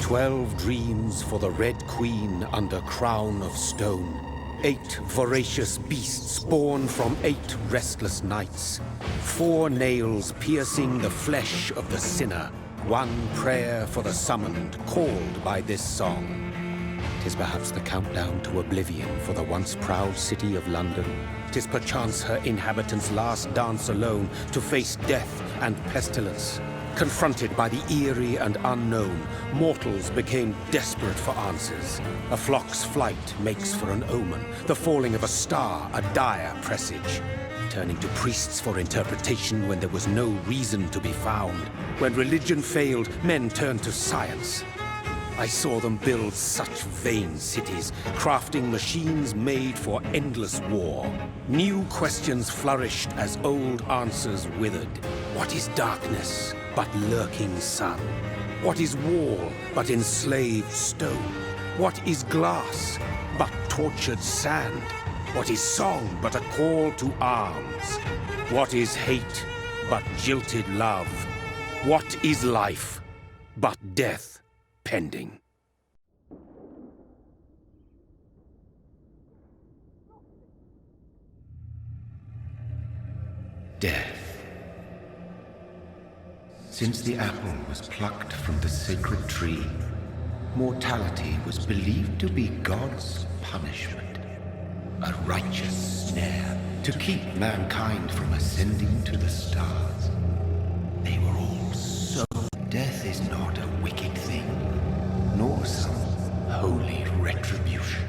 12 dreams for the Red Queen under crown of stone. 8 voracious beasts born from 8 restless nights. 4 nails piercing the flesh of the sinner. 1 prayer for the summoned, called by this song. 'Tis perhaps the countdown to oblivion for the once proud city of London. 'Tis perchance her inhabitants' last dance alone to face death and pestilence. Confronted by the eerie and unknown, mortals became desperate for answers. A flock's flight makes for an omen, the falling of a star a dire presage. Turning to priests for interpretation when there was no reason to be found. When religion failed, men turned to science. I saw them build such vain cities, crafting machines made for endless war. New questions flourished as old answers withered. What is darkness but lurking sun? What is wall but enslaved stone? What is glass but tortured sand? What is song but a call to arms? What is hate but jilted love? What is life but death pending? Death. Since the apple was plucked from the sacred tree, mortality was believed to be God's punishment. A righteous snare to keep mankind from ascending to the stars. They were all so. Death is not a wicked thing, nor some holy retribution.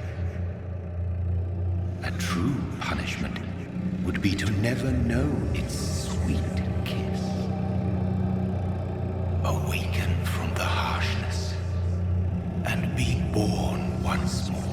A true punishment would be to never know its sweet kiss. Awaken from the harshness and be born once more.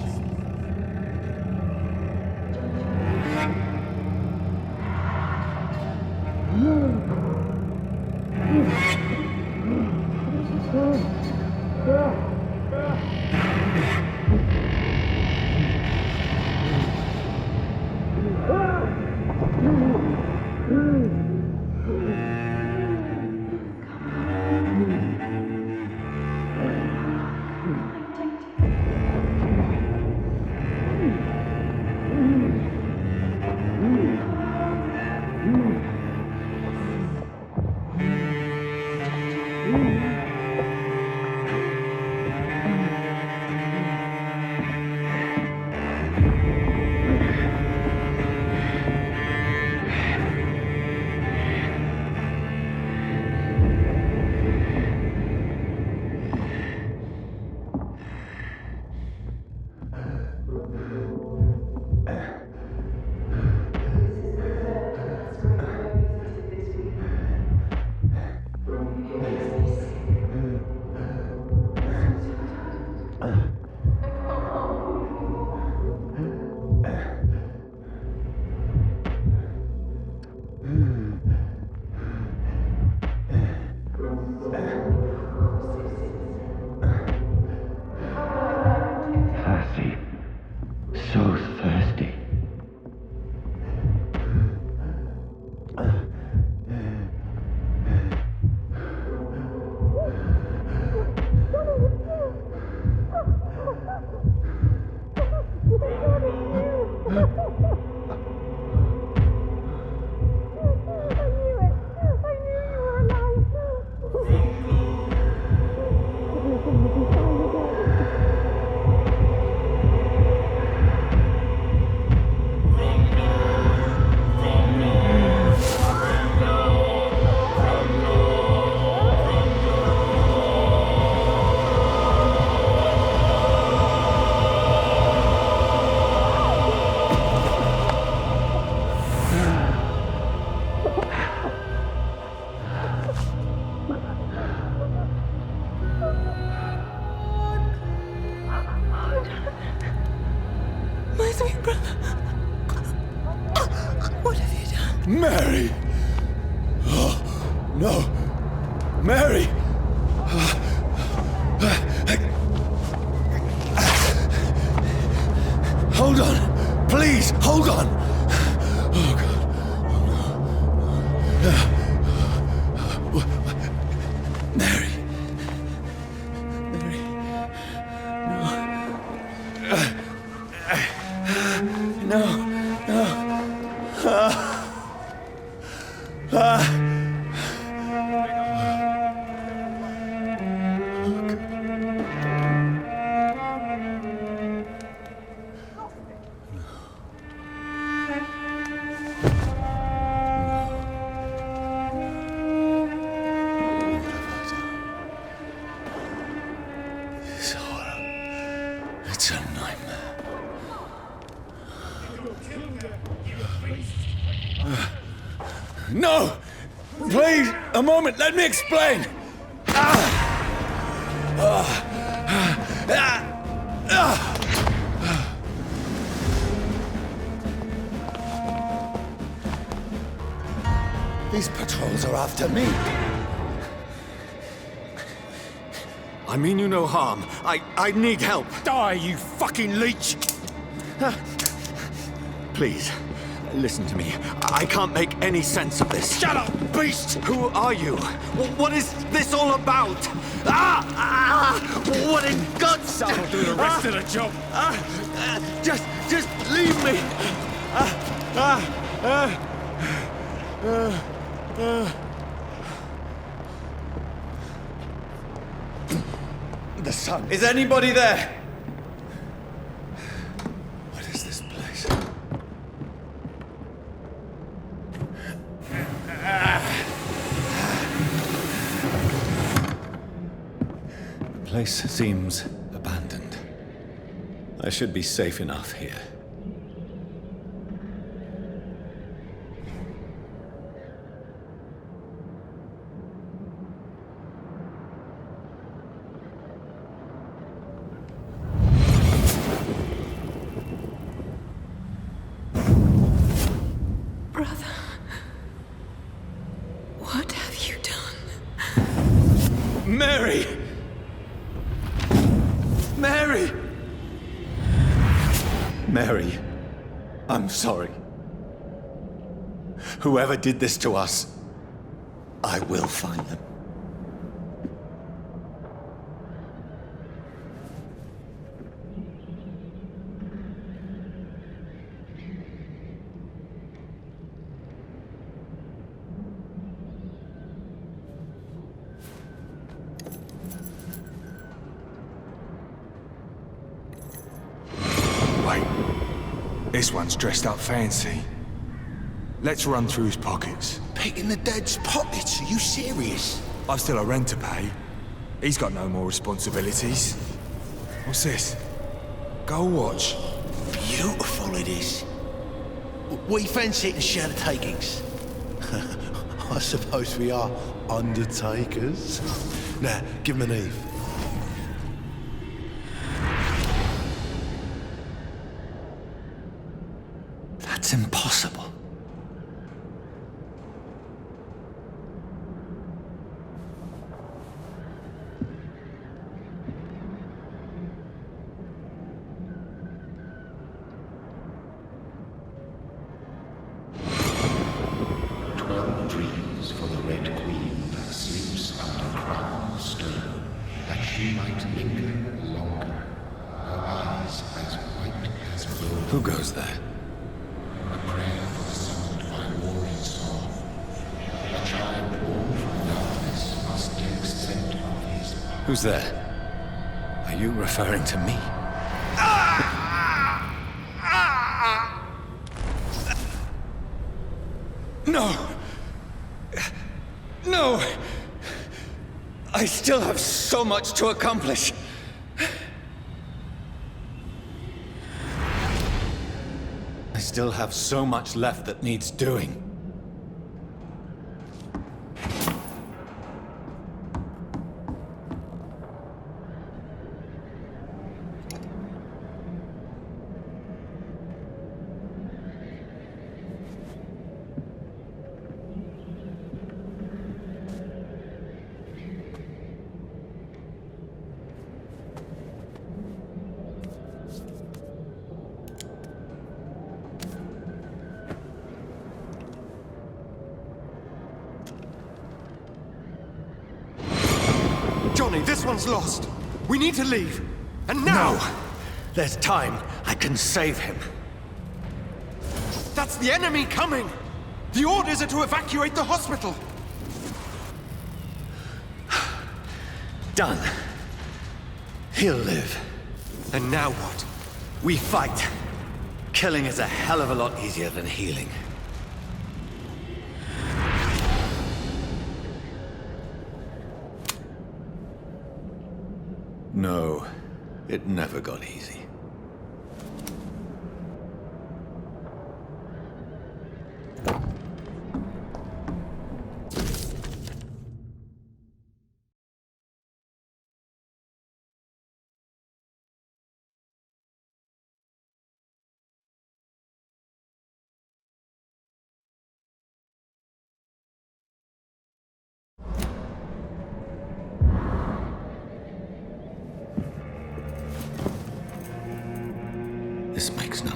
Mary! Oh, no! Mary! Hold on! Please, hold on! Oh, God. Oh, no. Mary. Mary. It's a nightmare. No! Please, a moment, let me explain! These patrols are after me. I mean you no harm. I need help. Die, you fucking leech! Please, listen to me. I can't make any sense of this. Shut up, beast! Who are you? What is this all about? What in God's name? I'll do the rest of the job. Just leave me. The sun. Is anybody there? What is this place? The place seems abandoned. I should be safe enough here. Brother, what have you done? Mary! Mary! Mary, I'm sorry. Whoever did this to us, I will find them. This one's dressed up fancy. Let's run through his pockets. Picking the dead's pockets? Are you serious? I've still a rent to pay. He's got no more responsibilities. What's this? Gold watch. Beautiful it is. We fancy it and share the takings. I suppose we are undertakers. Now, give him an Eve. That's impossible. Dreams for the Red Queen that sleeps under crown of stone, that she might linger longer, her eyes as white as gold. Who goes there? A prayer for the summoned by warring song. A child born from darkness must take scent of his power. Who's there? Are you referring to me? No! No! I still have so much to accomplish. I still have so much left that needs doing. Johnny, this one's lost. We need to leave. And now! No! There's time. I can save him. That's the enemy coming! The orders are to evacuate the hospital! Done. He'll live. And now what? We fight. Killing is a hell of a lot easier than healing. No, it never got easy.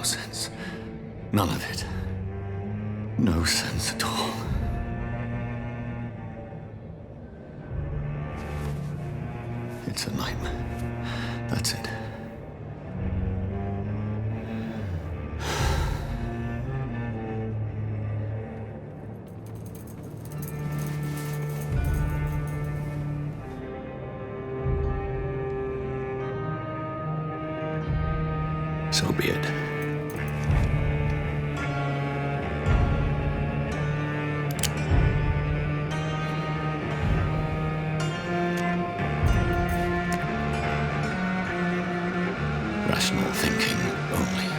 no sense. None of it. No sense at all. It's a nightmare. That's it. So be it. Rational thinking only.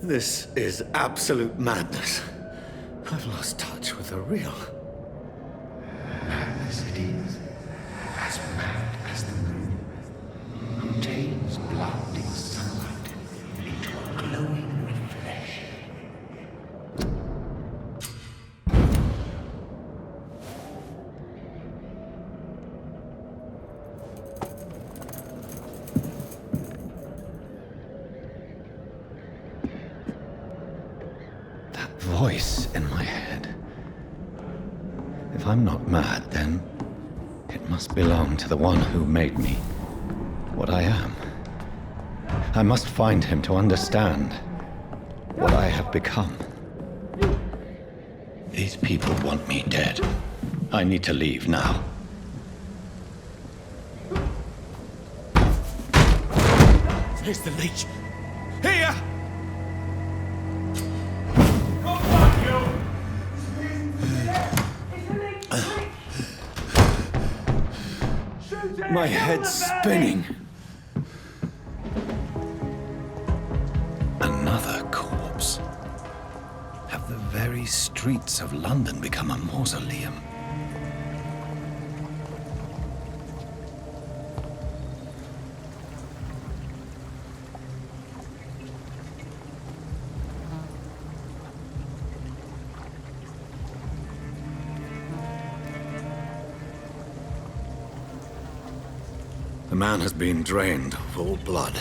This is absolute madness. I've lost touch with the real. Madness it is, as mad as the moon, who tames blinding sunlight into a glowing reflection. Voice in my head. If I'm not mad, then it must belong to the one who made me what I am. I must find him to understand what I have become. These people want me dead. I need to leave now. Here's the leech. Here! My head's spinning. Another corpse. Have the very streets of London become a mausoleum? The man has been drained of all blood,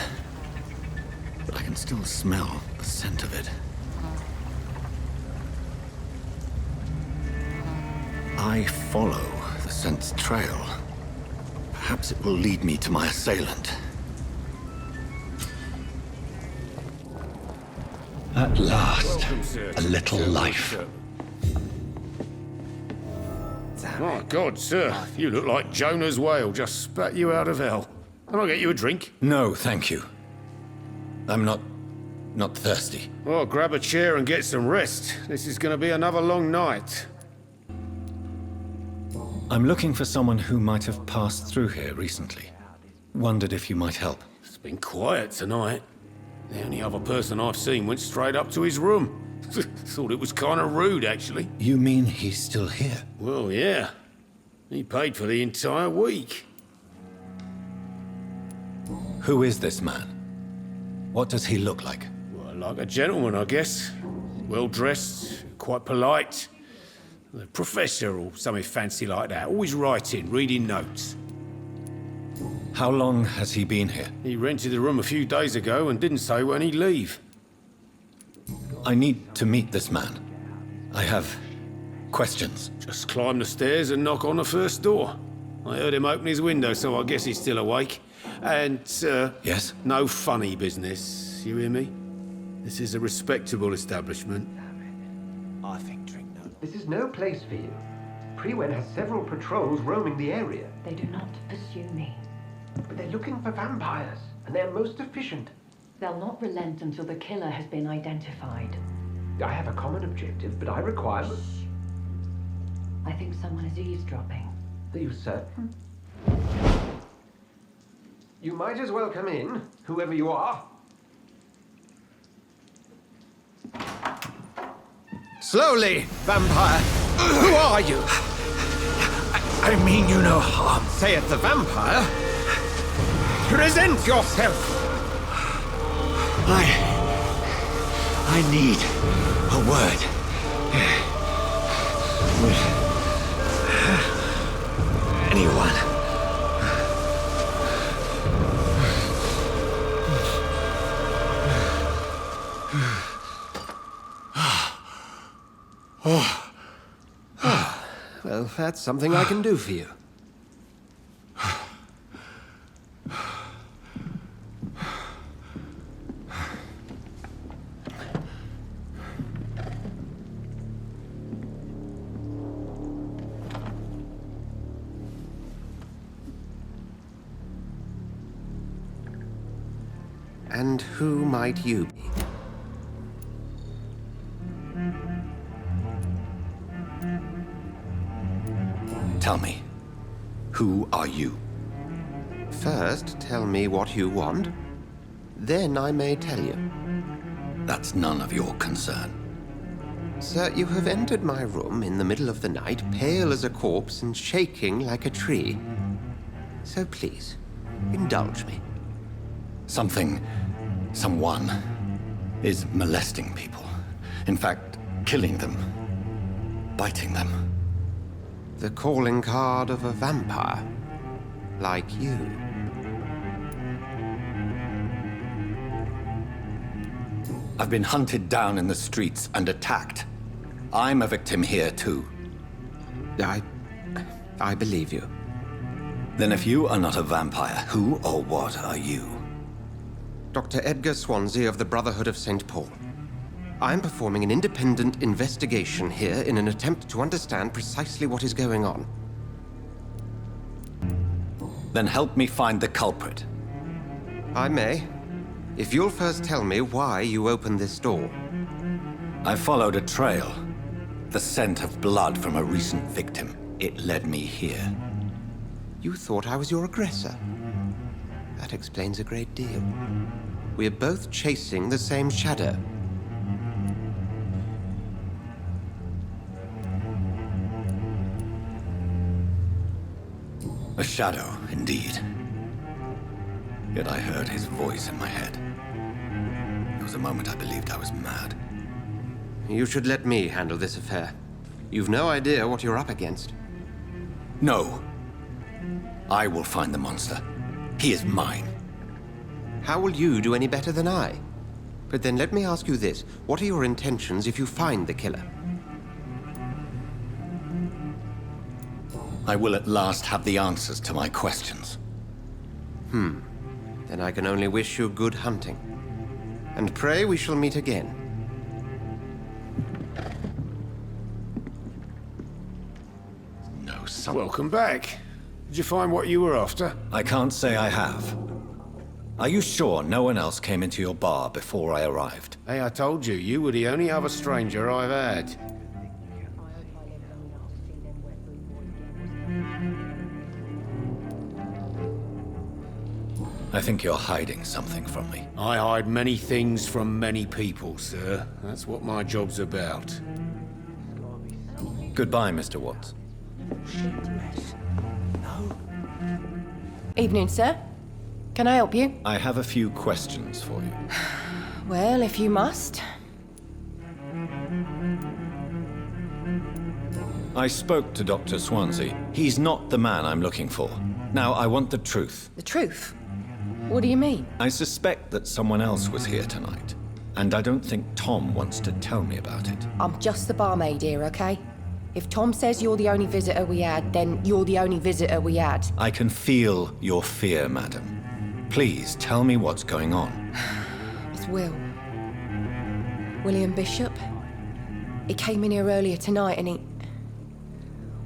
but I can still smell the scent of it. I follow the scent's trail. Perhaps it will lead me to my assailant. At last, a little life. My God, sir, you look like Jonah's whale just spat you out of hell. Can I get you a drink? No, thank you. I'm not thirsty. Well, grab a chair and get some rest. This is going to be another long night. I'm looking for someone who might have passed through here recently. Wondered if you might help. It's been quiet tonight. The only other person I've seen went straight up to his room. Thought it was kind of rude, actually. You mean he's still here? Well, yeah. He paid for the entire week. Who is this man? What does he look like? Well, like a gentleman, I guess. Well-dressed, quite polite. A professor or something fancy like that. Always writing, reading notes. How long has he been here? He rented the room a few days ago and didn't say when he'd leave. I need to meet this man. I have questions. Just climb the stairs and knock on the first door. I heard him open his window, so I guess he's still awake. And, Yes? no funny business. You hear me? This is a respectable establishment. I think drink no. This is no place for you. Freewen has several patrols roaming the area. They do not pursue me. But they're looking for vampires, and they're most efficient. They'll not relent until the killer has been identified. I have a common objective, but I require... I think someone is eavesdropping. Are you certain? You might as well come in, whoever you are. Slowly, vampire! Who are you? I mean you no harm. Saith the vampire. Present yourself! I need a word with anyone. Well, that's something I can do for you. And who might you be? Tell me, who are you? First, tell me what you want. Then I may tell you. That's none of your concern. Sir, you have entered my room in the middle of the night, pale as a corpse and shaking like a tree. So please, indulge me. Someone is molesting people. In fact, killing them. Biting them. The calling card of a vampire. Like you. I've been hunted down in the streets and attacked. I'm a victim here, too. I believe you. Then if you are not a vampire, who or what are you? Dr. Edgar Swansea of the Brotherhood of St. Paul. I'm performing an independent investigation here in an attempt to understand precisely what is going on. Then help me find the culprit. I may, if you'll first tell me why you opened this door. I followed a trail. The scent of blood from a recent victim. It led me here. You thought I was your aggressor. That explains a great deal. We're both chasing the same shadow. A shadow, indeed. Yet I heard his voice in my head. There was a moment I believed I was mad. You should let me handle this affair. You've no idea what you're up against. No. I will find the monster. He is mine. How will you do any better than I? But then let me ask you this. What are your intentions if you find the killer? I will at last have the answers to my questions. Then I can only wish you good hunting. And pray we shall meet again. No, son. Welcome back. Did you find what you were after? I can't say I have. Are you sure no one else came into your bar before I arrived? Hey, I told you, you were the only other stranger I've had. I think you're hiding something from me. I hide many things from many people, sir. That's what my job's about. Goodbye, Mr. Watts. Evening, sir. Can I help you? I have a few questions for you. Well, if you must. I spoke to Dr. Swansea. He's not the man I'm looking for. Now, I want the truth. The truth? What do you mean? I suspect that someone else was here tonight. And I don't think Tom wants to tell me about it. I'm just the barmaid here, okay? If Tom says you're the only visitor we had, then you're the only visitor we had. I can feel your fear, madam. Please, tell me what's going on. It's Will. William Bishop. He came in here earlier tonight and he...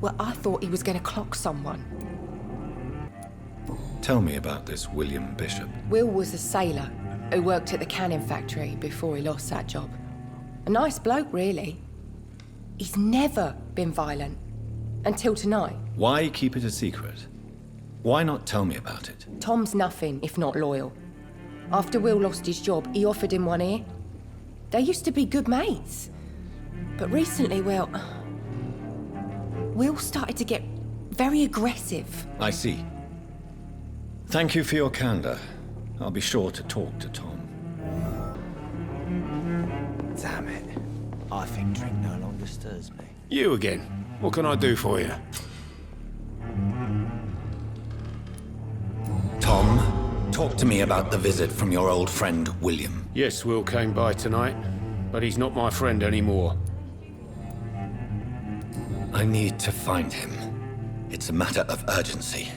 Well, I thought he was going to clock someone. Tell me about this William Bishop. Will was a sailor who worked at the cannon factory before he lost that job. A nice bloke, really. He's never been violent. Until tonight. Why keep it a secret? Why not tell me about it? Tom's nothing if not loyal. After Will lost his job, he offered him one ear. They used to be good mates. But recently, well, Will started to get very aggressive. I see. Thank you for your candor. I'll be sure to talk to Tom. Damn it. I think drink no longer stirs me. You again. What can I do for you? Tom, talk to me about the visit from your old friend, William. Yes, Will came by tonight, but he's not my friend anymore. I need to find him. It's a matter of urgency.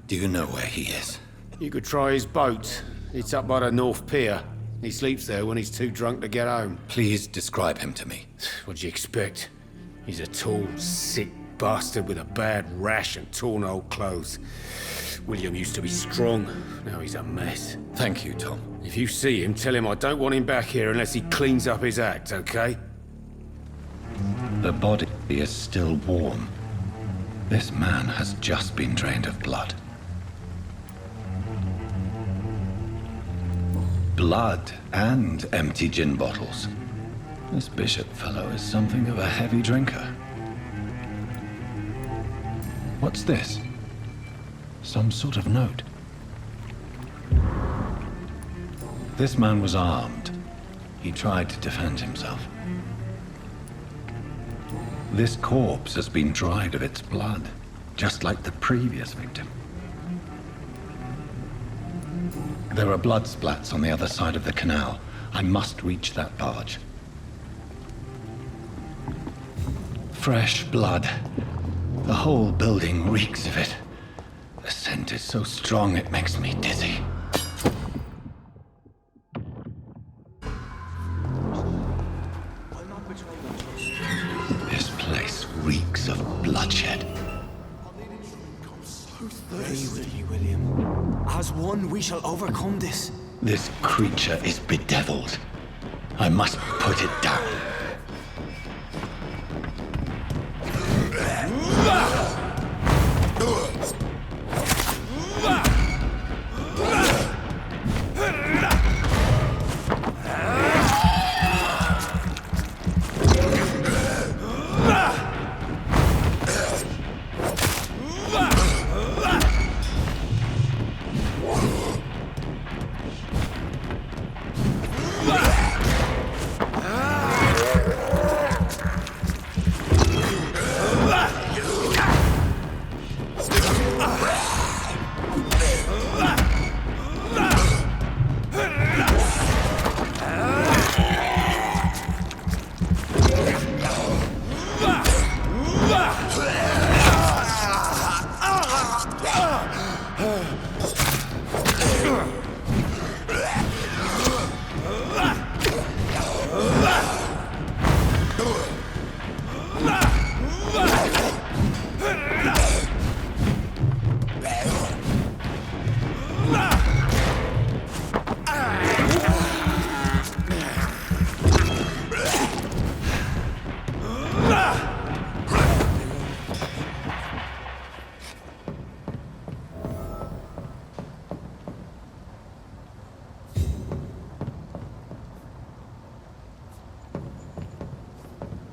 Do you know where he is? You could try his boat. It's up by the North Pier. He sleeps there when he's too drunk to get home. Please describe him to me. What do you expect? He's a tall, sick bastard with a bad rash and torn old clothes. William used to be strong. Now he's a mess. Thank you, Tom. If you see him, tell him I don't want him back here unless he cleans up his act, okay? The body is still warm. This man has just been drained of blood. Blood and empty gin bottles. This Bishop fellow is something of a heavy drinker. What's this? Some sort of note. This man was armed. He tried to defend himself. This corpse has been dried of its blood, just like the previous victim. There are blood splats on the other side of the canal. I must reach that barge. Fresh blood. The whole building reeks of it. The scent is so strong it makes me dizzy. This place reeks of bloodshed. Stay with me, William. As one, we shall overcome this. This creature is bedeviled. I must put it down.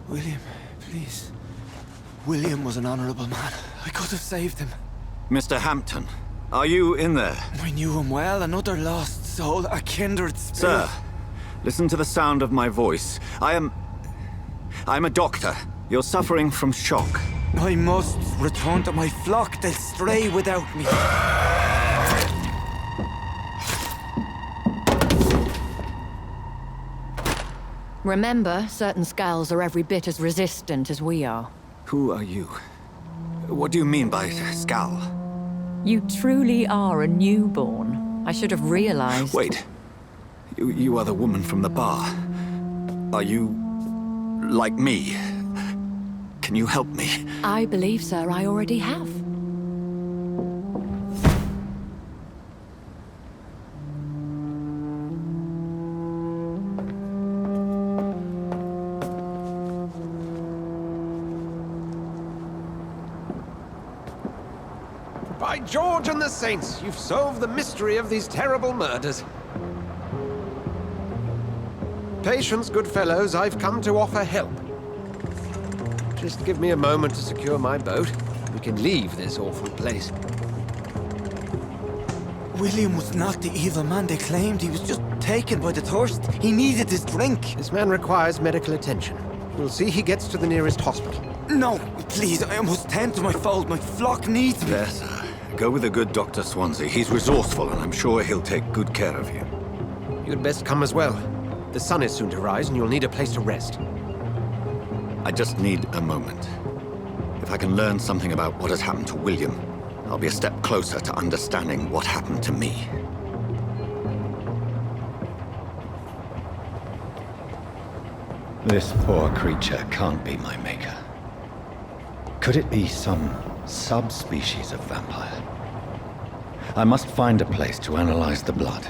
William, please. William was an honorable man. I could have saved him. Mr. Hampton, are you in there? I knew him well, another lost soul, a kindred spirit. Sir, listen to the sound of my voice. I'm a doctor. You're suffering from shock. I must return to my flock. They'll stray without me. Remember, certain skulls are every bit as resistant as we are. Who are you? What do you mean by skull? You truly are a newborn. I should have realized. Wait. You are the woman from the bar. Are you like me? Can you help me? I believe, sir, I already have. By George and the Saints, you've solved the mystery of these terrible murders. Patience, good fellows, I've come to offer help. Just give me a moment to secure my boat. We can leave this awful place. William was not the evil man they claimed. He was just taken by the thirst. He needed his drink. This man requires medical attention. We'll see he gets to the nearest hospital. No, please, I must tend to my fold. My flock needs me. Yes, sir. Go with the good Dr. Swansea. He's resourceful, and I'm sure he'll take good care of you. You'd best come as well. The sun is soon to rise, and you'll need a place to rest. I just need a moment. If I can learn something about what has happened to William, I'll be a step closer to understanding what happened to me. This poor creature can't be my maker. Could it be some subspecies of vampire? I must find a place to analyze the blood.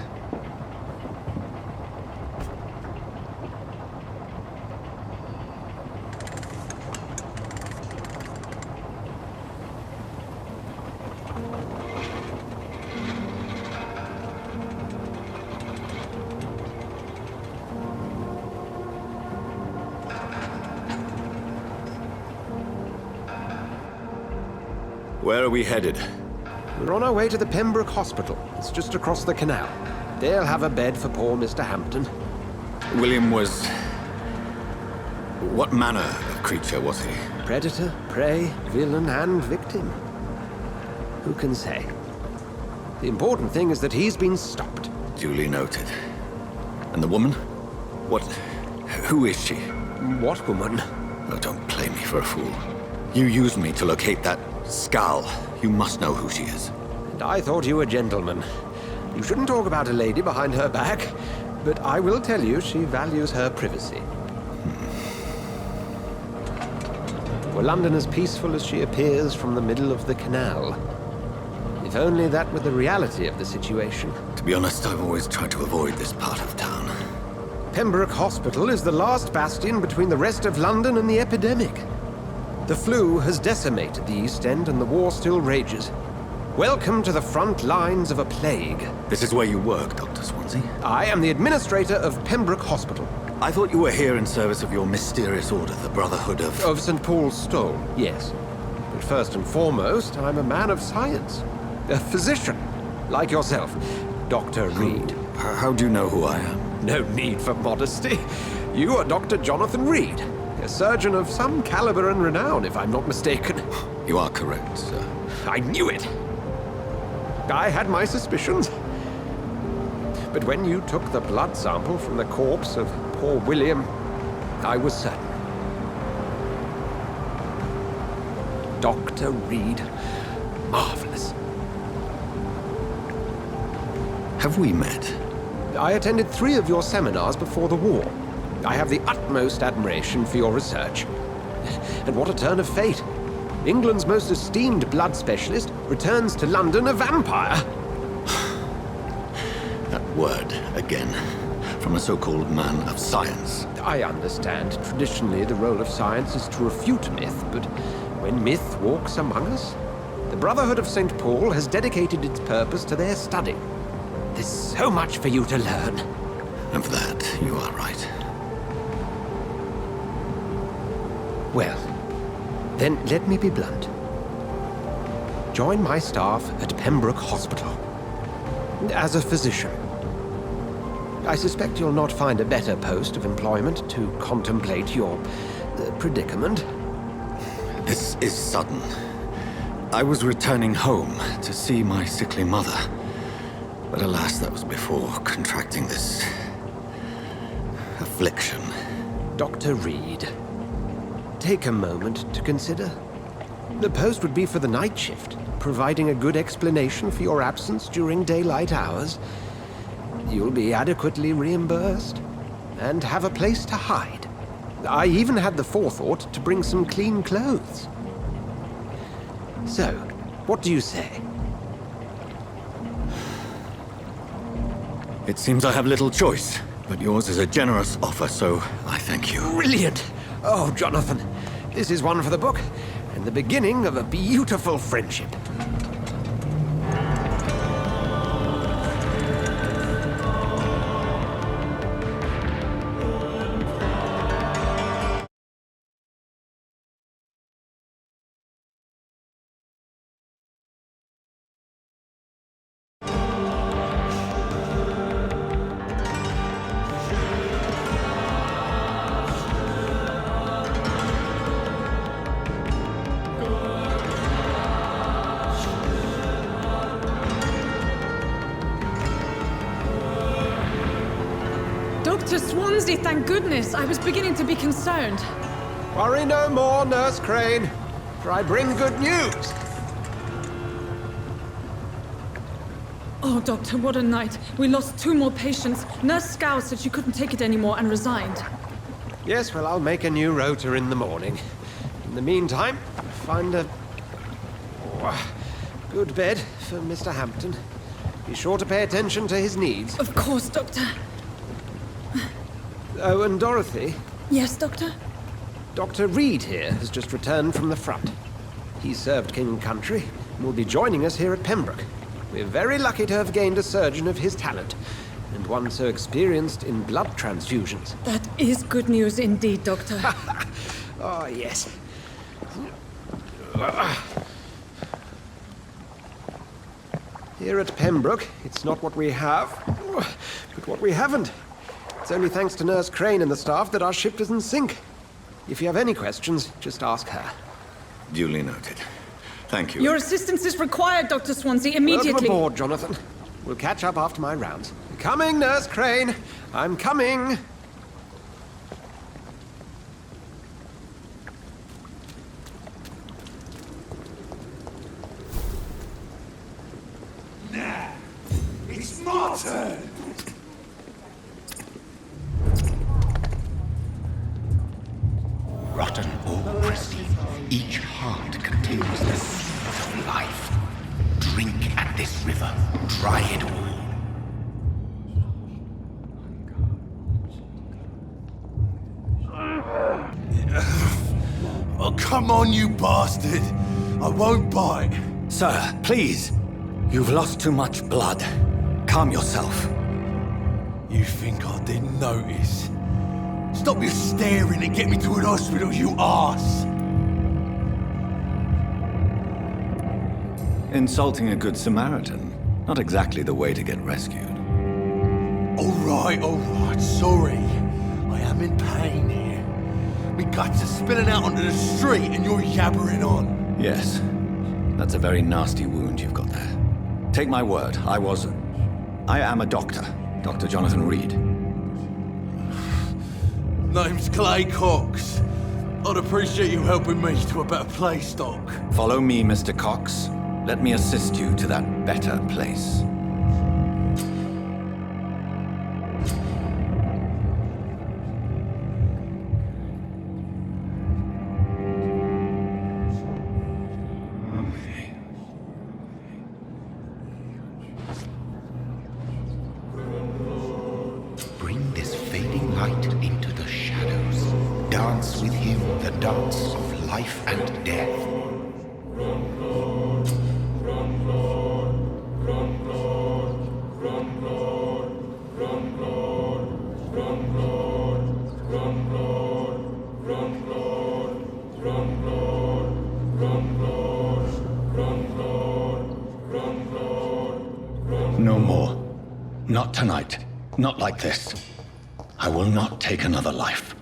Where are we headed? We're on our way to the Pembroke Hospital. It's just across the canal. They'll have a bed for poor Mr. Hampton. William was... what manner of creature was he? Predator, prey, villain, and victim. Who can say? The important thing is that he's been stopped. Duly noted. And the woman? What... who is she? What woman? Oh, don't play me for a fool. You used me to locate that Skull. You must know who she is. And I thought you a gentleman. You shouldn't talk about a lady behind her back, but I will tell you she values her privacy. Were London as peaceful as she appears from the middle of the canal? If only that were the reality of the situation. To be honest, I've always tried to avoid this part of town. Pembroke Hospital is the last bastion between the rest of London and the epidemic. The flu has decimated the East End and the war still rages. Welcome to the front lines of a plague. This is where you work, Dr. Swansea? I am the administrator of Pembroke Hospital. I thought you were here in service of your mysterious order, the Brotherhood of... Of St. Paul's Stole, yes. But first and foremost, I'm a man of science. A physician, like yourself, Dr. Reed. How do you know who I am? No need for modesty. You are Dr. Jonathan Reed. A surgeon of some caliber and renown, if I'm not mistaken. You are correct, sir. I knew it! I had my suspicions. But when you took the blood sample from the corpse of poor William, I was certain. Dr. Reed. Marvelous. Have we met? I attended 3 of your seminars before the war. I have the utmost admiration for your research. And what a turn of fate. England's most esteemed blood specialist returns to London a vampire. That word, again, from a so-called man of science. I understand. Traditionally, the role of science is to refute myth, but when myth walks among us, the Brotherhood of St. Paul has dedicated its purpose to their study. There's so much for you to learn. And for that, you are right. Well, then let me be blunt. Join my staff at Pembroke Hospital. As a physician. I suspect you'll not find a better post of employment to contemplate your predicament. This is sudden. I was returning home to see my sickly mother. But alas, that was before contracting this... affliction. Dr. Reed, take a moment to consider. The post would be for the night shift, providing a good explanation for your absence during daylight hours. You'll be adequately reimbursed, and have a place to hide. I even had the forethought to bring some clean clothes. So, what do you say? It seems I have little choice, but yours is a generous offer, so I thank you. Brilliant! Oh, Jonathan, this is one for the book, and the beginning of a beautiful friendship. Dr. Swansea, thank goodness. I was beginning to be concerned. Worry no more, Nurse Crane, for I bring good news. Oh, Doctor, what a night. We lost 2 more patients. Nurse Scow said she couldn't take it anymore and resigned. Yes, well, I'll make a new rota in the morning. In the meantime, find a good bed for Mr. Hampton. Be sure to pay attention to his needs. Of course, Doctor. Oh, and Dorothy? Yes, Doctor? Dr. Reed here has just returned from the front. He served King and Country and will be joining us here at Pembroke. We're very lucky to have gained a surgeon of his talent, and one so experienced in blood transfusions. That is good news indeed, Doctor. Oh, yes. Here at Pembroke, it's not what we have, but what we haven't. It's only thanks to Nurse Crane and the staff that our ship doesn't sink. If you have any questions, just ask her. Duly noted. Thank you. Your assistance is required, Dr. Swansea, immediately. Welcome aboard, Jonathan. We'll catch up after my rounds. Coming, Nurse Crane. I'm coming. Nah, it's my turn. Rotten or pristine, each heart contains the seeds of life. Drink at this river, try it all. Oh, come on, you bastard! I won't bite. Sir, please. You've lost too much blood. Calm yourself. You think I didn't notice? Stop your staring and get me to an hospital, you arse! Insulting a good Samaritan. Not exactly the way to get rescued. Alright, sorry. I am in pain here. My guts are spilling out onto the street and you're yabbering on. Yes. That's a very nasty wound you've got there. Take my word, I am a doctor. Dr. Jonathan Reed. Name's Clay Cox. I'd appreciate you helping me to a better place, Doc. Follow me, Mr. Cox. Let me assist you to that better place. Bring this fading light into the shadows. Dance with him the dance of life and death. No more. Not tonight. Not like this. I will not take another life.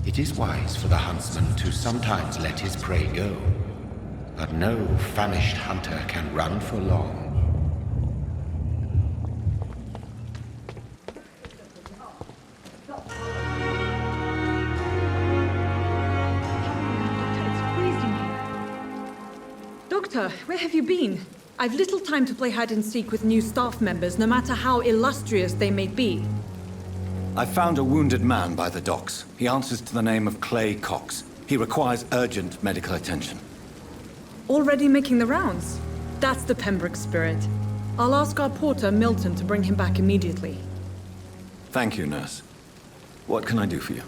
It is wise for the huntsman to sometimes let his prey go, but no famished hunter can run for long. Doctor, where have you been? I've little time to play hide and seek with new staff members, no matter how illustrious they may be. I found a wounded man by the docks. He answers to the name of Clay Cox. He requires urgent medical attention. Already making the rounds? That's the Pembroke spirit. I'll ask our porter, Milton, to bring him back immediately. Thank you, nurse. What can I do for you?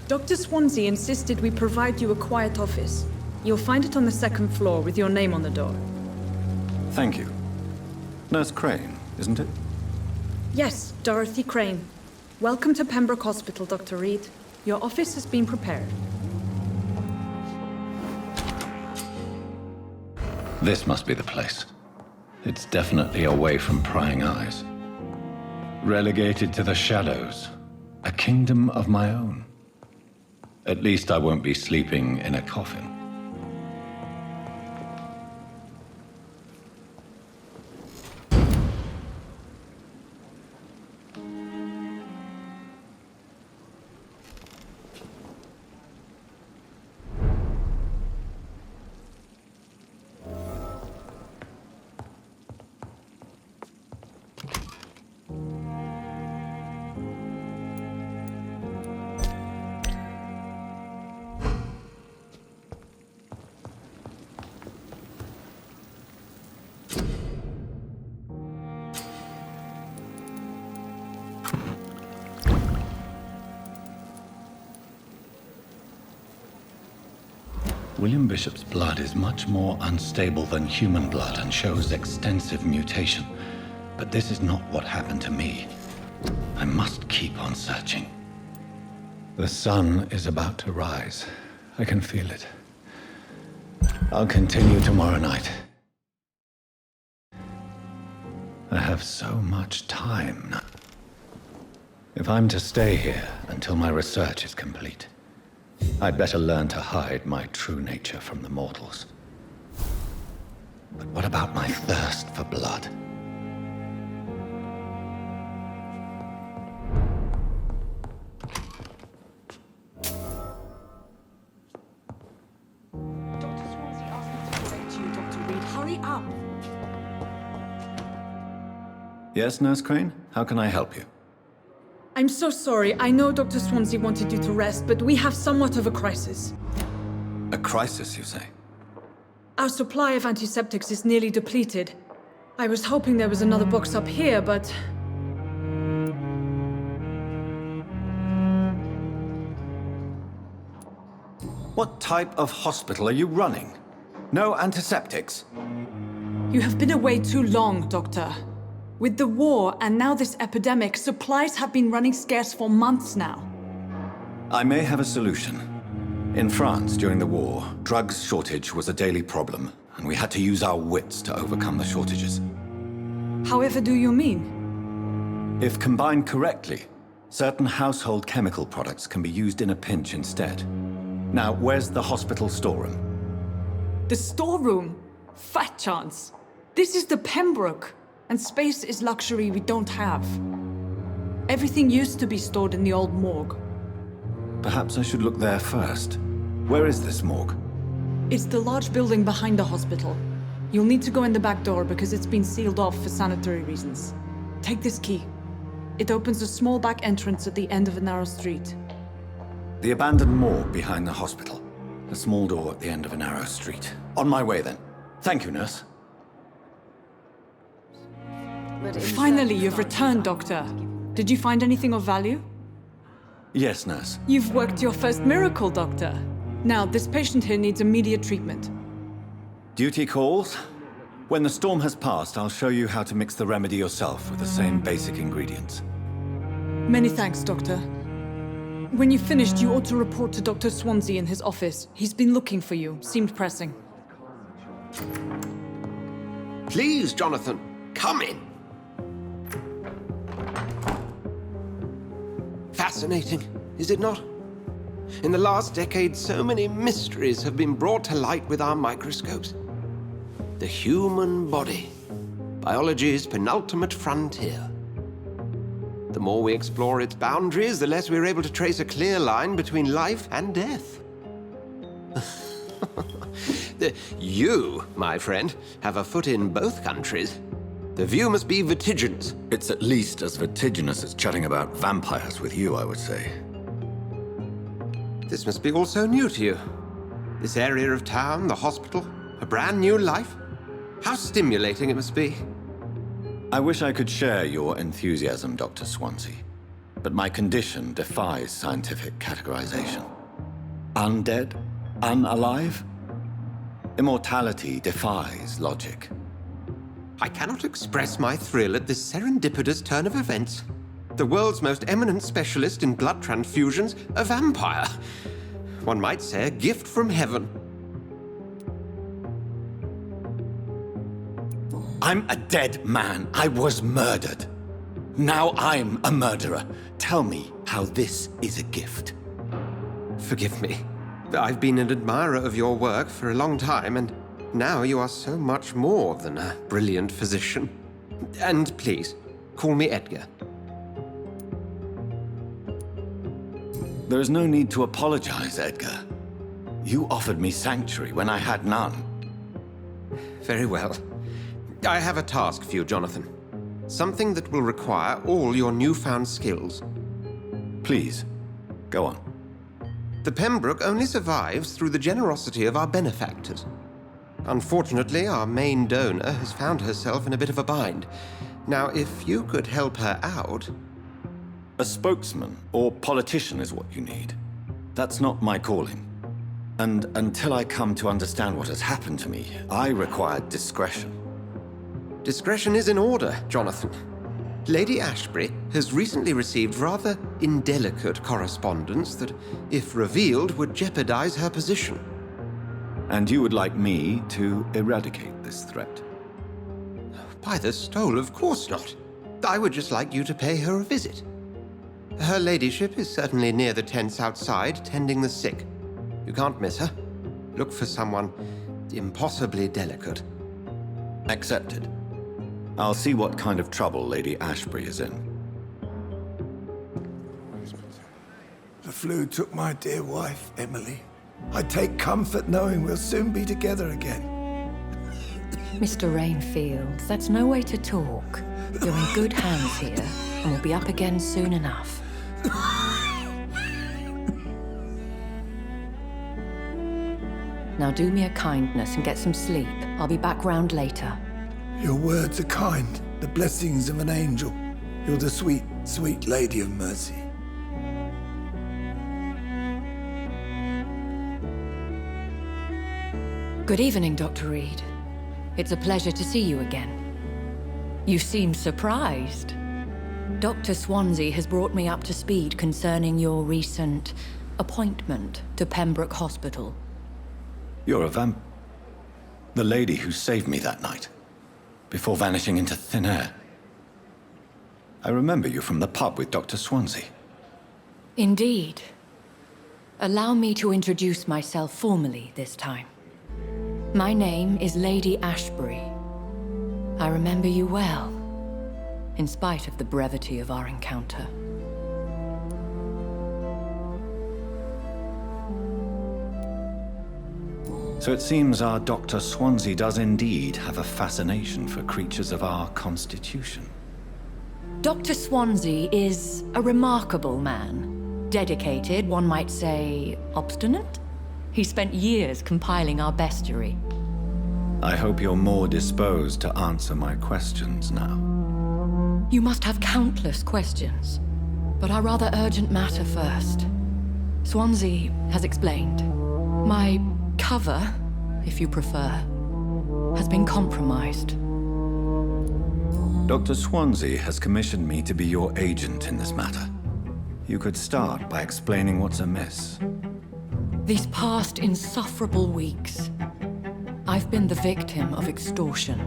Dr. Swansea insisted we provide you a quiet office. You'll find it on the second floor with your name on the door. Thank you. Nurse Crane, isn't it? Yes, Dorothy Crane. Welcome to Pembroke Hospital, Dr. Reed. Your office has been prepared. This must be the place. It's definitely away from prying eyes. Relegated to the shadows. A kingdom of my own. At least I won't be sleeping in a coffin. William Bishop's blood is much more unstable than human blood and shows extensive mutation. But this is not what happened to me. I must keep on searching. The sun is about to rise. I can feel it. I'll continue tomorrow night. I have so much time now. If I'm to stay here until my research is complete, I'd better learn to hide my true nature from the mortals. But what about my thirst for blood? Dr. Swansea asked me to direct you, Dr. Reed. Hurry up! Yes, Nurse Crane? How can I help you? I'm so sorry. I know Dr. Swansea wanted you to rest, but we have somewhat of a crisis. A crisis, you say? Our supply of antiseptics is nearly depleted. I was hoping there was another box up here, but... What type of hospital are you running? No antiseptics? You have been away too long, Doctor. With the war and now this epidemic, supplies have been running scarce for months now. I may have a solution. In France, during the war, drugs shortage was a daily problem, and we had to use our wits to overcome the shortages. However do you mean? If combined correctly, certain household chemical products can be used in a pinch instead. Now, where's the hospital storeroom? The storeroom? Fat chance. This is the Pembroke, and space is luxury we don't have. Everything used to be stored in the old morgue. Perhaps I should look there first. Where is this morgue? It's the large building behind the hospital. You'll need to go in the back door because it's been sealed off for sanitary reasons. Take this key. It opens a small back entrance at the end of a narrow street. The abandoned morgue behind the hospital. A small door at the end of a narrow street. On my way then. Thank you, nurse. Finally, you've returned, Doctor. Did you find anything of value? Yes, nurse. You've worked your first miracle, Doctor. Now, this patient here needs immediate treatment. Duty calls. When the storm has passed, I'll show you how to mix the remedy yourself with the same basic ingredients. Many thanks, Doctor. When you've finished, you ought to report to Dr. Swansea in his office. He's been looking for you. Seemed pressing. Please, Jonathan, come in. Fascinating, is it not? In the last decade, so many mysteries have been brought to light with our microscopes. The human body, biology's penultimate frontier. The more we explore its boundaries, the less we're able to trace a clear line between life and death. You, my friend, have a foot in both countries. The view must be vertiginous. It's at least as vertiginous as chatting about vampires with you, I would say. This must be all so new to you. This area of town, the hospital, a brand new life. How stimulating it must be. I wish I could share your enthusiasm, Dr. Swansea, but my condition defies scientific categorization. Undead? Unalive? Immortality defies logic. I cannot express my thrill at this serendipitous turn of events. The world's most eminent specialist in blood transfusions, a vampire. One might say a gift from heaven. I'm a dead man. I was murdered. Now I'm a murderer. Tell me how this is a gift. Forgive me. I've been an admirer of your work for a long time, and now you are so much more than a brilliant physician. And please, call me Edgar. There is no need to apologize, Edgar. You offered me sanctuary when I had none. Very well. I have a task for you, Jonathan. Something that will require all your newfound skills. Please, go on. The Pembroke only survives through the generosity of our benefactors. Unfortunately, our main donor has found herself in a bit of a bind. Now, if you could help her out... A spokesman or politician is what you need. That's not my calling. And until I come to understand what has happened to me, I require discretion. Discretion is in order, Jonathan. Lady Ashbury has recently received rather indelicate correspondence that, if revealed, would jeopardize her position. And you would like me to eradicate this threat? By the stole, of course not. I would just like you to pay her a visit. Her ladyship is certainly near the tents outside, tending the sick. You can't miss her. Look for someone impossibly delicate. Accepted. I'll see what kind of trouble Lady Ashbury is in. The flu took my dear wife, Emily. I take comfort knowing we'll soon be together again. Mr. Rainfield, that's no way to talk. You're in good hands here, and we'll be up again soon enough. Now do me a kindness and get some sleep. I'll be back round later. Your words are kind, the blessings of an angel. You're the sweet, sweet Lady of Mercy. Good evening, Dr. Reed. It's a pleasure to see you again. You seem surprised. Dr. Swansea has brought me up to speed concerning your recent appointment to Pembroke Hospital. You're a the lady who saved me that night, before vanishing into thin air. I remember you from the pub with Dr. Swansea. Indeed. Allow me to introduce myself formally this time. My name is Lady Ashbury. I remember you well, in spite of the brevity of our encounter. So it seems our Dr. Swansea does indeed have a fascination for creatures of our constitution. Dr. Swansea is a remarkable man. Dedicated, one might say, obstinate? He spent years compiling our bestiary. I hope you're more disposed to answer my questions now. You must have countless questions, but our rather urgent matter first. Swansea has explained. My cover, if you prefer, has been compromised. Dr. Swansea has commissioned me to be your agent in this matter. You could start by explaining what's amiss. These past insufferable weeks, I've been the victim of extortion.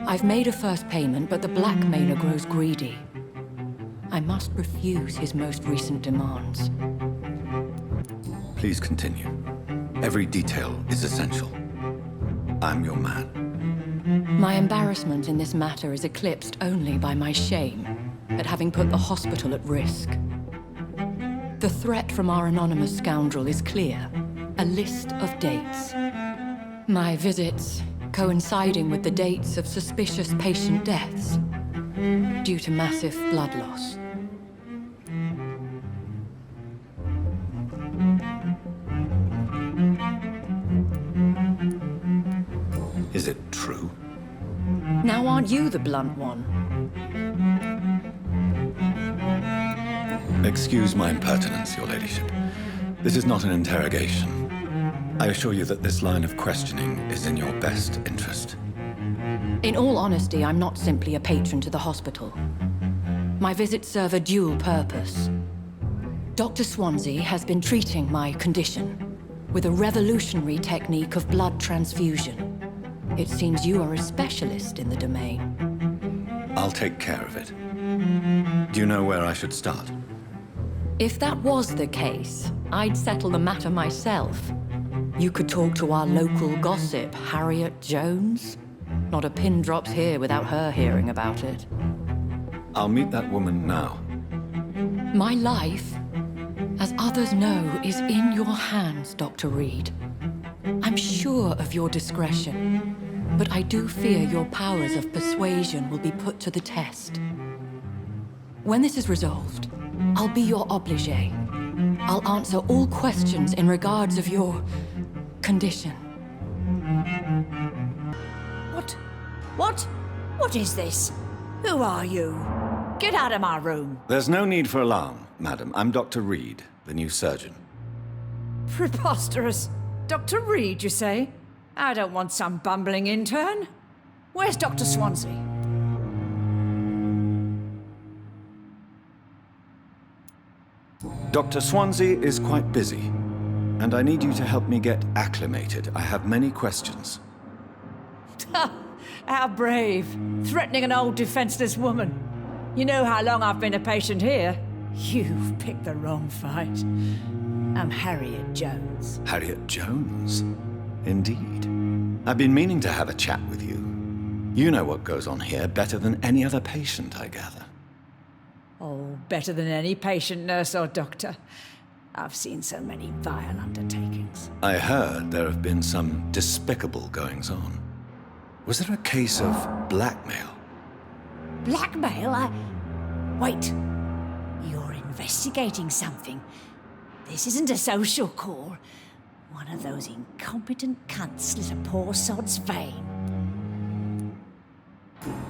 I've made a first payment, but the blackmailer grows greedy. I must refuse his most recent demands. Please continue. Every detail is essential. I'm your man. My embarrassment in this matter is eclipsed only by my shame at having put the hospital at risk. The threat from our anonymous scoundrel is clear. A list of dates. My visits coinciding with the dates of suspicious patient deaths due to massive blood loss. Is it true? Now aren't you the blunt one? Excuse my impertinence, Your Ladyship. This is not an interrogation. I assure you that this line of questioning is in your best interest. In all honesty, I'm not simply a patron to the hospital. My visits serve a dual purpose. Dr. Swansea has been treating my condition with a revolutionary technique of blood transfusion. It seems you are a specialist in the domain. I'll take care of it. Do you know where I should start? If that was the case, I'd settle the matter myself. You could talk to our local gossip, Harriet Jones. Not a pin drops here without her hearing about it. I'll meet that woman now. My life, as others know, is in your hands, Dr. Reed. I'm sure of your discretion, but I do fear your powers of persuasion will be put to the test. When this is resolved, I'll be your obligé. I'll answer all questions in regards of your condition. What is this? Who are you? Get out of my room. There's no need for alarm, madam. I'm Dr. Reed, the new surgeon. Preposterous. Dr. Reed, you say? I don't want some bumbling intern. Where's Dr. Swansea? Dr. Swansea is quite busy, and I need you to help me get acclimated. I have many questions. How brave. Threatening an old defenseless woman. You know how long I've been a patient here? You've picked the wrong fight. I'm Harriet Jones. Harriet Jones? Indeed. I've been meaning to have a chat with you. You know what goes on here better than any other patient, I gather. Oh, better than any patient, nurse or doctor. I've seen so many vile undertakings. I heard there have been some despicable goings-on. Was there a case of blackmail? Blackmail? Wait. You're investigating something. This isn't a social call. One of those incompetent cunts slit a poor sod's vein.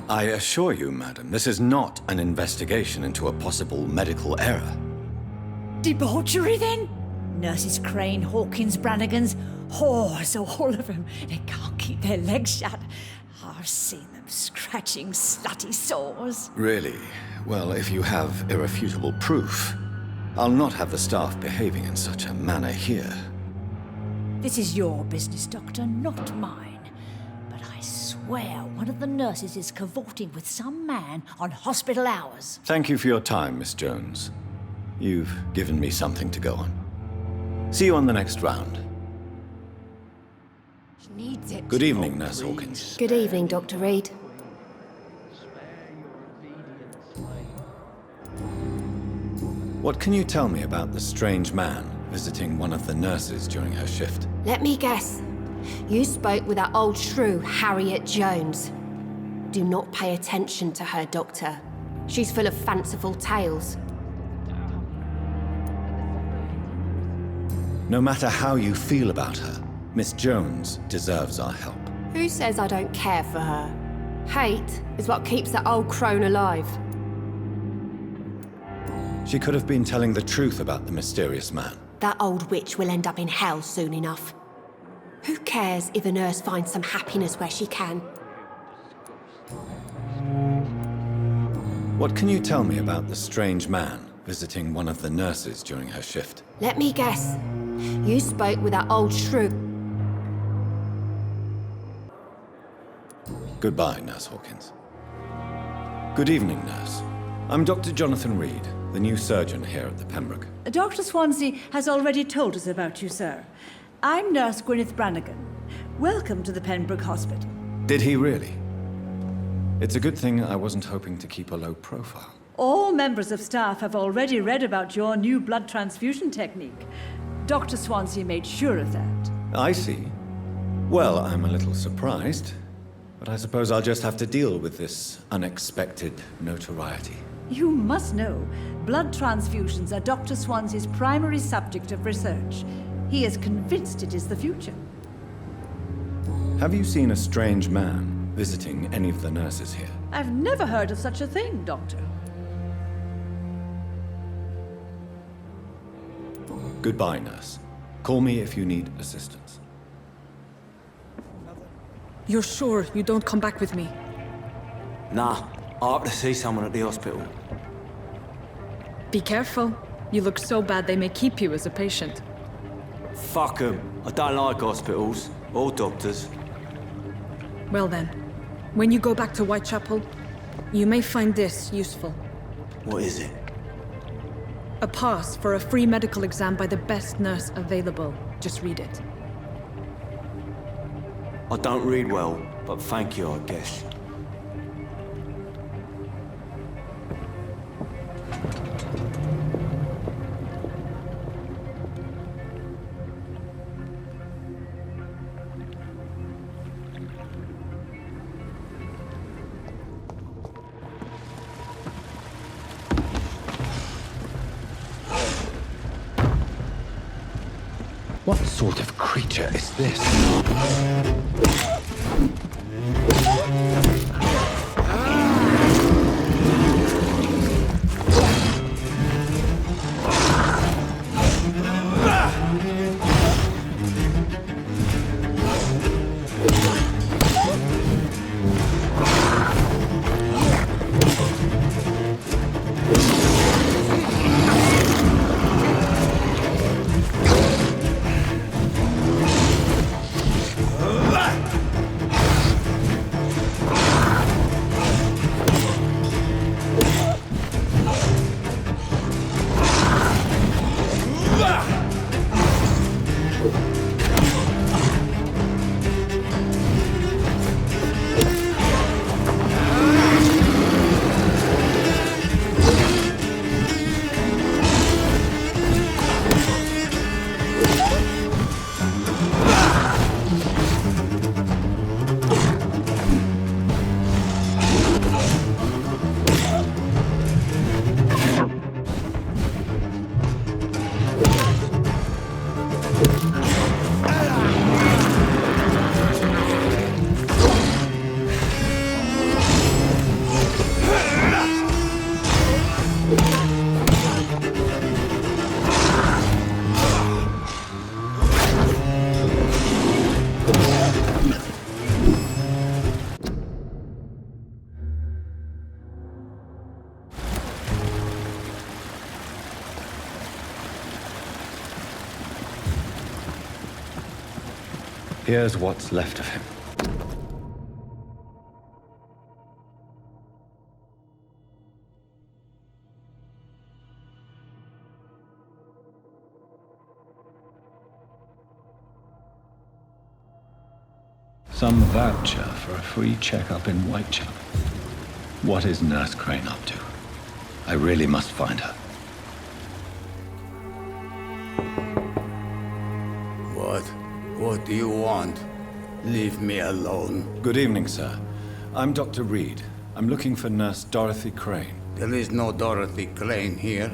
I assure you, madam, this is not an investigation into a possible medical error. Debauchery, then? Nurses Crane, Hawkins, Brannigans, whores, all of them. They can't keep their legs shut. I've seen them scratching slutty sores. Really? Well, if you have irrefutable proof, I'll not have the staff behaving in such a manner here. This is your business, Doctor, not mine. But I swear one of the nurses is cavorting with some man on hospital hours. Thank you for your time, Miss Jones. You've given me something to go on. See you on the next round. She needs it. Good evening, Nurse Hawkins. Good evening, Dr. Reed. What can you tell me about the strange man visiting one of the nurses during her shift? Let me guess. You spoke with that old shrew, Harriet Jones. Do not pay attention to her, Doctor. She's full of fanciful tales. No matter how you feel about her, Miss Jones deserves our help. Who says I don't care for her? Hate is what keeps that old crone alive. She could have been telling the truth about the mysterious man. That old witch will end up in hell soon enough. Who cares if a nurse finds some happiness where she can? What can you tell me about the strange man visiting one of the nurses during her shift? Let me guess. You spoke with that old shrew. Goodbye, Nurse Hawkins. Good evening, nurse. I'm Dr. Jonathan Reed, the new surgeon here at the Pembroke. Dr. Swansea has already told us about you, sir. I'm Nurse Gwyneth Brannigan. Welcome to the Pembroke Hospital. Did he really? It's a good thing I wasn't hoping to keep a low profile. All members of staff have already read about your new blood transfusion technique. Dr. Swansea made sure of that. I see. Well, I'm a little surprised, but I suppose I'll just have to deal with this unexpected notoriety. You must know, blood transfusions are Dr. Swansea's primary subject of research. He is convinced it is the future. Have you seen a strange man visiting any of the nurses here? I've never heard of such a thing, Doctor. Goodbye, nurse. Call me if you need assistance. You're sure you don't come back with me? Nah, I have to see someone at the hospital. Be careful. You look so bad they may keep you as a patient. Fuck 'em. I don't like hospitals, or doctors. Well then, when you go back to Whitechapel, you may find this useful. What is it? A pass for a free medical exam by the best nurse available. Just read it. I don't read well, but thank you, I guess. What sort of creature is this? Here's what's left of him. Some voucher for a free checkup in Whitechapel. What is Nurse Crane up to? I really must find her. What do you want? Leave me alone. Good evening, sir. I'm Dr. Reed. I'm looking for Nurse Dorothy Crane. There is no Dorothy Crane here.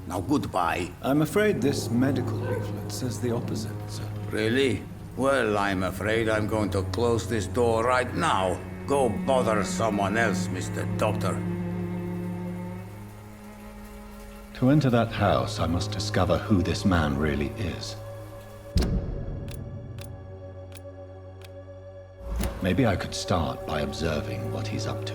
Now goodbye. I'm afraid this medical leaflet says the opposite, sir. Really? Well, I'm afraid I'm going to close this door right now. Go bother someone else, Mr. Doctor. To enter that house, I must discover who this man really is. Maybe I could start by observing what he's up to.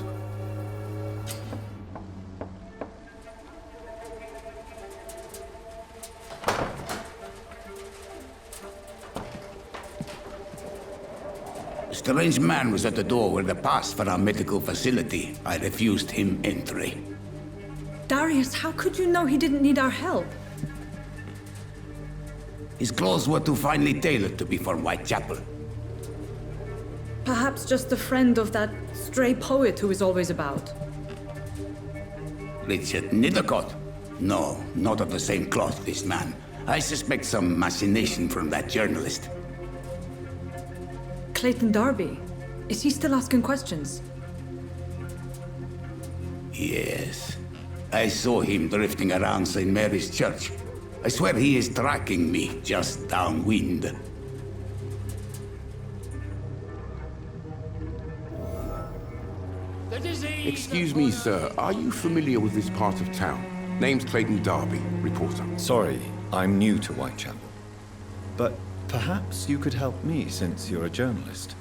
A strange man was at the door with a pass for our medical facility. I refused him entry. Darius, how could you know he didn't need our help? His clothes were too finely tailored to be from Whitechapel. Perhaps just a friend of that stray poet who is always about. Richard Nithercott? No, not of the same cloth, this man. I suspect some machination from that journalist. Clayton Darby. Is he still asking questions? Yes. I saw him drifting around St. Mary's Church. I swear he is tracking me just downwind. Excuse me, sir. Are you familiar with this part of town? Name's Clayton Darby, reporter. Sorry, I'm new to Whitechapel. But perhaps you could help me since you're a journalist.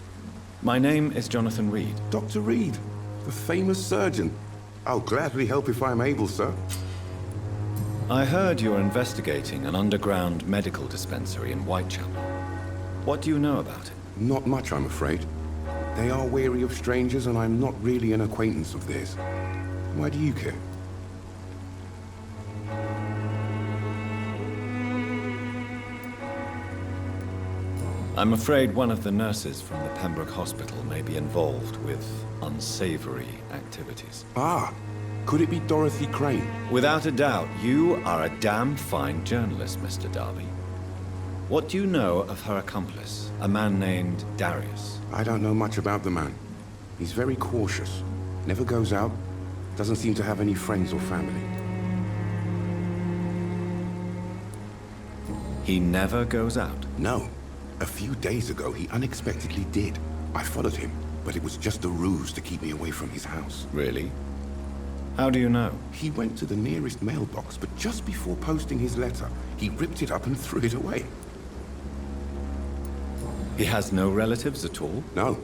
My name is Jonathan Reed. Dr. Reed, the famous surgeon. I'll gladly help if I'm able, sir. I heard you're investigating an underground medical dispensary in Whitechapel. What do you know about it? Not much, I'm afraid. They are wary of strangers, and I'm not really an acquaintance of theirs. Why do you care? I'm afraid one of the nurses from the Pembroke hospital may be involved with unsavory activities. Ah, could it be Dorothy Crane? Without a doubt, you are a damn fine journalist, Mr. Darby. What do you know of her accomplice, a man named Darius? I don't know much about the man. He's very cautious. Never goes out. Doesn't seem to have any friends or family. He never goes out? No. A few days ago, he unexpectedly did. I followed him, but it was just a ruse to keep me away from his house. Really? How do you know? He went to the nearest mailbox, but just before posting his letter, he ripped it up and threw it away. He has no relatives at all? No.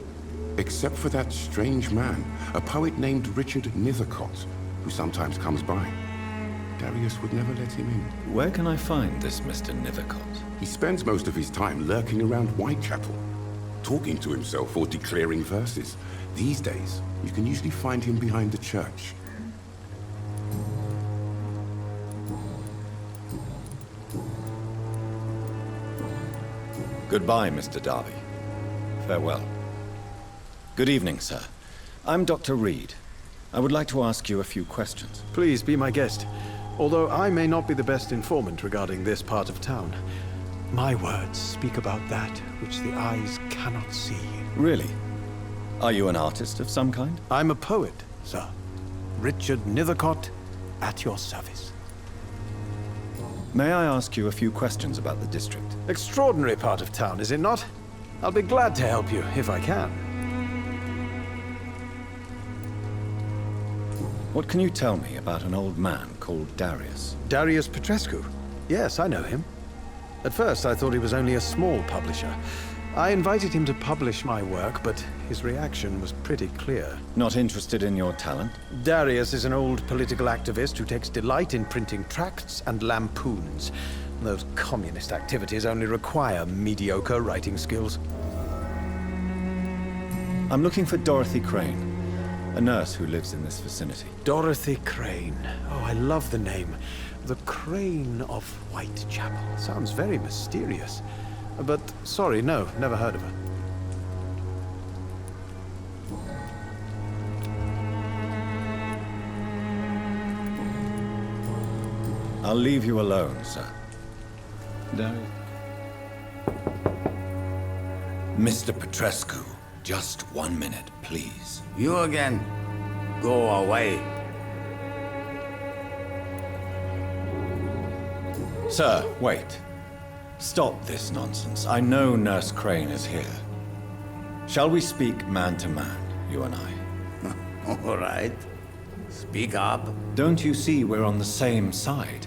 Except for that strange man, a poet named Richard Nethercott, who sometimes comes by. Darius would never let him in. Where can I find this Mr. Nethercott? He spends most of his time lurking around Whitechapel, talking to himself or declaring verses. These days, you can usually find him behind the church. Goodbye, Mr. Darby. Farewell. Good evening, sir. I'm Dr. Reed. I would like to ask you a few questions. Please be my guest. Although I may not be the best informant regarding this part of town, my words speak about that which the eyes cannot see. Really? Are you an artist of some kind? I'm a poet, sir. Richard Nethercott, at your service. May I ask you a few questions about the district? Extraordinary part of town, is it not? I'll be glad to help you, if I can. What can you tell me about an old man called Darius? Darius Petrescu? Yes, I know him. At first, I thought he was only a small publisher. I invited him to publish my work, but his reaction was pretty clear. Not interested in your talent? Darius is an old political activist who takes delight in printing tracts and lampoons. Those communist activities only require mediocre writing skills. I'm looking for Dorothy Crane, a nurse who lives in this vicinity. Dorothy Crane. Oh, I love the name. The Crane of Whitechapel. Sounds very mysterious. But, sorry, no, never heard of her. I'll leave you alone, sir. Darius? Mr. Petrescu, just 1 minute, please. You again. Go away. Sir, wait. Stop this nonsense. I know Nurse Crane is here. Shall we speak man to man, you and I? All right. Speak up. Don't you see we're on the same side?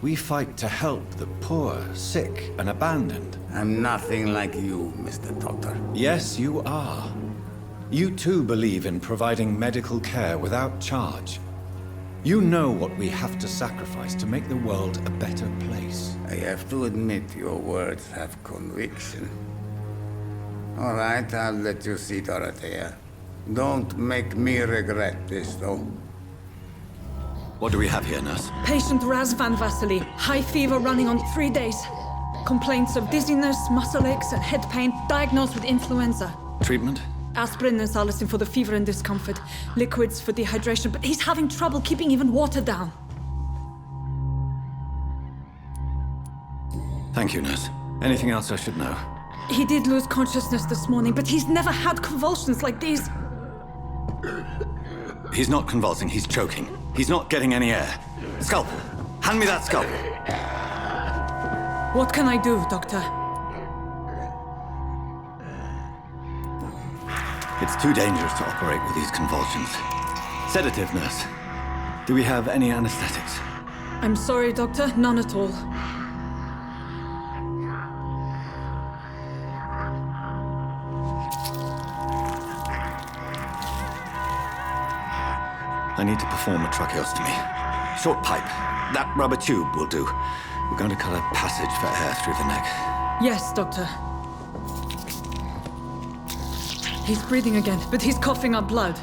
We fight to help the poor, sick, and abandoned. I'm nothing like you, Mr. Doctor. Yes, you are. You too believe in providing medical care without charge. You know what we have to sacrifice to make the world a better place. I have to admit your words have conviction. All right, I'll let you see, Dorothea. Don't make me regret this, though. What do we have here, nurse? Patient Razvan Vasily. High fever running on 3 days. Complaints of dizziness, muscle aches, and head pain. Diagnosed with influenza. Treatment? Aspirin and salicin for the fever and discomfort. Liquids for dehydration, but he's having trouble keeping even water down. Thank you, nurse. Anything else I should know? He did lose consciousness this morning, but he's never had convulsions like these. He's not convulsing, he's choking. He's not getting any air. Scalpel! Hand me that scalpel! What can I do, Doctor? It's too dangerous to operate with these convulsions. Sedative, nurse. Do we have any anesthetics? I'm sorry, Doctor. None at all. I need to perform a tracheostomy. Short pipe. That rubber tube will do. We're going to cut a passage for air through the neck. Yes, Doctor. He's breathing again, but he's coughing up blood.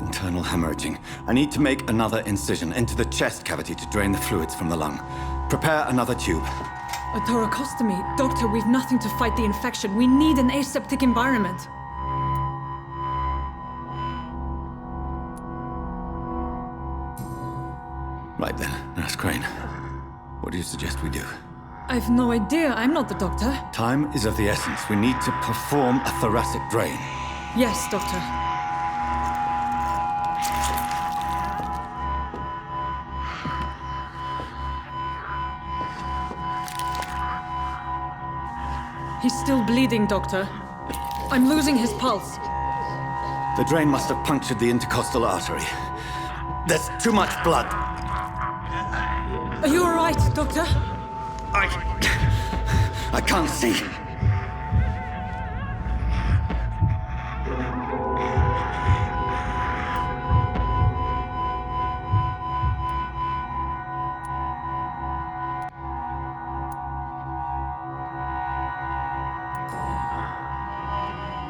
Internal hemorrhaging. I need to make another incision into the chest cavity to drain the fluids from the lung. Prepare another tube. A thoracostomy? Doctor, we've nothing to fight the infection. We need an aseptic environment. Right then, Nurse Crane. What do you suggest we do? I've no idea. I'm not the doctor. Time is of the essence. We need to perform a thoracic drain. Yes, Doctor. He's still bleeding, Doctor. I'm losing his pulse. The drain must have punctured the intercostal artery. There's too much blood. Are you all right, Doctor? I can't see.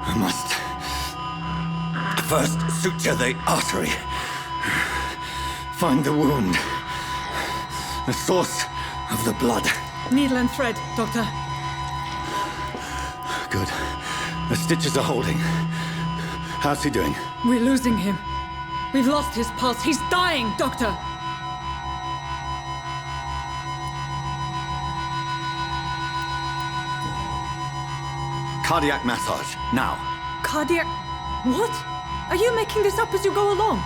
I must first suture the artery. Find the wound. The source of the blood. Needle and thread, Doctor. Good. The stitches are holding. How's he doing? We're losing him. We've lost his pulse. He's dying, Doctor. Cardiac massage, now. Cardiac... What? Are you making this up as you go along?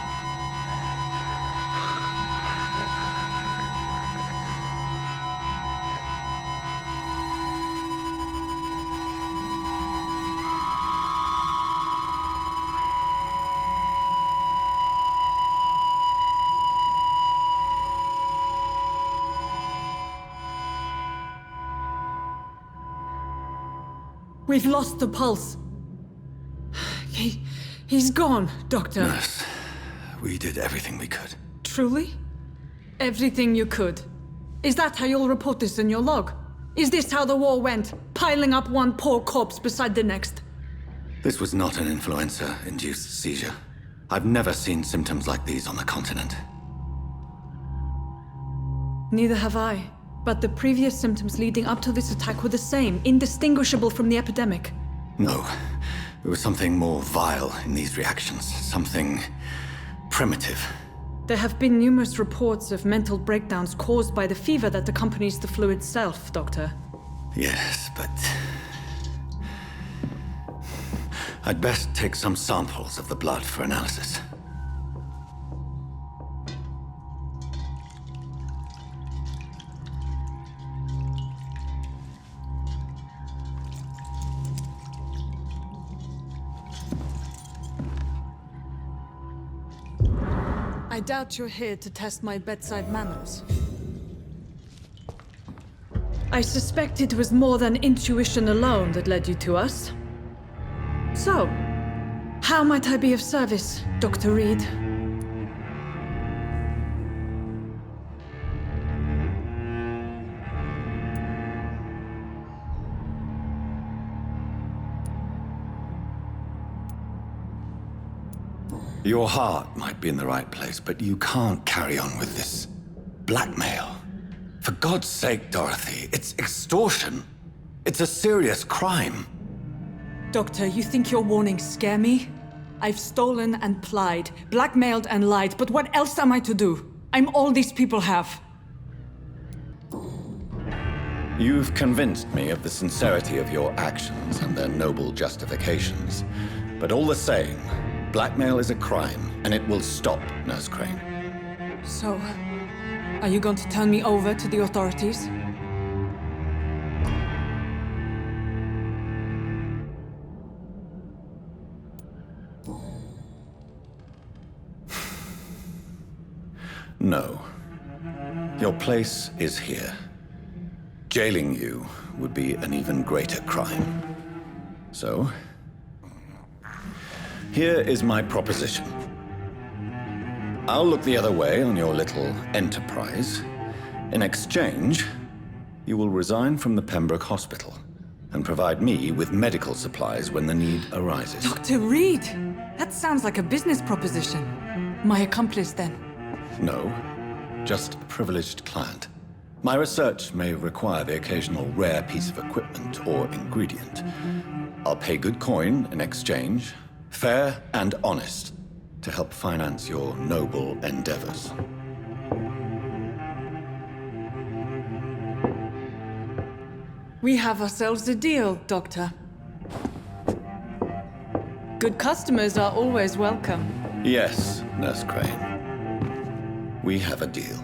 We've lost the pulse. He's gone, Doctor. Nurse, we did everything we could. Truly? Everything you could. Is that how you'll report this in your log? Is this how the war went? Piling up one poor corpse beside the next? This was not an influenza-induced seizure. I've never seen symptoms like these on the continent. Neither have I. But the previous symptoms leading up to this attack were the same, indistinguishable from the epidemic. No. There was something more vile in these reactions. Something primitive. There have been numerous reports of mental breakdowns caused by the fever that accompanies the flu itself, Doctor. Yes, but... I'd best take some samples of the blood for analysis. I doubt you're here to test my bedside manners. I suspect it was more than intuition alone that led you to us. So, how might I be of service, Dr. Reed? Your heart might be in the right place, but you can't carry on with this blackmail. For God's sake, Dorothy, it's extortion. It's a serious crime. Doctor, you think your warnings scare me? I've stolen and plied, blackmailed and lied, but what else am I to do? I'm all these people have. You've convinced me of the sincerity of your actions and their noble justifications. But all the same, blackmail is a crime, and it will stop, Nurse Crane. So, are you going to turn me over to the authorities? No. Your place is here. Jailing you would be an even greater crime. So, here is my proposition. I'll look the other way on your little enterprise. In exchange, you will resign from the Pembroke Hospital and provide me with medical supplies when the need arises. Dr. Reed! That sounds like a business proposition. My accomplice, then? No, just a privileged client. My research may require the occasional rare piece of equipment or ingredient. I'll pay good coin in exchange, fair and honest, to help finance your noble endeavors. We have ourselves a deal, Doctor. Good customers are always welcome. Yes, Nurse Crane. We have a deal.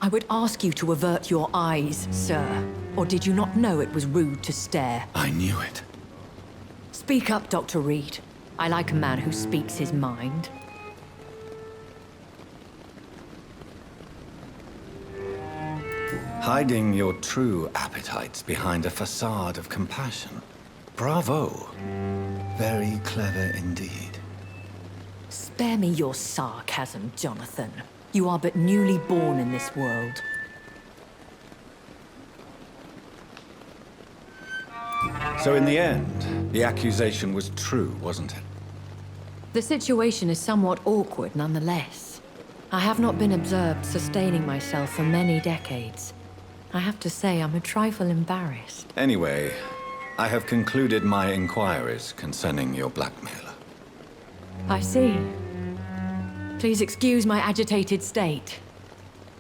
I would ask you to avert your eyes, sir. Or did you not know it was rude to stare? I knew it. Speak up, Dr. Reed. I like a man who speaks his mind. Hiding your true appetites behind a facade of compassion. Bravo. Very clever indeed. Spare me your sarcasm, Jonathan. You are but newly born in this world. So in the end, the accusation was true, wasn't it? The situation is somewhat awkward nonetheless. I have not been observed sustaining myself for many decades. I have to say I'm a trifle embarrassed. Anyway, I have concluded my inquiries concerning your blackmailer. I see. Please excuse my agitated state.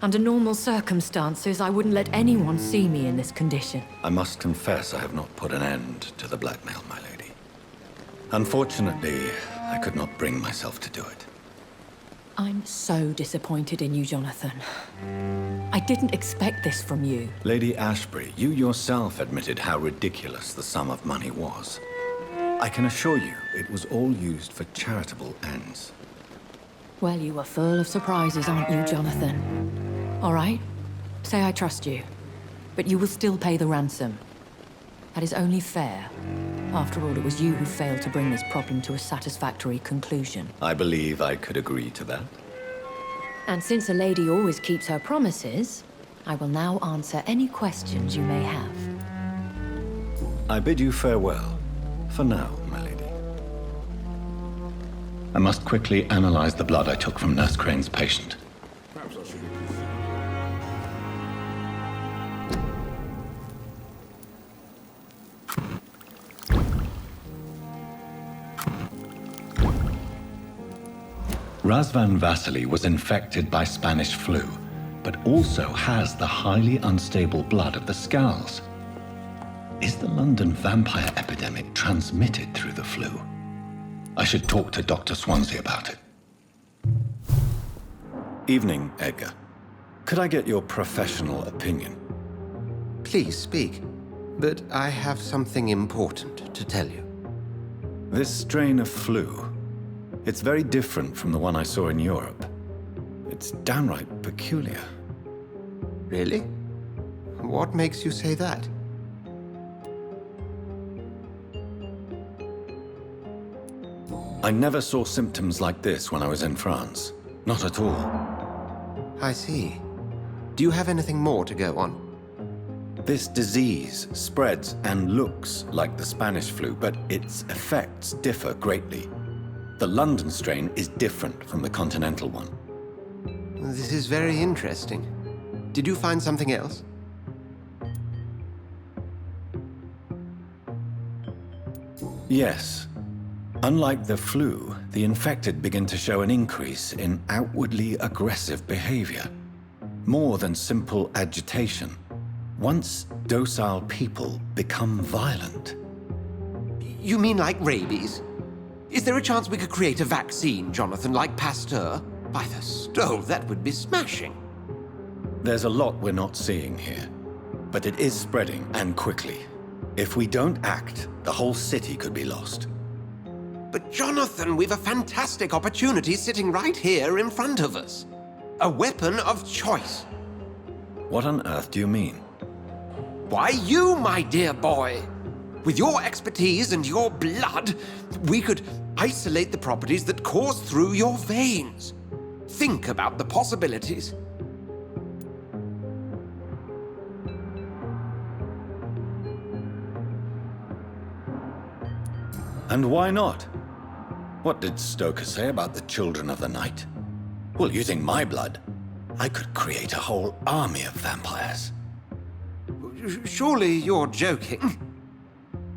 Under normal circumstances, I wouldn't let anyone see me in this condition. I must confess I have not put an end to the blackmail, my lady. Unfortunately, I could not bring myself to do it. I'm so disappointed in you, Jonathan. I didn't expect this from you. Lady Ashbury, you yourself admitted how ridiculous the sum of money was. I can assure you, it was all used for charitable ends. Well, you are full of surprises, aren't you, Jonathan? All right, say I trust you, but you will still pay the ransom. That is only fair. After all, it was you who failed to bring this problem to a satisfactory conclusion. I believe I could agree to that. And since a lady always keeps her promises, I will now answer any questions you may have. I bid you farewell, for now, my lady. I must quickly analyze the blood I took from Nurse Crane's patient. Perhaps I should. Razvan Vasily was infected by Spanish flu, but also has the highly unstable blood of the Scals. Is the London vampire epidemic transmitted through the flu? I should talk to Dr. Swansea about it. Evening, Edgar. Could I get your professional opinion? Please speak, but I have something important to tell you. This strain of flu, it's very different from the one I saw in Europe. It's downright peculiar. Really? What makes you say that? I never saw symptoms like this when I was in France. Not at all. I see. Do you have anything more to go on? This disease spreads and looks like the Spanish flu, but its effects differ greatly. The London strain is different from the continental one. This is very interesting. Did you find something else? Yes. Unlike the flu, the infected begin to show an increase in outwardly aggressive behavior. More than simple agitation. Once docile people become violent. You mean like rabies? Is there a chance we could create a vaccine, Jonathan, like Pasteur? By the stole, that would be smashing. There's a lot we're not seeing here. But it is spreading, and quickly. If we don't act, the whole city could be lost. But Jonathan, we've a fantastic opportunity sitting right here in front of us. A weapon of choice. What on earth do you mean? Why, you, my dear boy. With your expertise and your blood, we could isolate the properties that course through your veins. Think about the possibilities. And why not? What did Stoker say about the Children of the Night? Well, using my blood, I could create a whole army of vampires. Surely you're joking.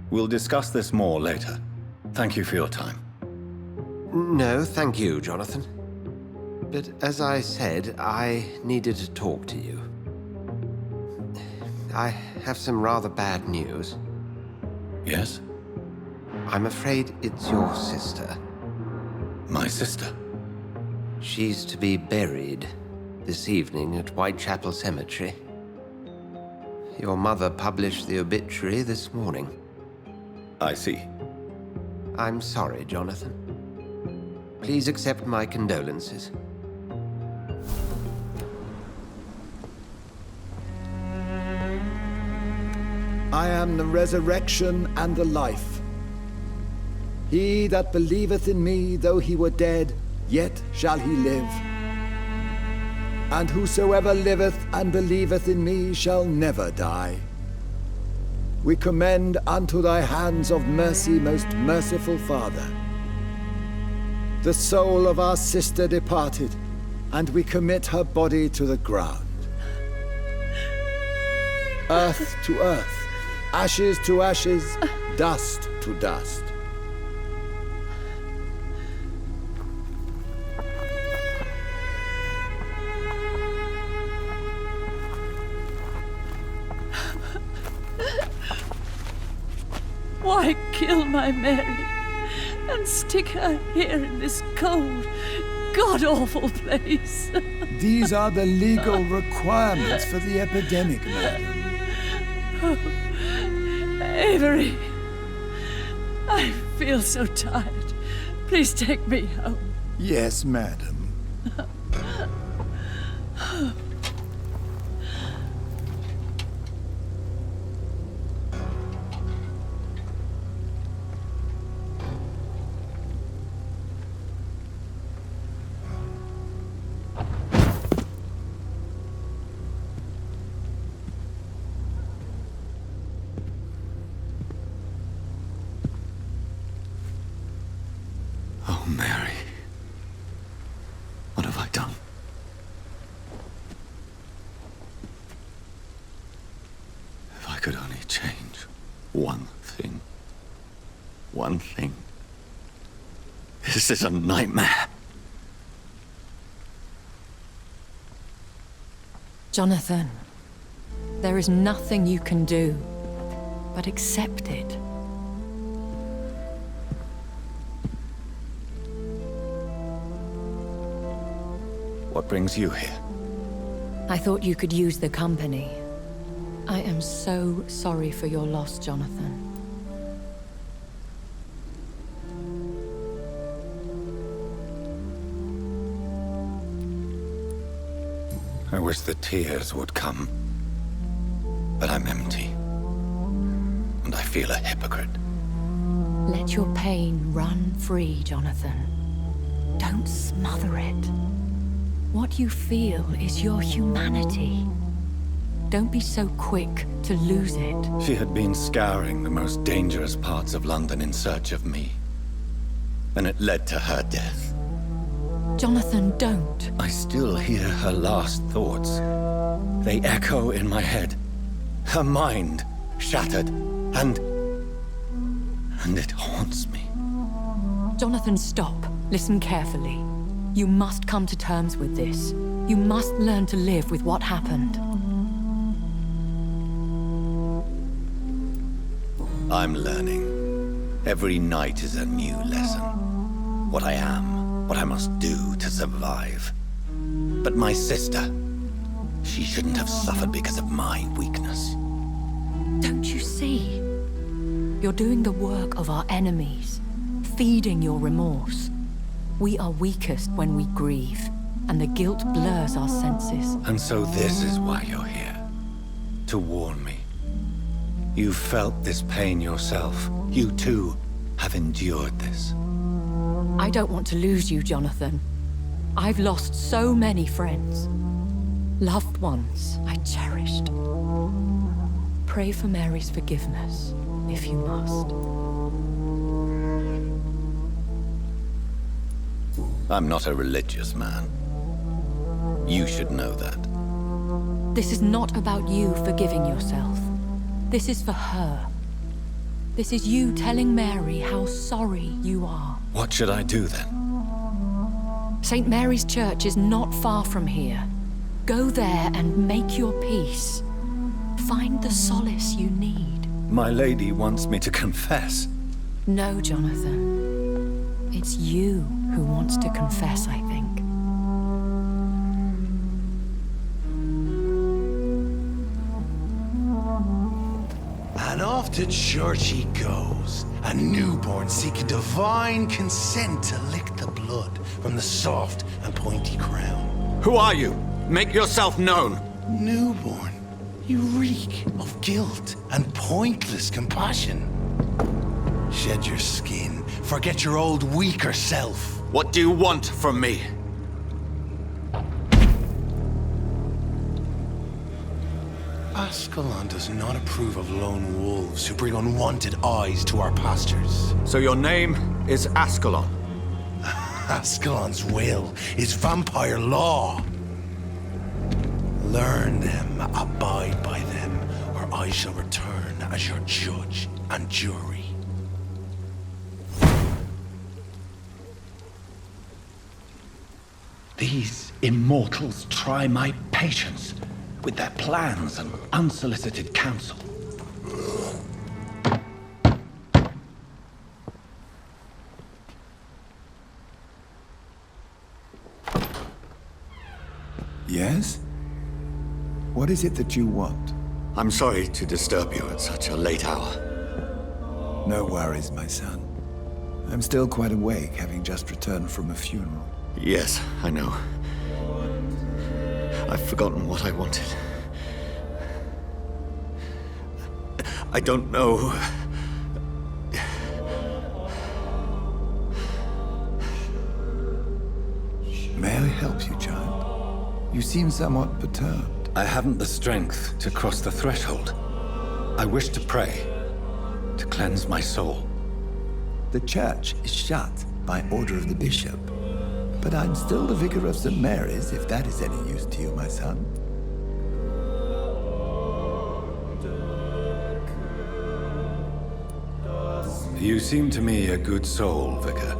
We'll discuss this more later. Thank you for your time. No, thank you, Jonathan. But as I said, I needed to talk to you. I have some rather bad news. Yes? I'm afraid it's your sister. My sister? She's to be buried this evening at Whitechapel Cemetery. Your mother published the obituary this morning. I see. I'm sorry, Jonathan. Please accept my condolences. I am the resurrection and the life. He that believeth in me, though he were dead, yet shall he live. And whosoever liveth and believeth in me shall never die. We commend unto thy hands of mercy, most merciful Father, the soul of our sister departed, and we commit her body to the ground. Earth to earth, ashes to ashes, dust to dust. Why kill my Mary and stick her here in this cold, god-awful place? These are the legal requirements for the epidemic, madam. Oh, Avery, I feel so tired. Please take me home. Yes, madam. Oh, Mary. What have I done? If I could only change one thing. One thing. This is a nightmare. Jonathan, there is nothing you can do but accept it. What brings you here? I thought you could use the company. I am so sorry for your loss, Jonathan. I wish the tears would come. But I'm empty. And I feel a hypocrite. Let your pain run free, Jonathan. Don't smother it. What you feel is your humanity. Don't be so quick to lose it. She had been scouring the most dangerous parts of London in search of me. And it led to her death. Jonathan, don't. I still hear her last thoughts. They echo in my head. Her mind shattered, and and it haunts me. Jonathan, stop. Listen carefully. You must come to terms with this. You must learn to live with what happened. I'm learning. Every night is a new lesson. What I am, what I must do to survive. But my sister, she shouldn't have suffered because of my weakness. Don't you see? You're doing the work of our enemies, feeding your remorse. We are weakest when we grieve, and the guilt blurs our senses. And so this is why you're here. To warn me. You felt this pain yourself. You too have endured this. I don't want to lose you, Jonathan. I've lost so many friends. Loved ones I cherished. Pray for Mary's forgiveness, if you must. I'm not a religious man. You should know that. This is not about you forgiving yourself. This is for her. This is you telling Mary how sorry you are. What should I do then? St. Mary's Church is not far from here. Go there and make your peace. Find the solace you need. My lady wants me to confess. No, Jonathan. It's you who wants to confess, I think. And off to church he goes, a newborn seeking divine consent to lick the blood from the soft and pointy crown. Who are you? Make yourself known. Newborn, you reek of guilt and pointless compassion. Shed your skin, forget your old weaker self. What do you want from me? Ascalon does not approve of lone wolves who bring unwanted eyes to our pastures. So your name is Ascalon? Ascalon's will is vampire law. Learn them, abide by them, or I shall return as your judge and jury. These immortals try my patience with their plans and unsolicited counsel. Yes? What is it that you want? I'm sorry to disturb you at such a late hour. No worries, my son. I'm still quite awake, having just returned from a funeral. Yes, I know. I've forgotten what I wanted. I don't know. May I help you, child? You seem somewhat perturbed. I haven't the strength to cross the threshold. I wish to pray, to cleanse my soul. The church is shut by order of the bishop. But I'm still the vicar of St. Mary's, if that is any use to you, my son. You seem to me a good soul, Vicar.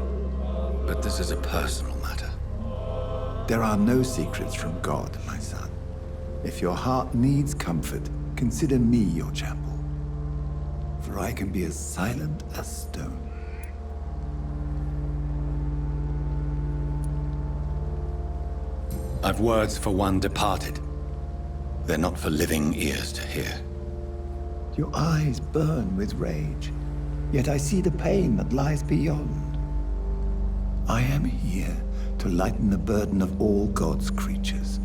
But this is a personal matter. There are no secrets from God, my son. If your heart needs comfort, consider me your chapel. For I can be as silent as stone. I've words for one departed. They're not for living ears to hear. Your eyes burn with rage, yet I see the pain that lies beyond. I am here to lighten the burden of all God's creatures.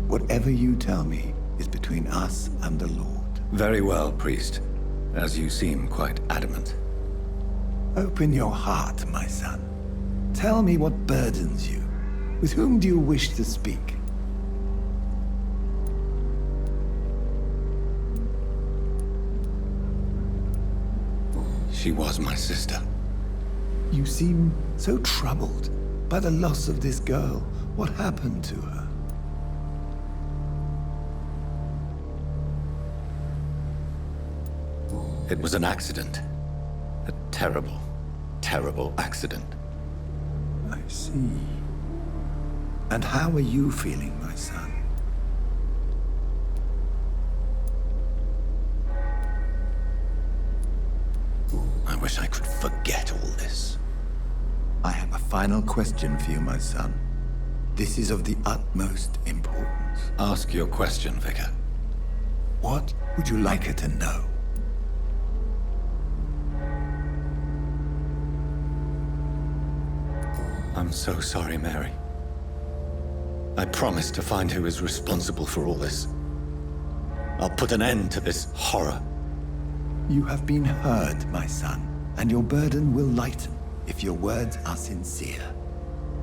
Whatever you tell me is between us and the Lord. Very well, priest, as you seem quite adamant. Open your heart, my son. Tell me what burdens you. With whom do you wish to speak? She was my sister. You seem so troubled by the loss of this girl. What happened to her? It was an accident. A terrible, terrible accident. I see. And how are you feeling, my son? I wish I could forget all this. I have a final question for you, my son. This is of the utmost importance. Ask your question, Vicar. What would you like her to know? I'm so sorry, Mary. I promise to find who is responsible for all this. I'll put an end to this horror. You have been heard, my son, and your burden will lighten if your words are sincere.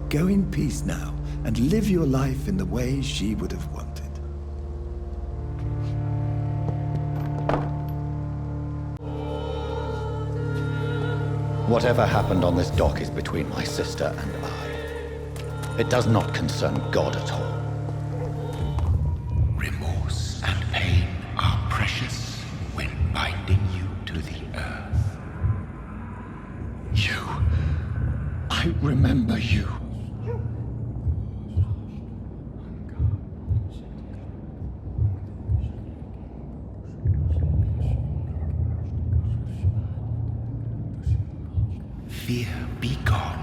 Go in peace now, and live your life in the way she would have wanted. Whatever happened on this dock is between my sister and I. It does not concern God at all. Remorse and pain are precious when binding you to the earth. You. I remember you. Fear be gone.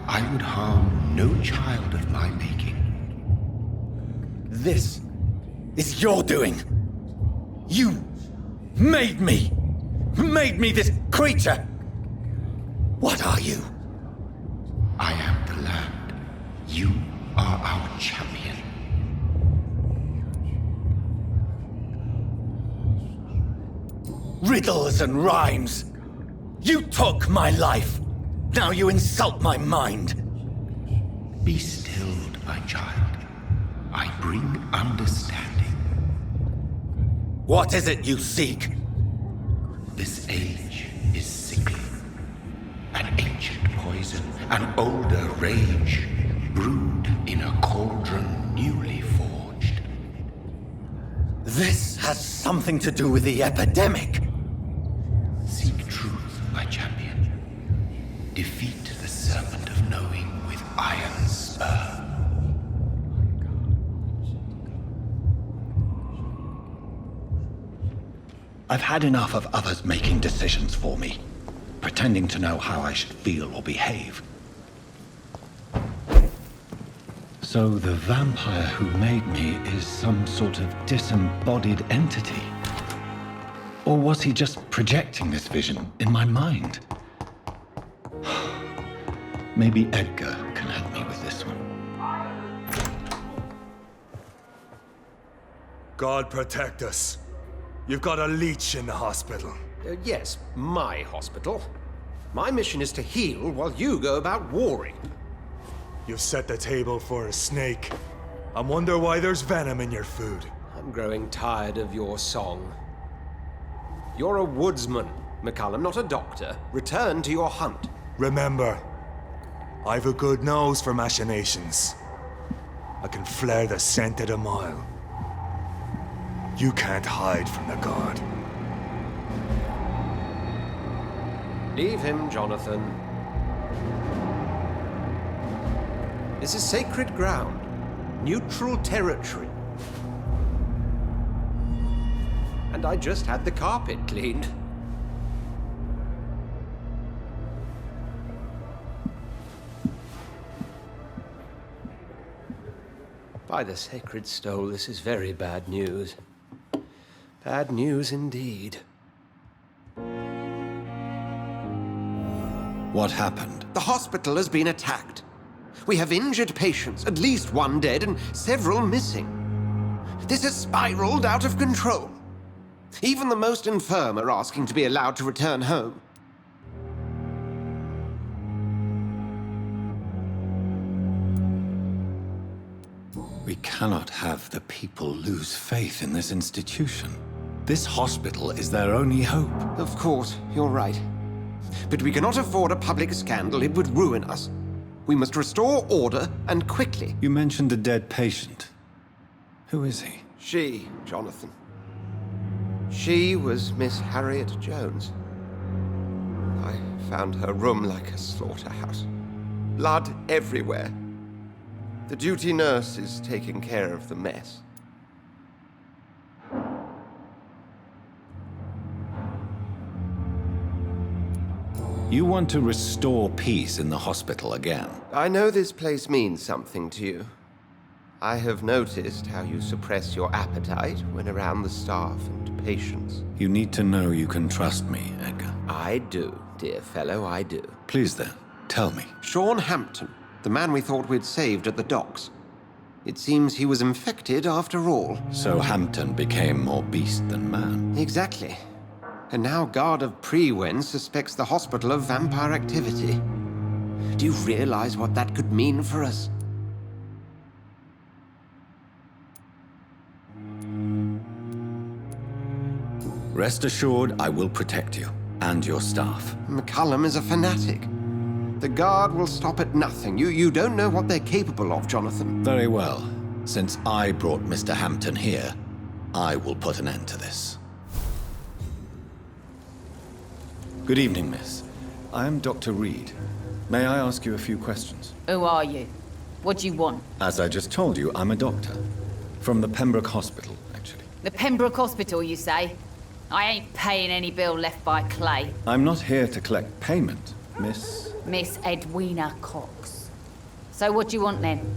I would harm no child of my making. This is your doing. You made me this creature. What are you? I am the land. You are our champion. Riddles and rhymes. You took my life. Now you insult my mind. Be stilled, my child. I bring understanding. What is it you seek? This age is sickly. An ancient poison, an older rage, brewed in a cauldron newly forged. This has something to do with the epidemic. Seek truth, my champion. Defeat the serpent of knowing with iron spur. I've had enough of others making decisions for me, pretending to know how I should feel or behave. So the vampire who made me is some sort of disembodied entity? Or was he just projecting this vision in my mind? Maybe Edgar can help me with this one. God protect us. You've got a leech in the hospital. Yes, my hospital. My mission is to heal while you go about warring. You've set the table for a snake. I wonder why there's venom in your food. I'm growing tired of your song. You're a woodsman, McCallum, not a doctor. Return to your hunt. Remember, I've a good nose for machinations. I can flare the scent at a mile. You can't hide from the god. Leave him, Jonathan. This is sacred ground. Neutral territory. And I just had the carpet cleaned. By the sacred stole, this is very bad news. Bad news indeed. What happened? The hospital has been attacked. We have injured patients, at least one dead and several missing. This has spiraled out of control. Even the most infirm are asking to be allowed to return home. We cannot have the people lose faith in this institution. This hospital is their only hope. Of course, you're right. But we cannot afford a public scandal. It would ruin us. We must restore order, and quickly. You mentioned a dead patient. Who is he? She, Jonathan. She was Miss Harriet Jones. I found her room like a slaughterhouse. Blood everywhere. The duty nurse is taking care of the mess. You want to restore peace in the hospital again? I know this place means something to you. I have noticed how you suppress your appetite when around the staff and patients. You need to know you can trust me, Edgar. I do, dear fellow, I do. Please then, tell me. Sean Hampton, the man we thought we'd saved at the docks. It seems he was infected after all. So Hampton became more beast than man. Exactly. And now Guard of Prewen suspects the hospital of vampire activity. Do you realize what that could mean for us? Rest assured, I will protect you and your staff. McCullum is a fanatic. The Guard will stop at nothing. You don't know what they're capable of, Jonathan. Very well. Since I brought Mr. Hampton here, I will put an end to this. Good evening, miss. I am Dr. Reed. May I ask you a few questions? Who are you? What do you want? As I just told you, I'm a doctor. From the Pembroke Hospital, actually. The Pembroke Hospital, you say? I ain't paying any bill left by Clay. I'm not here to collect payment, miss. Miss Edwina Cox. So what do you want then?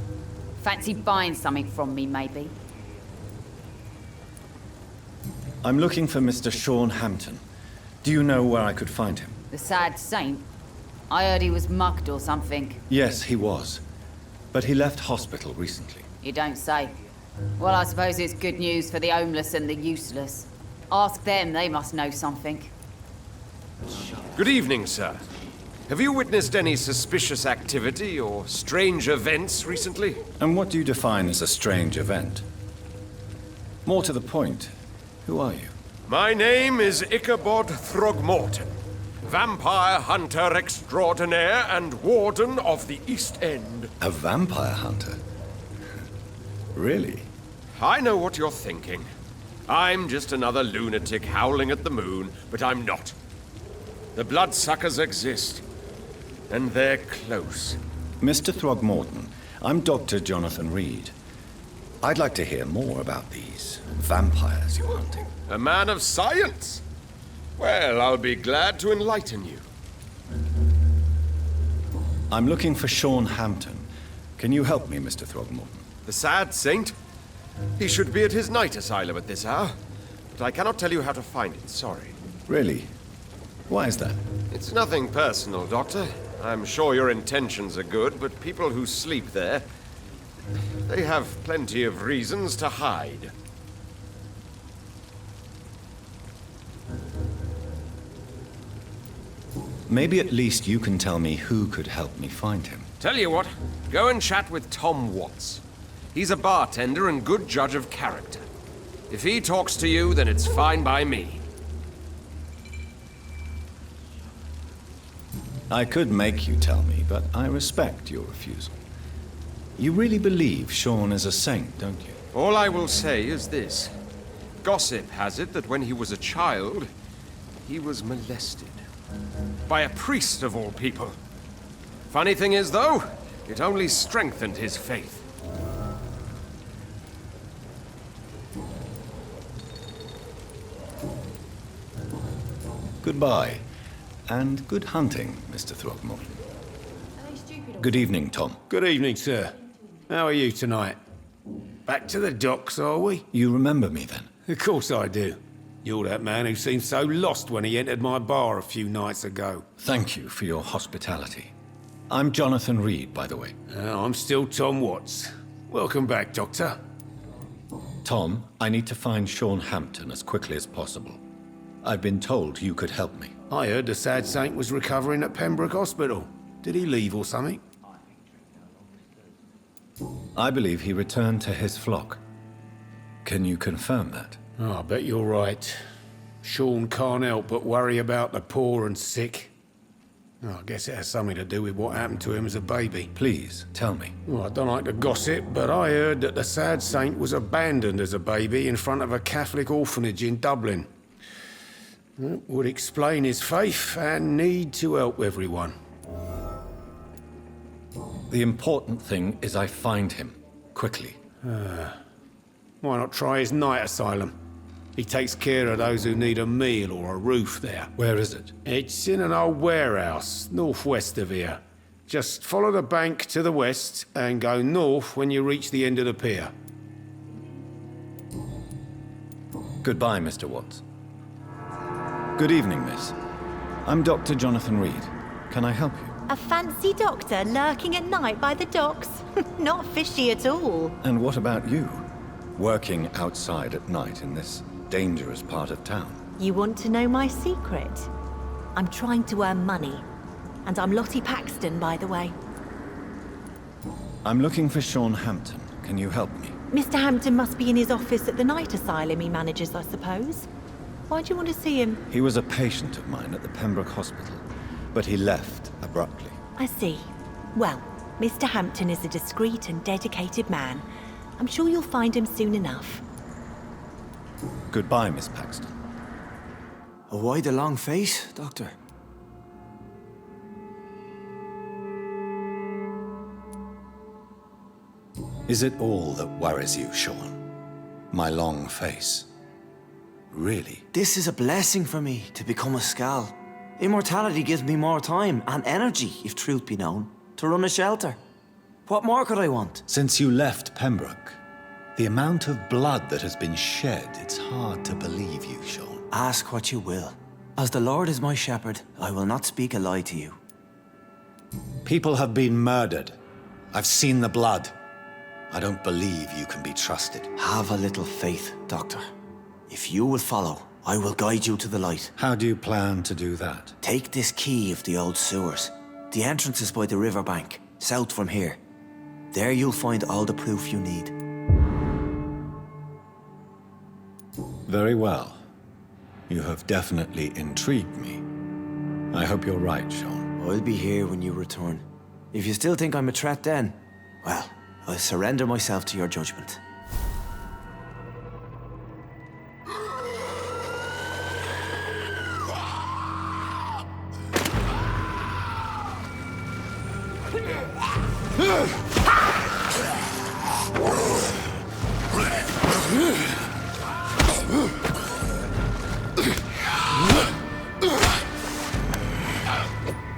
Fancy buying something from me, maybe? I'm looking for Mr. Sean Hampton. Do you know where I could find him? The sad saint? I heard he was mugged or something. Yes, he was. But he left hospital recently. You don't say. Well, I suppose it's good news for the homeless and the useless. Ask them, they must know something. Good evening, sir. Have you witnessed any suspicious activity or strange events recently? And what do you define as a strange event? More to the point, who are you? My name is Ichabod Throgmorton, vampire hunter extraordinaire and warden of the East End. A vampire hunter? Really? I know what you're thinking. I'm just another lunatic howling at the moon, but I'm not. The bloodsuckers exist, and they're close. Mr. Throgmorton, I'm Dr. Jonathan Reed. I'd like to hear more about these vampires you're hunting. A man of science? Well, I'll be glad to enlighten you. I'm looking for Sean Hampton. Can you help me, Mr. Throgmorton? The sad saint? He should be at his night asylum at this hour, but I cannot tell you how to find it, sorry. Really? Why is that? It's nothing personal, Doctor. I'm sure your intentions are good, but people who sleep there, they have plenty of reasons to hide. Maybe at least you can tell me who could help me find him. Tell you what, go and chat with Tom Watts. He's a bartender and good judge of character. If he talks to you, then it's fine by me. I could make you tell me, but I respect your refusal. You really believe Sean is a saint, don't you? All I will say is this. Gossip has it that when he was a child, he was molested. By a priest of all people. Funny thing is, though, it only strengthened his faith. Goodbye, and good hunting, Mr. Throgmorton. Good evening, Tom. Good evening, sir. How are you tonight? Back to the docks, are we? You remember me, then? Of course I do. You're that man who seemed so lost when he entered my bar a few nights ago. Thank you for your hospitality. I'm Jonathan Reed, by the way. I'm still Tom Watts. Welcome back, Doctor. Tom, I need to find Sean Hampton as quickly as possible. I've been told you could help me. I heard the sad saint was recovering at Pembroke Hospital. Did he leave or something? I believe he returned to his flock. Can you confirm that? Oh, I bet you're right. Sean can't help but worry about the poor and sick. Oh, I guess it has something to do with what happened to him as a baby. Please, tell me. Well, I don't like to gossip, but I heard that the sad saint was abandoned as a baby in front of a Catholic orphanage in Dublin. Would explain his faith and need to help everyone. The important thing is I find him, quickly. Why not try his night asylum? He takes care of those who need a meal or a roof there. Where is it? It's in an old warehouse, northwest of here. Just follow the bank to the west and go north when you reach the end of the pier. Goodbye, Mr. Watts. Good evening, miss. I'm Dr. Jonathan Reed. Can I help you? A fancy doctor lurking at night by the docks? Not fishy at all. And what about you? Working outside at night in this dangerous part of town? You want to know my secret? I'm trying to earn money. And I'm Lottie Paxton, by the way. I'm looking for Sean Hampton. Can you help me? Mr. Hampton must be in his office at the night asylum he manages, I suppose. Why do you want to see him? He was a patient of mine at the Pembroke hospital, but he left abruptly. I see. Well, Mr. Hampton is a discreet and dedicated man. I'm sure you'll find him soon enough. Goodbye, Miss Paxton. Why the long face, Doctor? Is it all that worries you, Sean? My long face? Really? This is a blessing for me, to become a Ascal. Immortality gives me more time and energy, if truth be known, to run a shelter. What more could I want? Since you left Pembroke, the amount of blood that has been shed, it's hard to believe you, Sean. Ask what you will. As the Lord is my shepherd, I will not speak a lie to you. People have been murdered. I've seen the blood. I don't believe you can be trusted. Have a little faith, Doctor. If you will follow, I will guide you to the light. How do you plan to do that? Take this key of the old sewers. The entrance is by the riverbank, south from here. There you'll find all the proof you need. Very well. You have definitely intrigued me. I hope you're right, Sean. I'll be here when you return. If you still think I'm a threat then, well, I'll surrender myself to your judgment.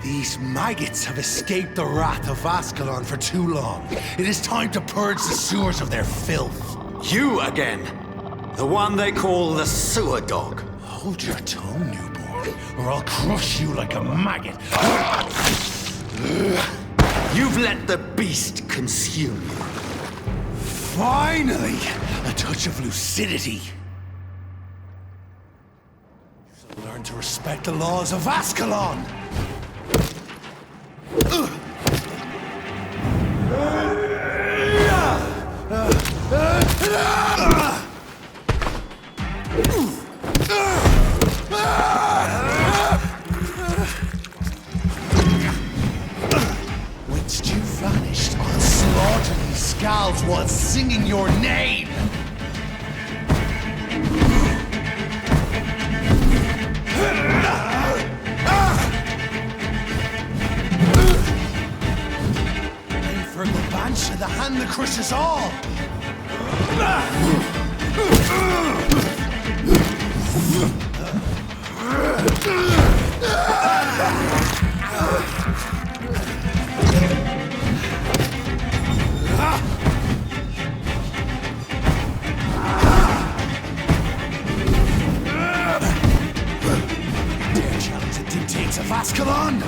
These maggots have escaped the wrath of Ascalon for too long. It is time to purge the sewers of their filth. You again! The one they call the sewer dog. Hold your tongue, newborn, or I'll crush you like a maggot. You've let the beast consume you. Finally! A touch of lucidity. So learn to respect the laws of Ascalon! Whilst you vanished, I'll slaughter these scalds while singing your name! Aim for the Banshee, the hand that crushes all! Dare challenge the dictates of Ascalon!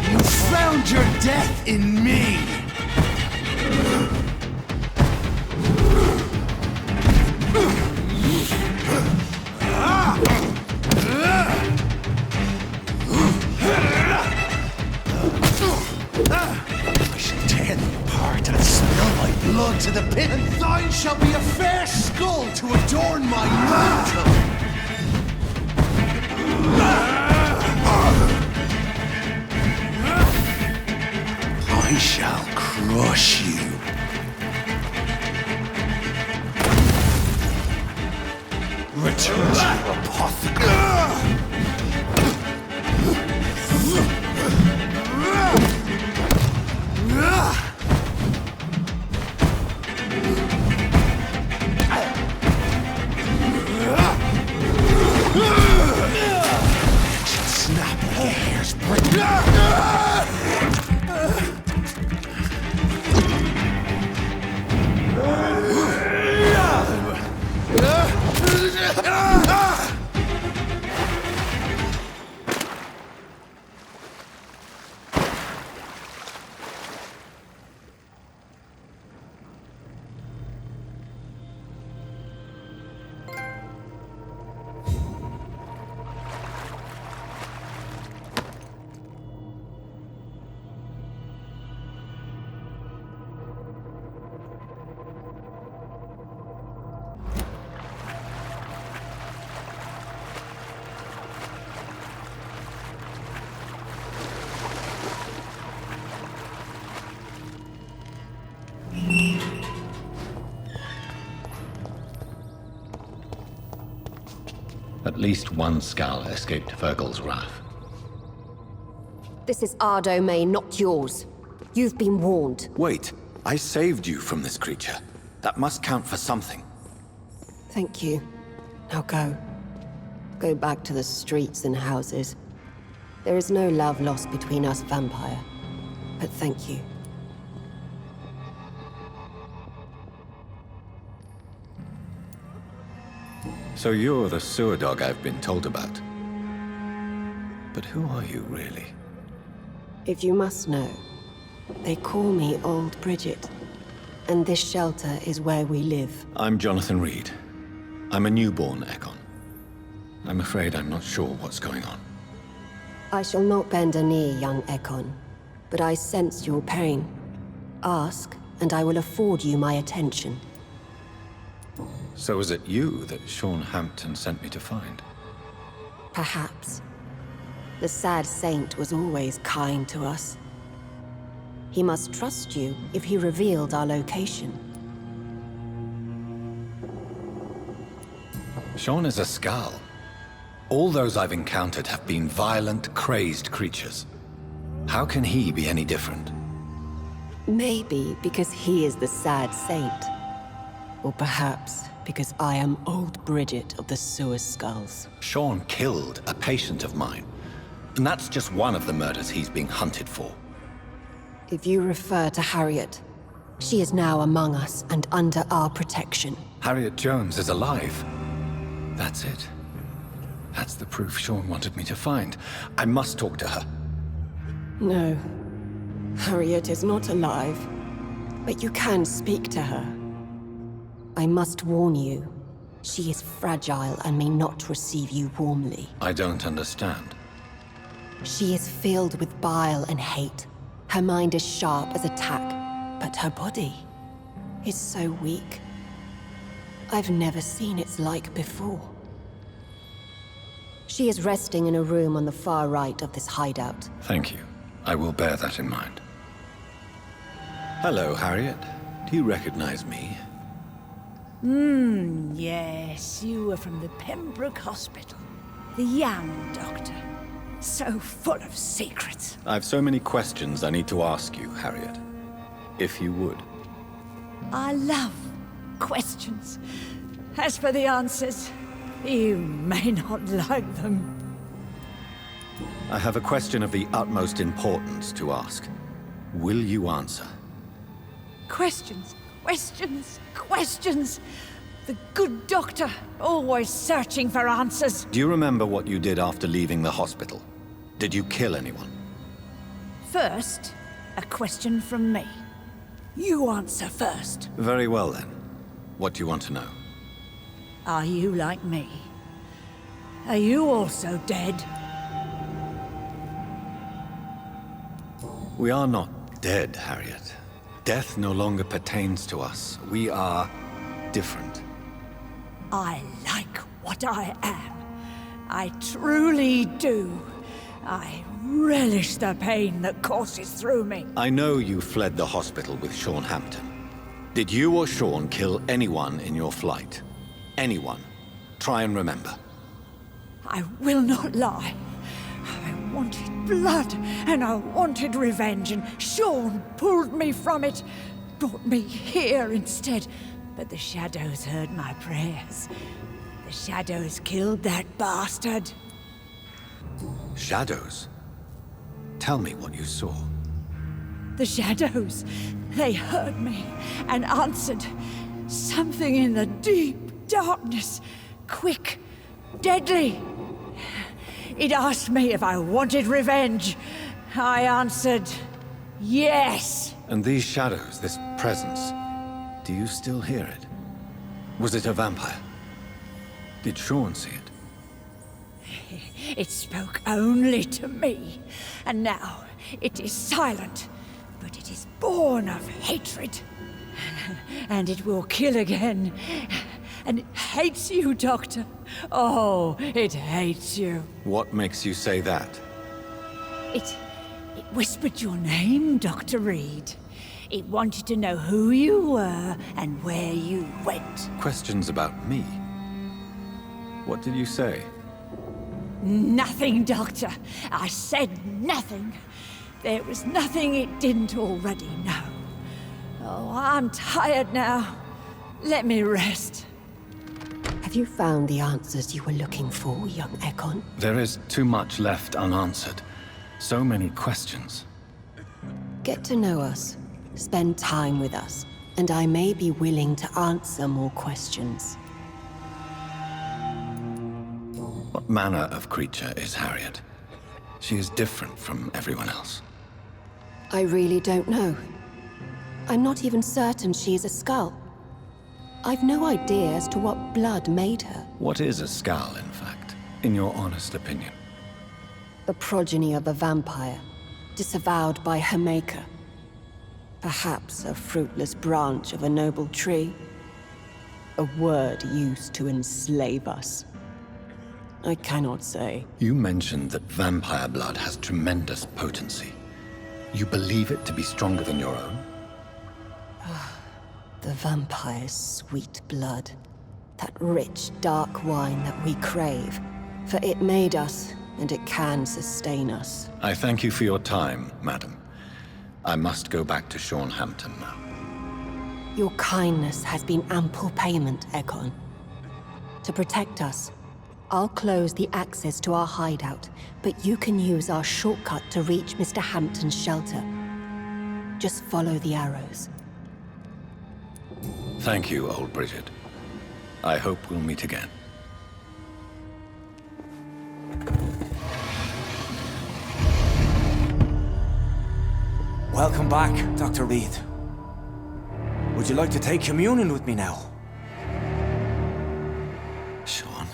You found your death in me! I shall tear them apart and spill my blood to the pit, and thine shall be a fair skull to adorn my mantle! I shall crush you. Return to your apothecary. Snap like a hair's At least one Skull escaped Virgil's wrath. This is our domain, not yours. You've been warned. Wait, I saved you from this creature. That must count for something. Thank you. Now go. Go back to the streets and houses. There is no love lost between us, Vampire. But thank you. So you're the sewer dog I've been told about. But who are you, really? If you must know, they call me Old Bridget. And this shelter is where we live. I'm Jonathan Reed. I'm a newborn Ekon. I'm afraid I'm not sure what's going on. I shall not bend a knee, young Ekon. But I sense your pain. Ask, and I will afford you my attention. So was it you that Sean Hampton sent me to find? Perhaps. The sad saint was always kind to us. He must trust you if he revealed our location. Sean is a Skull. All those I've encountered have been violent, crazed creatures. How can he be any different? Maybe because he is the sad saint. Or perhaps because I am Old Bridget of the Sewer Skulls. Sean killed a patient of mine. And that's just one of the murders he's being hunted for. If you refer to Harriet, she is now among us and under our protection. Harriet Jones is alive. That's it. That's the proof Sean wanted me to find. I must talk to her. No. Harriet is not alive. But you can speak to her. I must warn you. She is fragile and may not receive you warmly. I don't understand. She is filled with bile and hate. Her mind is sharp as a tack, but her body is so weak. I've never seen its like before. She is resting in a room on the far right of this hideout. Thank you. I will bear that in mind. Hello, Harriet. Do you recognize me? Yes, you were from the Pembroke Hospital. The young doctor. So full of secrets. I've so many questions I need to ask you, Harriet. If you would. I love questions. As for the answers, you may not like them. I have a question of the utmost importance to ask. Will you answer? Questions, questions, questions. The good doctor, always searching for answers. Do you remember what you did after leaving the hospital? Did you kill anyone? First, a question from me. You answer first. Very well then. What do you want to know? Are you like me? Are you also dead? We are not dead, Harriet. Death no longer pertains to us. We are different. I like what I am. I truly do. I relish the pain that courses through me. I know you fled the hospital with Sean Hampton. Did you or Sean kill anyone in your flight? Anyone? Try and remember. I will not lie. I wanted blood, and I wanted revenge, and Sean pulled me from it, brought me here instead. But the shadows heard my prayers. The shadows killed that bastard. Shadows? Tell me what you saw. The shadows, they heard me and answered. Something in the deep darkness, quick, deadly. It asked me if I wanted revenge. I answered, yes. And these shadows, this presence, do you still hear it? Was it a vampire? Did Sean see it? It spoke only to me, and now it is silent, but it is born of hatred. And it will kill again. And it hates you, Doctor. Oh, it hates you. What makes you say that? It whispered your name, Dr. Reed. It wanted to know who you were and where you went. Questions about me? What did you say? Nothing, Doctor. I said nothing. There was nothing it didn't already know. Oh, I'm tired now. Let me rest. Have you found the answers you were looking for, young Ekon? There is too much left unanswered. So many questions. Get to know us. Spend time with us. And I may be willing to answer more questions. What manner of creature is Harriet? She is different from everyone else. I really don't know. I'm not even certain she is a skull. I've no idea as to what blood made her. What is a skull, in fact, in your honest opinion? The progeny of a vampire, disavowed by her maker. Perhaps a fruitless branch of a noble tree. A word used to enslave us. I cannot say. You mentioned that vampire blood has tremendous potency. You believe it to be stronger than your own? The vampire's sweet blood. That rich, dark wine that we crave. For it made us, and it can sustain us. I thank you for your time, madam. I must go back to Sean Hampton now. Your kindness has been ample payment, Ekon. To protect us, I'll close the access to our hideout, but you can use our shortcut to reach Mr. Hampton's shelter. Just follow the arrows. Thank you, old Bridget. I hope we'll meet again. Welcome back, Dr. Reed. Would you like to take communion with me now? Sean,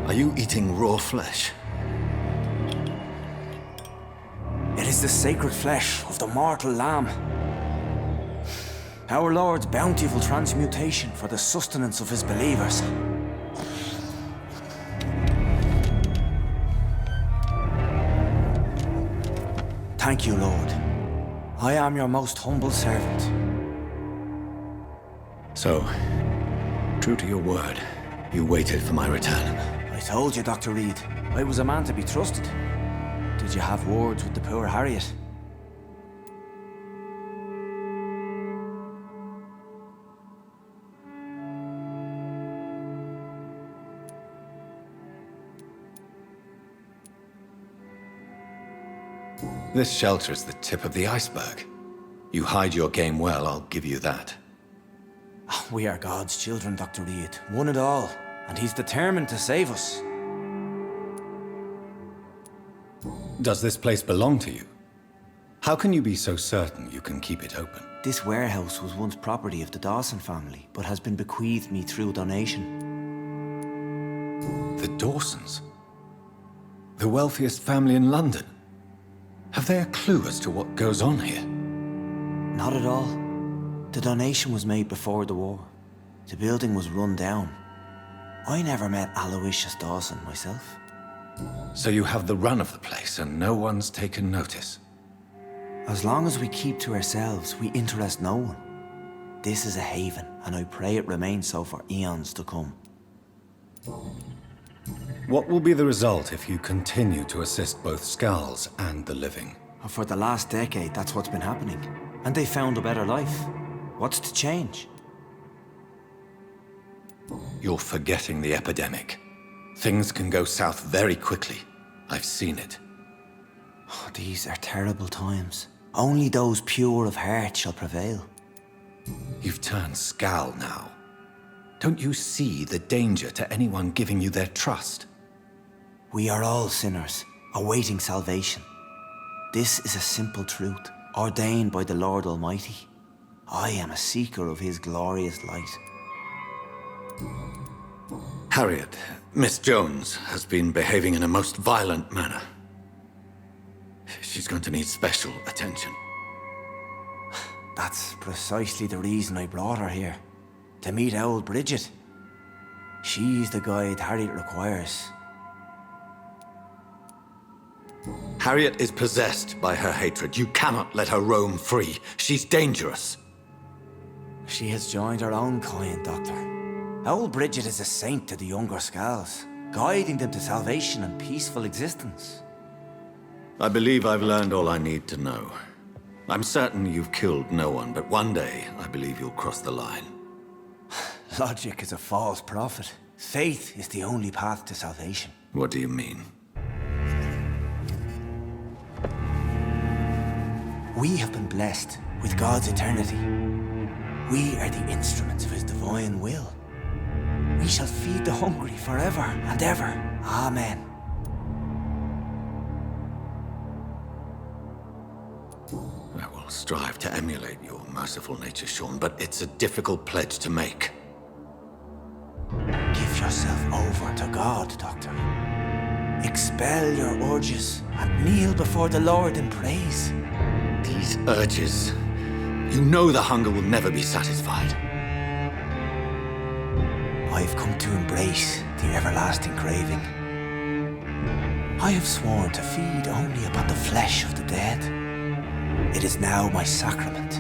are you eating raw flesh? It is the sacred flesh of the mortal lamb. Our Lord's bountiful transmutation for the sustenance of his believers. Thank you, Lord. I am your most humble servant. So, true to your word, you waited for my return. I told you, Dr. Reed, I was a man to be trusted. Did you have words with the poor Harriet? This shelter is the tip of the iceberg. You hide your game well, I'll give you that. We are God's children, Dr. Reed. One and all. And he's determined to save us. Does this place belong to you? How can you be so certain you can keep it open? This warehouse was once property of the Dawson family, but has been bequeathed me through donation. The Dawsons? The wealthiest family in London? Have they a clue as to what goes on here? Not at all. The donation was made before the war. The building was run down. I never met Aloysius Dawson myself. So you have the run of the place and no one's taken notice? As long as we keep to ourselves, we interest no one. This is a haven, and I pray it remains so for eons to come. What will be the result if you continue to assist both Skals and the living? For the last decade, that's what's been happening. And they found a better life. What's to change? You're forgetting the epidemic. Things can go south very quickly. I've seen it. Oh, these are terrible times. Only those pure of heart shall prevail. You've turned Skal now. Don't you see the danger to anyone giving you their trust? We are all sinners, awaiting salvation. This is a simple truth, ordained by the Lord Almighty. I am a seeker of His glorious light. Harriet, Miss Jones has been behaving in a most violent manner. She's going to need special attention. That's precisely the reason I brought her here. To meet old Bridget. She's the guide Harriet requires. Harriet is possessed by her hatred. You cannot let her roam free. She's dangerous. She has joined her own kind, Doctor. Old Bridget is a saint to the younger Skals, guiding them to salvation and peaceful existence. I believe I've learned all I need to know. I'm certain you've killed no one, but one day I believe you'll cross the line. Logic is a false prophet. Faith is the only path to salvation. What do you mean? We have been blessed with God's eternity. We are the instruments of His divine will. We shall feed the hungry forever and ever. Amen. I will strive to emulate your merciful nature, Sean, but it's a difficult pledge to make. Give yourself over to God, Doctor. Expel your urges and kneel before the Lord in praise. These urges. You know the hunger will never be satisfied. I've come to embrace the everlasting craving. I have sworn to feed only upon the flesh of the dead. It is now my sacrament.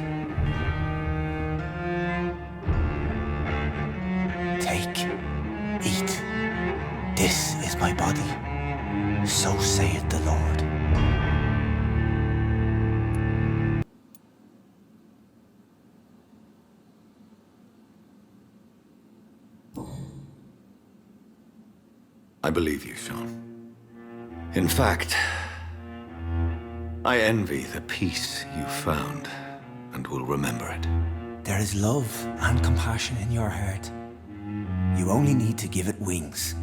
Take, eat. This is my body. So saith the Lord. I believe you, Sean. In fact, I envy the peace you found, and will remember it. There is love and compassion in your heart. You only need to give it wings.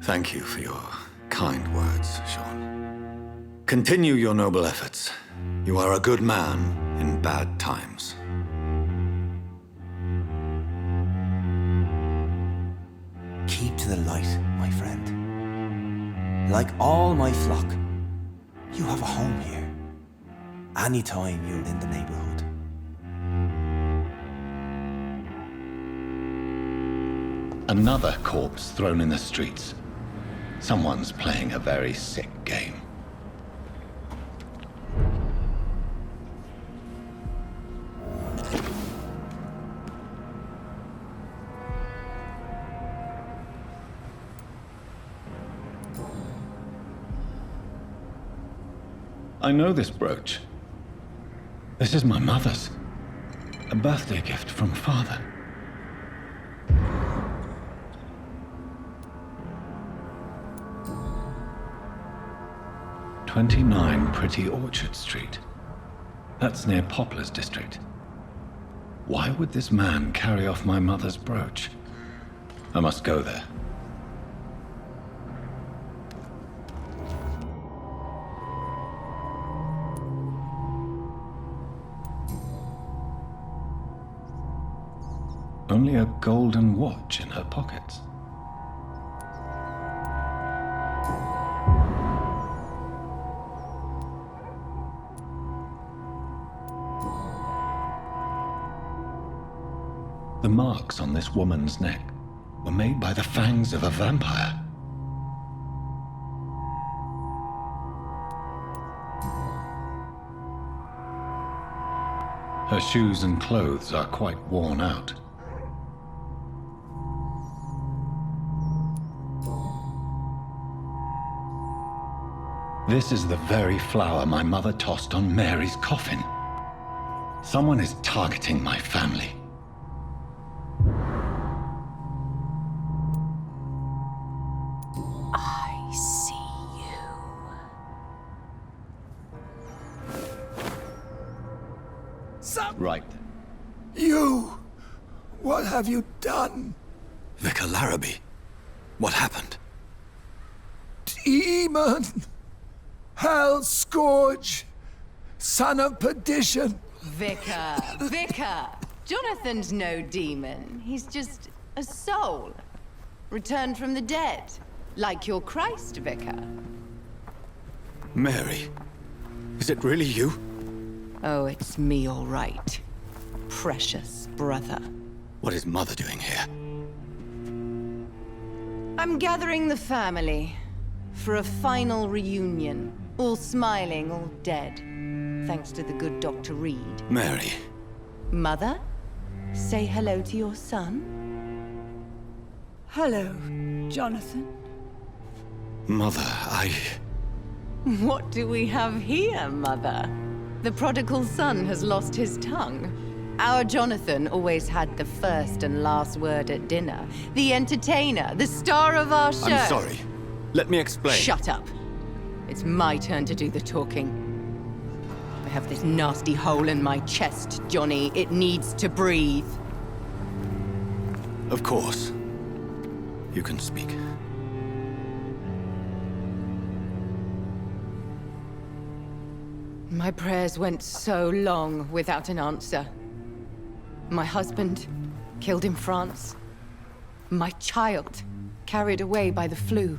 Thank you for your kind words, Sean. Continue your noble efforts. You are a good man in bad times. Keep to the light, my friend. Like all my flock, you have a home here. Anytime you're in the neighborhood. Another corpse thrown in the streets. Someone's playing a very sick game. I know this brooch. This is my mother's. A birthday gift from father. "29 Pretty Orchard Street. That's near Poplar's district. Why would this man carry off my mother's brooch? I must go there. Only a golden watch in her pockets. The marks on this woman's neck were made by the fangs of a vampire. Her shoes and clothes are quite worn out. This is the very flower my mother tossed on Mary's coffin. Someone is targeting my family. I see you. Right. You! What have you done? Vicar Larrabee, what happened? Demon! Hell scourge! Son of perdition! Vicar, Vicar! Jonathan's no demon. He's just a soul. Returned from the dead. Like your Christ, Vicar. Mary, is it really you? Oh, it's me, all right. Precious brother. What is Mother doing here? I'm gathering the family for a final reunion. All smiling, all dead. Thanks to the good Dr. Reed. Mary. Mother, say hello to your son. Hello, Jonathan. Mother, What do we have here, Mother? The prodigal son has lost his tongue. Our Jonathan always had the first and last word at dinner. The entertainer, the star of our show. I'm sorry. Let me explain. Shut up. It's my turn to do the talking. I have this nasty hole in my chest, Johnny. It needs to breathe. Of course. You can speak. My prayers went so long without an answer. My husband, killed in France. My child, carried away by the flu.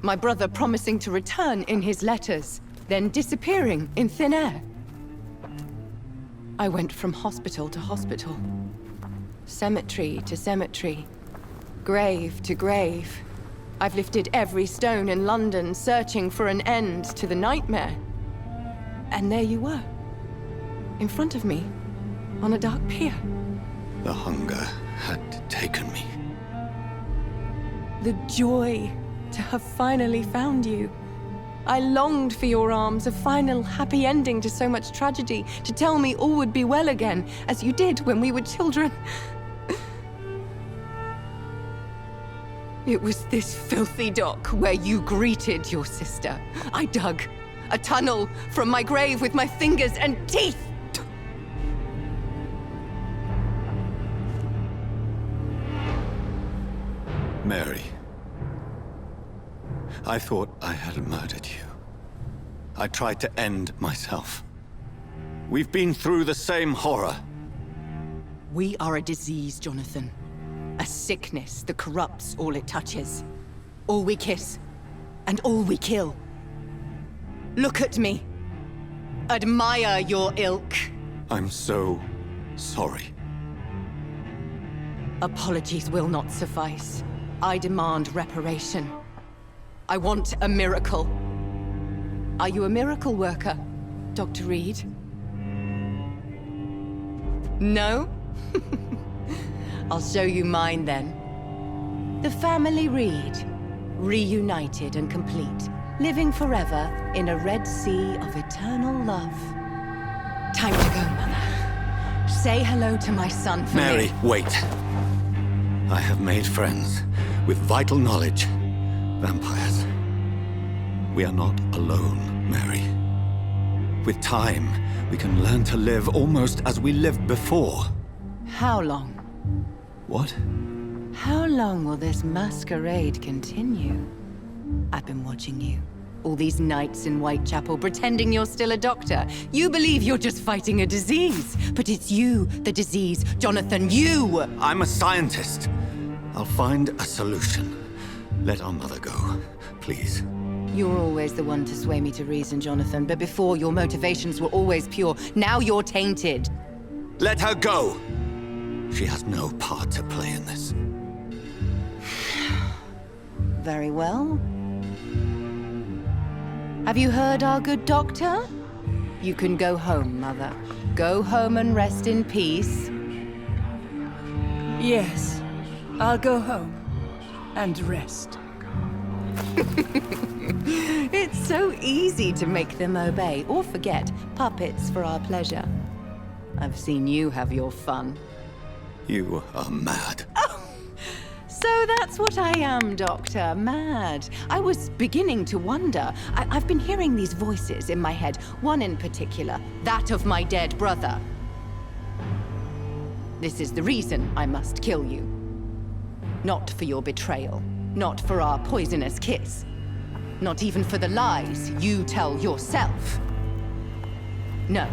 My brother promising to return in his letters, then disappearing in thin air. I went from hospital to hospital. Cemetery to cemetery. Grave to grave. I've lifted every stone in London, searching for an end to the nightmare. And there you were. In front of me, on a dark pier. The hunger had taken me. The joy to have finally found you. I longed for your arms, a final happy ending to so much tragedy, to tell me all would be well again, as you did when we were children. It was this filthy dock where you greeted your sister. I dug a tunnel from my grave with my fingers and teeth. Mary. I thought I had murdered you. I tried to end myself. We've been through the same horror. We are a disease, Jonathan. A sickness that corrupts all it touches. All we kiss, and all we kill. Look at me. Admire your ilk. I'm so sorry. Apologies will not suffice. I demand reparation. I want a miracle. Are you a miracle worker, Dr. Reed? No? I'll show you mine then. The family Reed, reunited and complete, living forever in a red sea of eternal love. Time to go, Mother. Say hello to my son for Mary, me. wait. I have made friends with vital knowledge. Vampires. We are not alone, Mary. With time, we can learn to live almost as we lived before. How long? What? How long will this masquerade continue? I've been watching you. All these nights in Whitechapel, pretending you're still a doctor. You believe you're just fighting a disease. But it's you, the disease. Jonathan, you! I'm a scientist. I'll find a solution. Let our mother go, please. You're always the one to sway me to reason, Jonathan. But before, your motivations were always pure. Now you're tainted. Let her go! She has no part to play in this. Very well. Have you heard our good doctor? You can go home, Mother. go home and rest in peace? Yes, I'll go home and rest. It's so easy to make them obey or forget puppets for our pleasure. I've seen you have your fun. You are mad. So that's what I am, Doctor. Mad. I was beginning to wonder. I've been hearing these voices in my head, one in particular, that of my dead brother. This is the reason I must kill you. Not for your betrayal, not for our poisonous kiss, not even for the lies you tell yourself. No,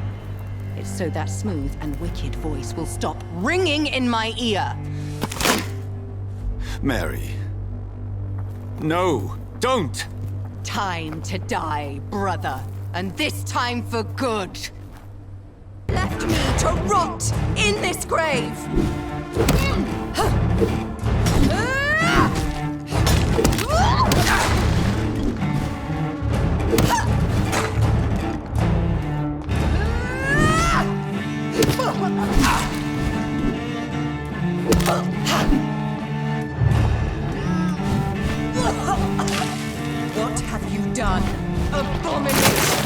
it's so that smooth and wicked voice will stop ringing in my ear. Mary. No, don't! Time to die, brother. And this time for good. Left me to rot in this grave! What have you done, abomination?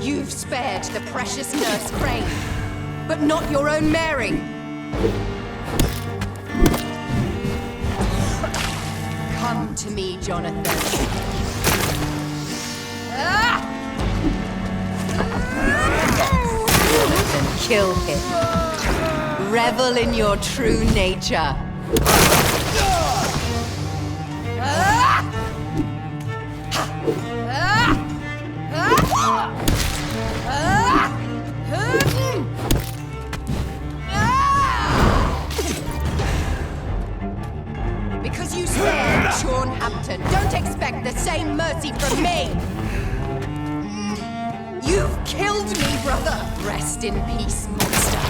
You've spared the precious Nurse Crane, but not your own Mary. Come to me, Jonathan. Then kill him. Revel in your true nature. Because you spared Sean Hampton, don't expect the same mercy from me! You've killed me, brother! Rest in peace, monster!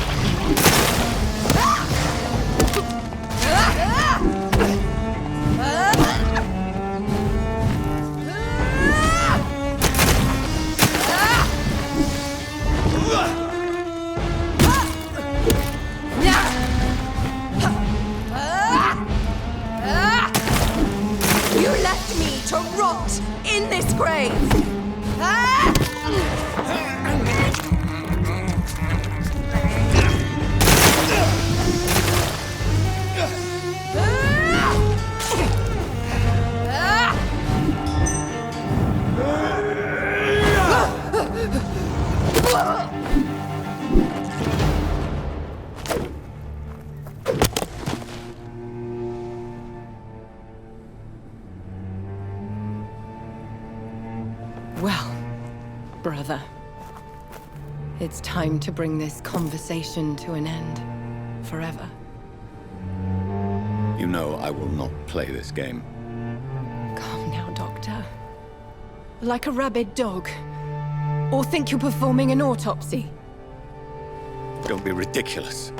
You left me to rot in this grave! Well, brother, it's time to bring this conversation to an end, forever. You know I will not play this game. Calm now, Doctor. Like a rabid dog. Or think you're performing an autopsy. Don't be ridiculous.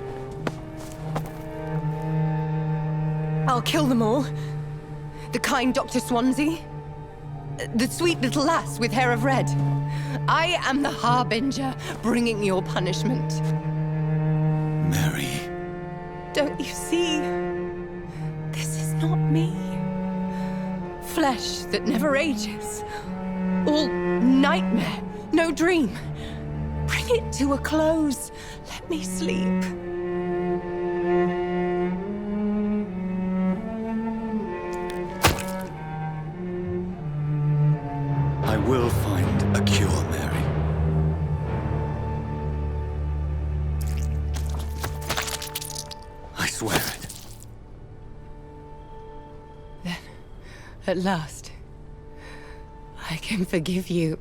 I'll kill them all. The kind Dr. Swansea. The sweet little lass with hair of red. I am the Harbinger, bringing your punishment. Mary. Don't you see? This is not me. Flesh that never ages. All nightmare, no dream. Bring it to a close. Let me sleep. I will find a cure, Mary. I swear it. Then, at last, I can forgive you.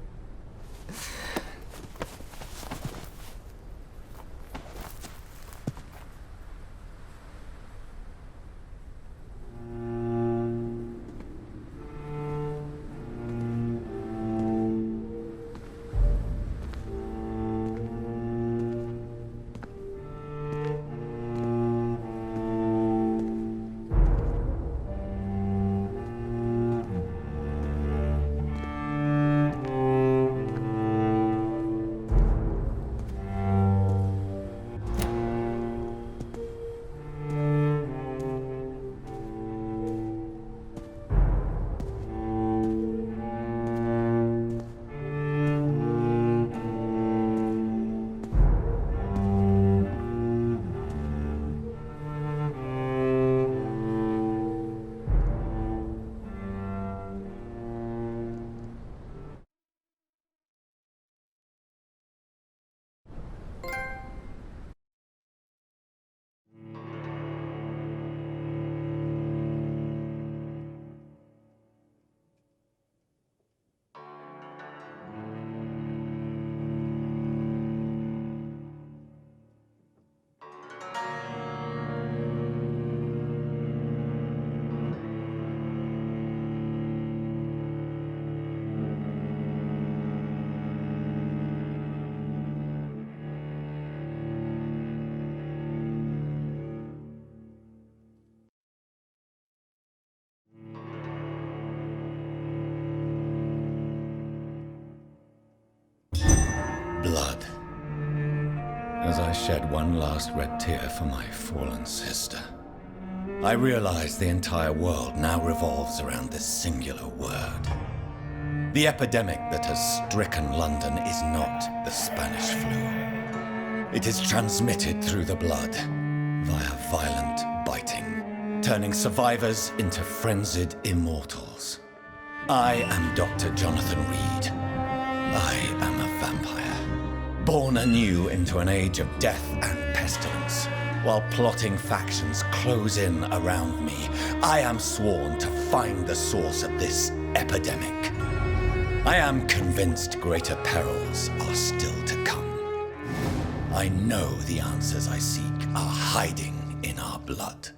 as I shed one last red tear for my fallen sister. I realize the entire world now revolves around this singular word. The epidemic that has stricken London is not the Spanish flu. It is transmitted through the blood, via violent biting, turning survivors into frenzied immortals. I am Dr. Jonathan Reed. I am a vampire, born anew into an age of death and pestilence. While plotting factions close in around me, I am sworn to find the source of this epidemic. I am convinced greater perils are still to come. I know the answers I seek are hiding in our blood.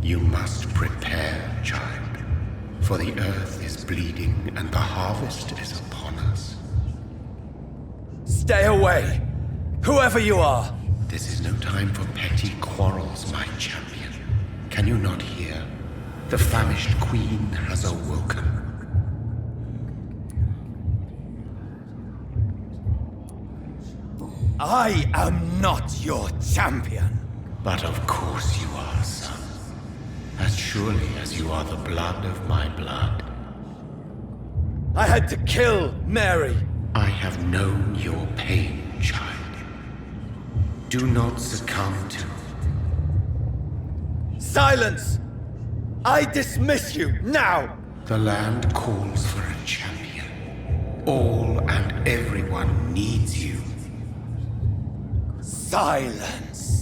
You must prepare, child, for the earth is bleeding and the harvest is upon us. Stay away, whoever you are! This is no time for petty quarrels, my champion. Can you not hear? The famished queen has awoken. I am not your champion. But of course you are, son. As surely as you are the blood of my blood. I had to kill Mary. I have known your pain, child. Do not succumb to... Silence! I dismiss you, now! The land calls for a champion. All and everyone needs you. Silence!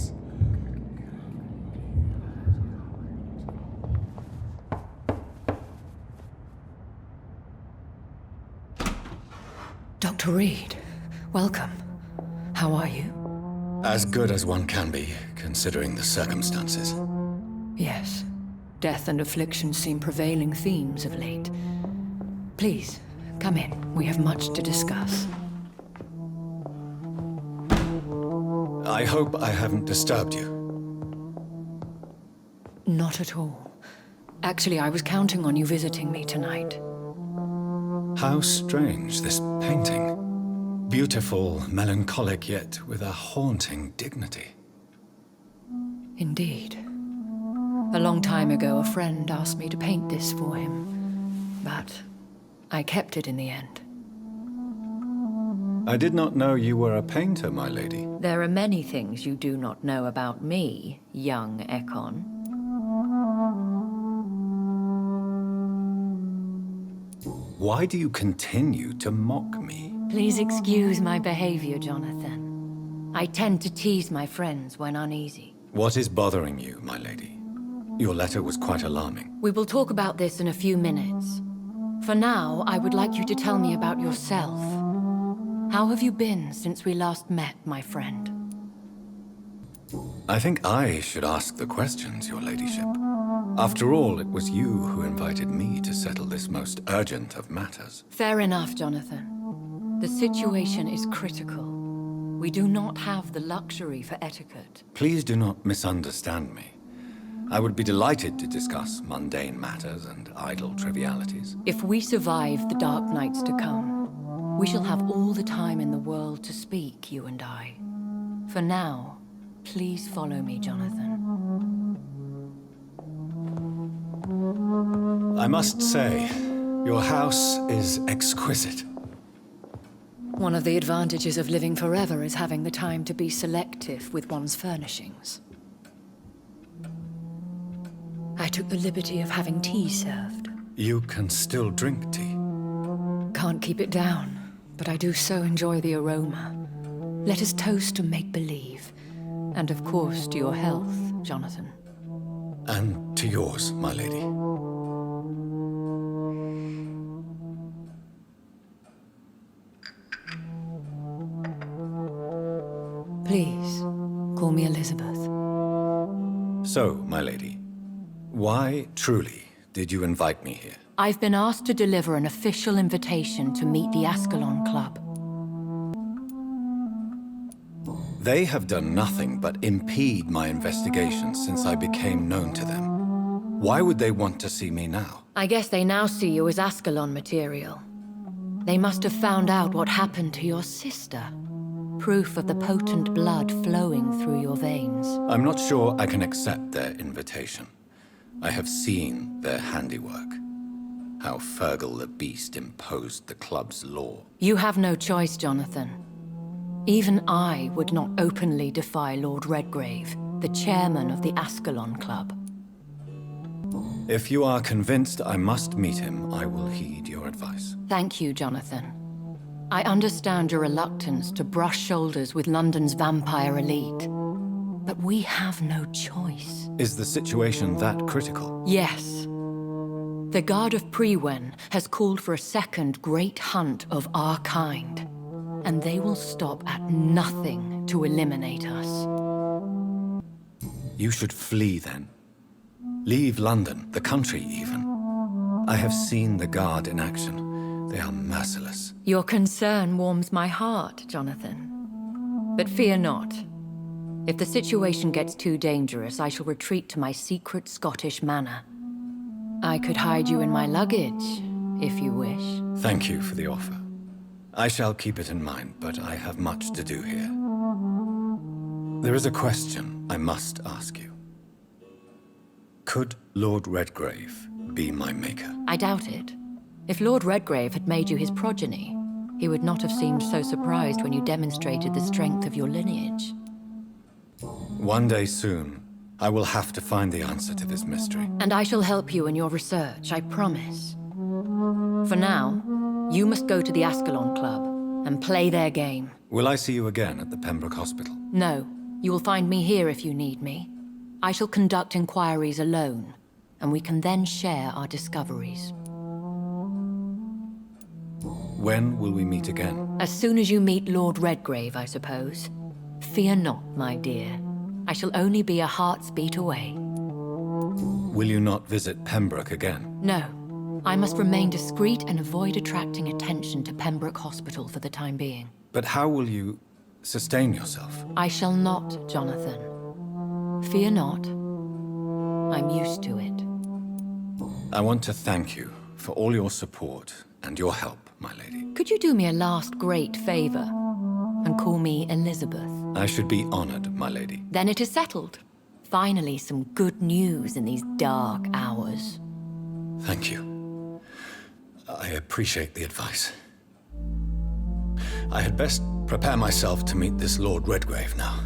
Dr. Reed, welcome. How are you? As good as one can be, considering the circumstances. Yes. Death and affliction seem prevailing themes of late. Please, come in. We have much to discuss. I hope I haven't disturbed you. Not at all. Actually, I was counting on you visiting me tonight. How strange, this painting. Beautiful, melancholic, yet with a haunting dignity. Indeed. A long time ago, a friend asked me to paint this for him, but I kept it in the end. I did not know you were a painter, my lady. There are many things you do not know about me, young Ekon. Why do you continue to mock me? Please excuse my behavior, Jonathan. I tend to tease my friends when uneasy. What is bothering you, my lady? Your letter was quite alarming. We will talk about this in a few minutes. For now, I would like you to tell me about yourself. How have you been since we last met, my friend? I think I should ask the questions, your ladyship. After all, it was you who invited me to settle this most urgent of matters. Fair enough, Jonathan. The situation is critical. We do not have the luxury for etiquette. Please do not misunderstand me. I would be delighted to discuss mundane matters and idle trivialities. If we survive the dark nights to come, we shall have all the time in the world to speak, you and I. For now, please follow me, Jonathan. I must say, your house is exquisite. One of the advantages of living forever is having the time to be selective with one's furnishings. I took the liberty of having tea served. You can still drink tea. Can't keep it down, but I do so enjoy the aroma. Let us toast to make-believe. And of course to your health, Jonathan. And to yours, my lady. Please, call me Elizabeth. So, my lady, why truly did you invite me here? I've been asked to deliver an official invitation to meet the Ascalon Club. They have done nothing but impede my investigation since I became known to them. Why would they want to see me now? I guess they now see you as Ascalon material. They must have found out what happened to your sister. Proof of the potent blood flowing through your veins. I'm not sure I can accept their invitation. I have seen their handiwork. How Fergal the Beast imposed the club's law. You have no choice, Jonathan. Even I would not openly defy Lord Redgrave, the chairman of the Ascalon Club. If you are convinced I must meet him, I will heed your advice. Thank you, Jonathan. I understand your reluctance to brush shoulders with London's vampire elite. But we have no choice. Is the situation that critical? Yes. The Guard of Prewen has called for a second great hunt of our kind. And they will stop at nothing to eliminate us. You should flee then. Leave London, the country even. I have seen the Guard in action. They are merciless. Your concern warms my heart, Jonathan. But fear not. If the situation gets too dangerous, I shall retreat to my secret Scottish manor. I could hide you in my luggage, if you wish. Thank you for the offer. I shall keep it in mind, but I have much to do here. There is a question I must ask you. Could Lord Redgrave be my maker? I doubt it. If Lord Redgrave had made you his progeny, he would not have seemed so surprised when you demonstrated the strength of your lineage. One day soon, I will have to find the answer to this mystery. And I shall help you in your research, I promise. For now, you must go to the Ascalon Club and play their game. Will I see you again at the Pembroke Hospital? No, you will find me here if you need me. I shall conduct inquiries alone, and we can then share our discoveries. When will we meet again? As soon as you meet Lord Redgrave, I suppose. Fear not, my dear. I shall only be a heart's beat away. Will you not visit Pembroke again? No. I must remain discreet and avoid attracting attention to Pembroke Hospital for the time being. But how will you sustain yourself? I shall not, Jonathan. Fear not. I'm used to it. I want to thank you for all your support and your help, my lady. Could you do me a last great favor and call me Elizabeth? I should be honored, my lady. Then it is settled. Finally, some good news in these dark hours. Thank you. I appreciate the advice. I had best prepare myself to meet this Lord Redgrave now.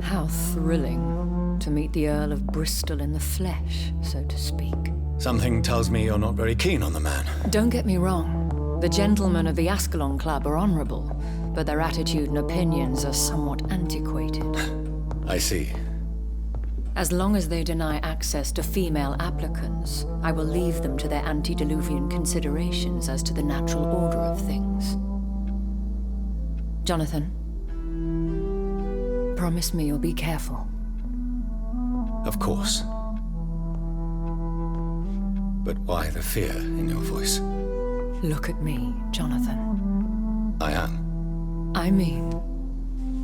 How thrilling to meet the Earl of Bristol in the flesh, so to speak. Something tells me you're not very keen on the man. Don't get me wrong. The gentlemen of the Ascalon Club are honorable, but their attitude and opinions are somewhat antiquated. I see. As long as they deny access to female applicants, I will leave them to their antediluvian considerations as to the natural order of things. Jonathan, promise me you'll be careful. Of course. But why the fear in your voice? Look at me, Jonathan. I am. I mean,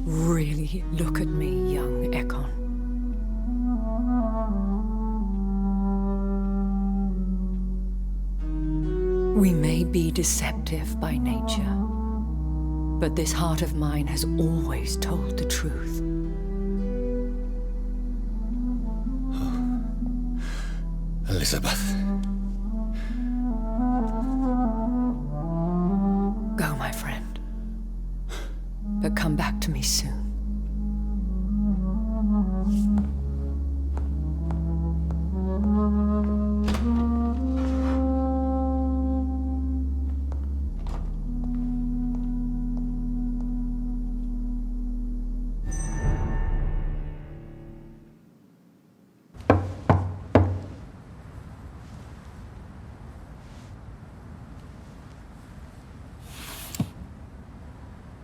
really look at me, young Ekon. We may be deceptive by nature, but this heart of mine has always told the truth. Oh. Elizabeth. Go, my friend. But come back to me soon.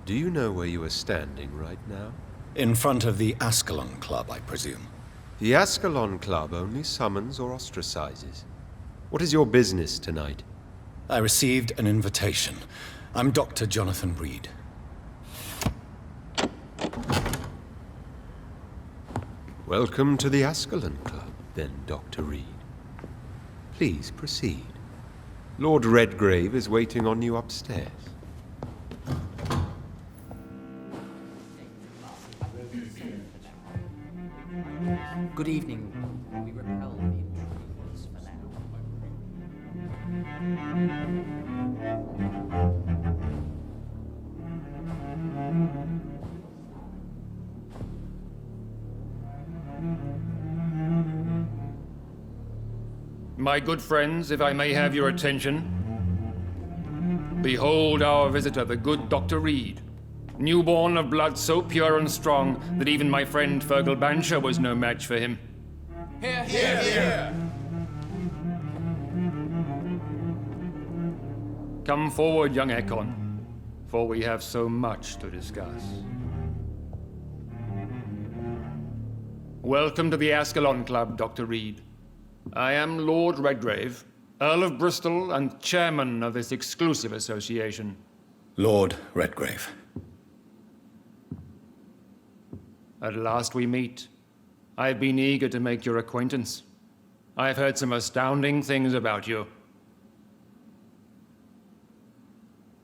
Do you know where you are standing right now? In front of the Ascalon Club, I presume. The Ascalon Club only summons or ostracizes. What is your business tonight? I received an invitation. I'm Dr. Jonathan Reed. Welcome to the Ascalon Club, then, Dr. Reed. Please proceed. Lord Redgrave is waiting on you upstairs. Good evening. We repel the intruders for My good friends, if I may have your attention. Behold our visitor, the good Dr. Reed. Newborn of blood so pure and strong that even my friend Fergal Bancher was no match for him. Hear, hear, hear! Come forward, young Ekon, for we have so much to discuss. Welcome to the Ascalon Club, Dr. Reed. I am Lord Redgrave, Earl of Bristol and chairman of this exclusive association. Lord Redgrave. At last we meet. I've been eager to make your acquaintance. I've heard some astounding things about you.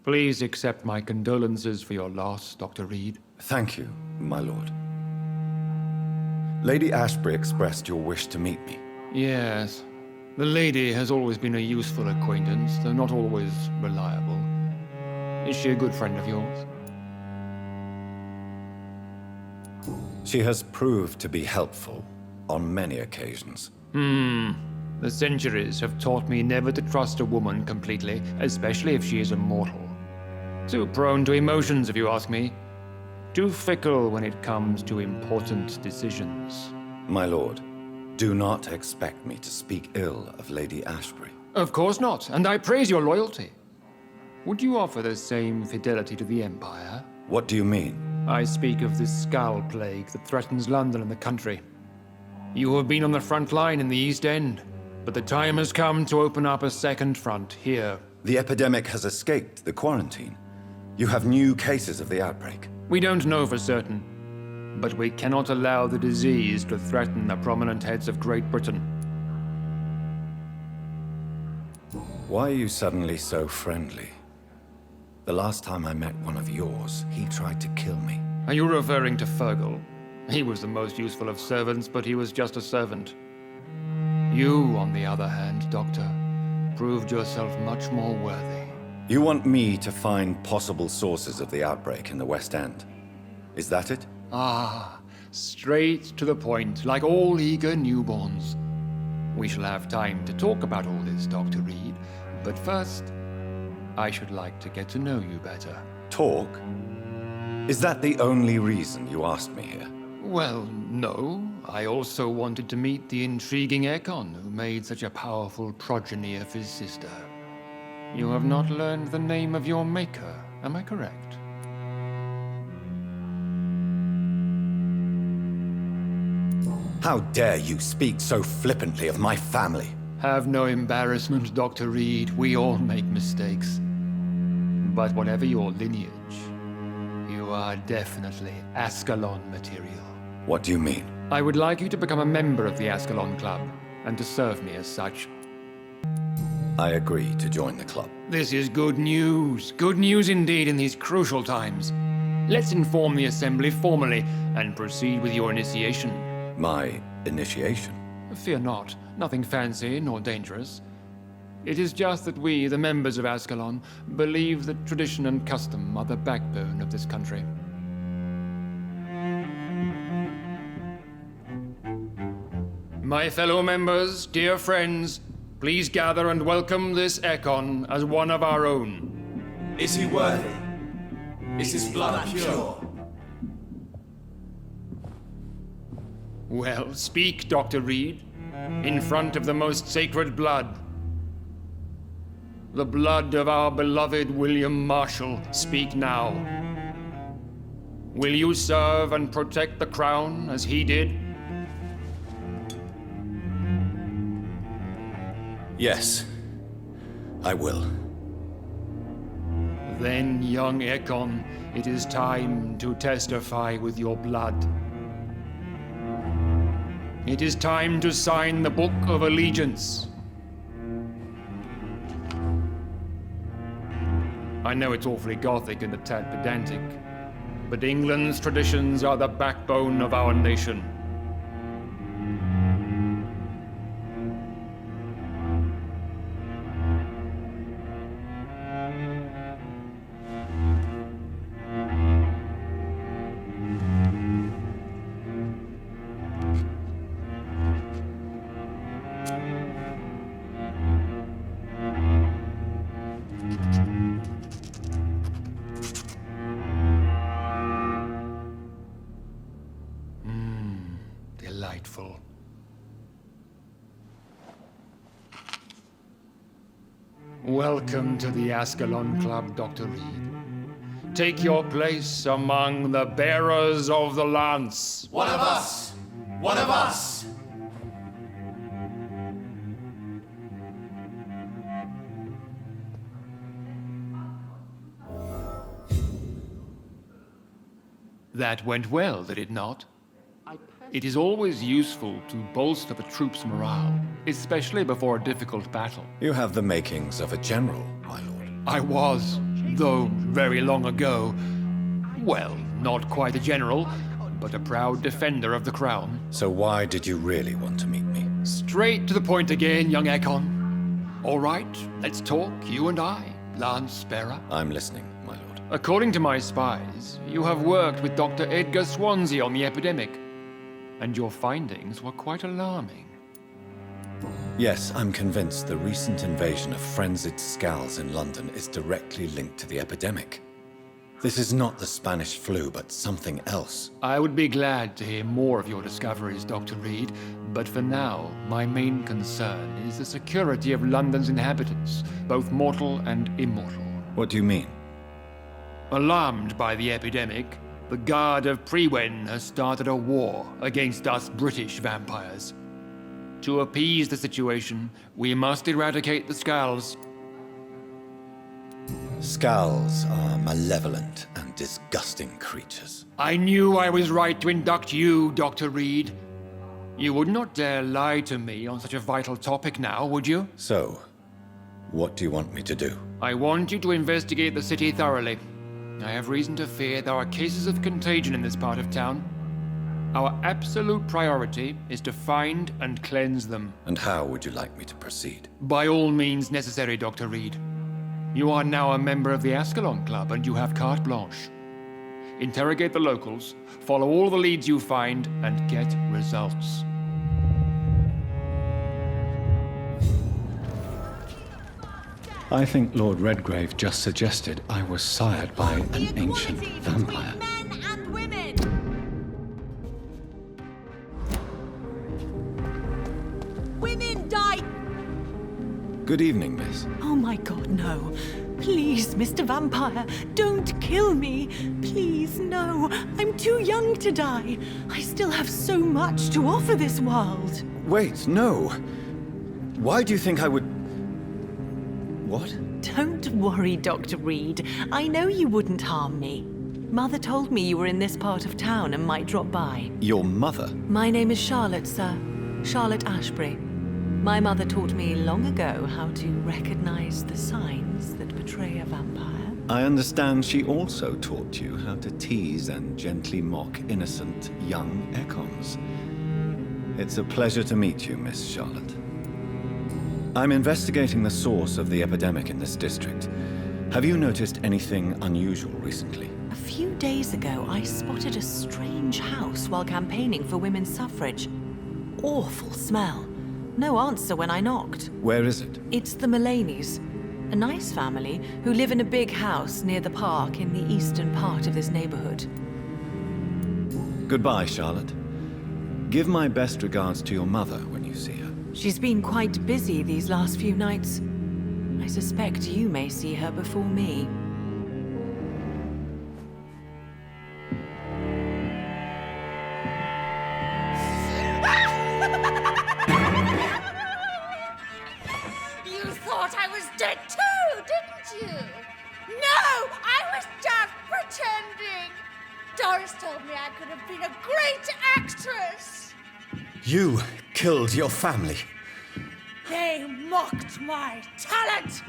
Please accept my condolences for your loss, Dr. Reed. Thank you, my lord. Lady Ashbury expressed your wish to meet me. Yes. The lady has always been a useful acquaintance, though not always reliable. Is she a good friend of yours? She has proved to be helpful on many occasions. The centuries have taught me never to trust a woman completely, especially if she is a mortal. Too prone to emotions, if you ask me. Too fickle when it comes to important decisions. My lord, do not expect me to speak ill of Lady Ashbury. Of course not, and I praise your loyalty. Would you offer the same fidelity to the Empire? What do you mean? I speak of this skull plague that threatens London and the country. You have been on the front line in the East End, but the time has come to open up a second front here. The epidemic has escaped the quarantine. You have new cases of the outbreak. We don't know for certain, but we cannot allow the disease to threaten the prominent heads of Great Britain. Why are you suddenly so friendly? The last time I met one of yours, he tried to kill me. Are you referring to Fergal? He was the most useful of servants, but he was just a servant. You, on the other hand, Doctor, proved yourself much more worthy. You want me to find possible sources of the outbreak in the West End? Is that it? Ah, straight to the point, like all eager newborns. We shall have time to talk about all this, Dr. Reed, but first, I should like to get to know you better. Talk? Is that the only reason you asked me here? Well, no. I also wanted to meet the intriguing Ekon, who made such a powerful progeny of his sister. You have not learned the name of your maker, am I correct? How dare you speak so flippantly of my family? Have no embarrassment, Dr. Reed. We all make mistakes. But whatever your lineage, you are definitely Ascalon material. What do you mean? I would like you to become a member of the Ascalon Club, and to serve me as such. I agree to join the club. This is good news. Good news indeed in these crucial times. Let's inform the Assembly formally, and proceed with your initiation. My initiation? Fear not. Nothing fancy nor dangerous. It is just that we, the members of Ascalon, believe that tradition and custom are the backbone of this country. My fellow members, dear friends, please gather and welcome this Ekon as one of our own. Is he worthy? Is his blood pure? Well, speak, Dr. Reed, in front of the most sacred blood. The blood of our beloved William Marshall, speak now. Will you serve and protect the crown as he did? Yes, I will. Then, young Ekon, it is time to testify with your blood. It is time to sign the Book of Allegiance. I know it's awfully gothic and a tad pedantic, but England's traditions are the backbone of our nation. Delightful. Welcome to the Ascalon Club, Dr. Reed. Take your place among the bearers of the lance. One of us! One of us! That went well, did it not? It is always useful to bolster the troops' morale, especially before a difficult battle. You have the makings of a general, my lord. I was, though very long ago. Well, not quite a general, but a proud defender of the crown. So why did you really want to meet me? Straight to the point again, young Ekon. All right, let's talk, you and I, Lance Bearer. I'm listening, my lord. According to my spies, you have worked with Dr. Edgar Swansea on the epidemic, and your findings were quite alarming. Yes, I'm convinced the recent invasion of frenzied Scals in London is directly linked to the epidemic. This is not the Spanish flu, but something else. I would be glad to hear more of your discoveries, Dr. Reed, but for now, my main concern is the security of London's inhabitants, both mortal and immortal. What do you mean? Alarmed by the epidemic, the Guard of Prewen has started a war against us British vampires. To appease the situation, we must eradicate the Scals. Scals are malevolent and disgusting creatures. I knew I was right to induct you, Dr. Reed. You would not dare lie to me on such a vital topic now, would you? So, what do you want me to do? I want you to investigate the city thoroughly. I have reason to fear there are cases of contagion in this part of town. Our absolute priority is to find and cleanse them. And how would you like me to proceed? By all means necessary, Dr. Reed. You are now a member of the Ascalon Club, and you have carte blanche. Interrogate the locals, follow all the leads you find, and get results. I think Lord Redgrave just suggested I was sired by an ancient vampire. Men and women! Women die! Good evening, miss. Oh my god, no. Please, Mr. Vampire, don't kill me. Please, no. I'm too young to die. I still have so much to offer this world. Wait, no. Why do you think I would... What? Don't worry, Dr. Reed. I know you wouldn't harm me. Mother told me you were in this part of town and might drop by. Your mother? My name is Charlotte, sir. Charlotte Ashbury. My mother taught me long ago how to recognize the signs that betray a vampire. I understand she also taught you how to tease and gently mock innocent young Ekons. It's a pleasure to meet you, Miss Charlotte. I'm investigating the source of the epidemic in this district. Have you noticed anything unusual recently? A few days ago, I spotted a strange house while campaigning for women's suffrage. Awful smell. No answer when I knocked. Where is it? It's the Mullaneys, a nice family who live in a big house near the park in the eastern part of this neighborhood. Goodbye, Charlotte. Give my best regards to your mother when you see her. She's been quite busy these last few nights. I suspect you may see her before me. Doris told me I could have been a great actress. You killed your family. They mocked my talent.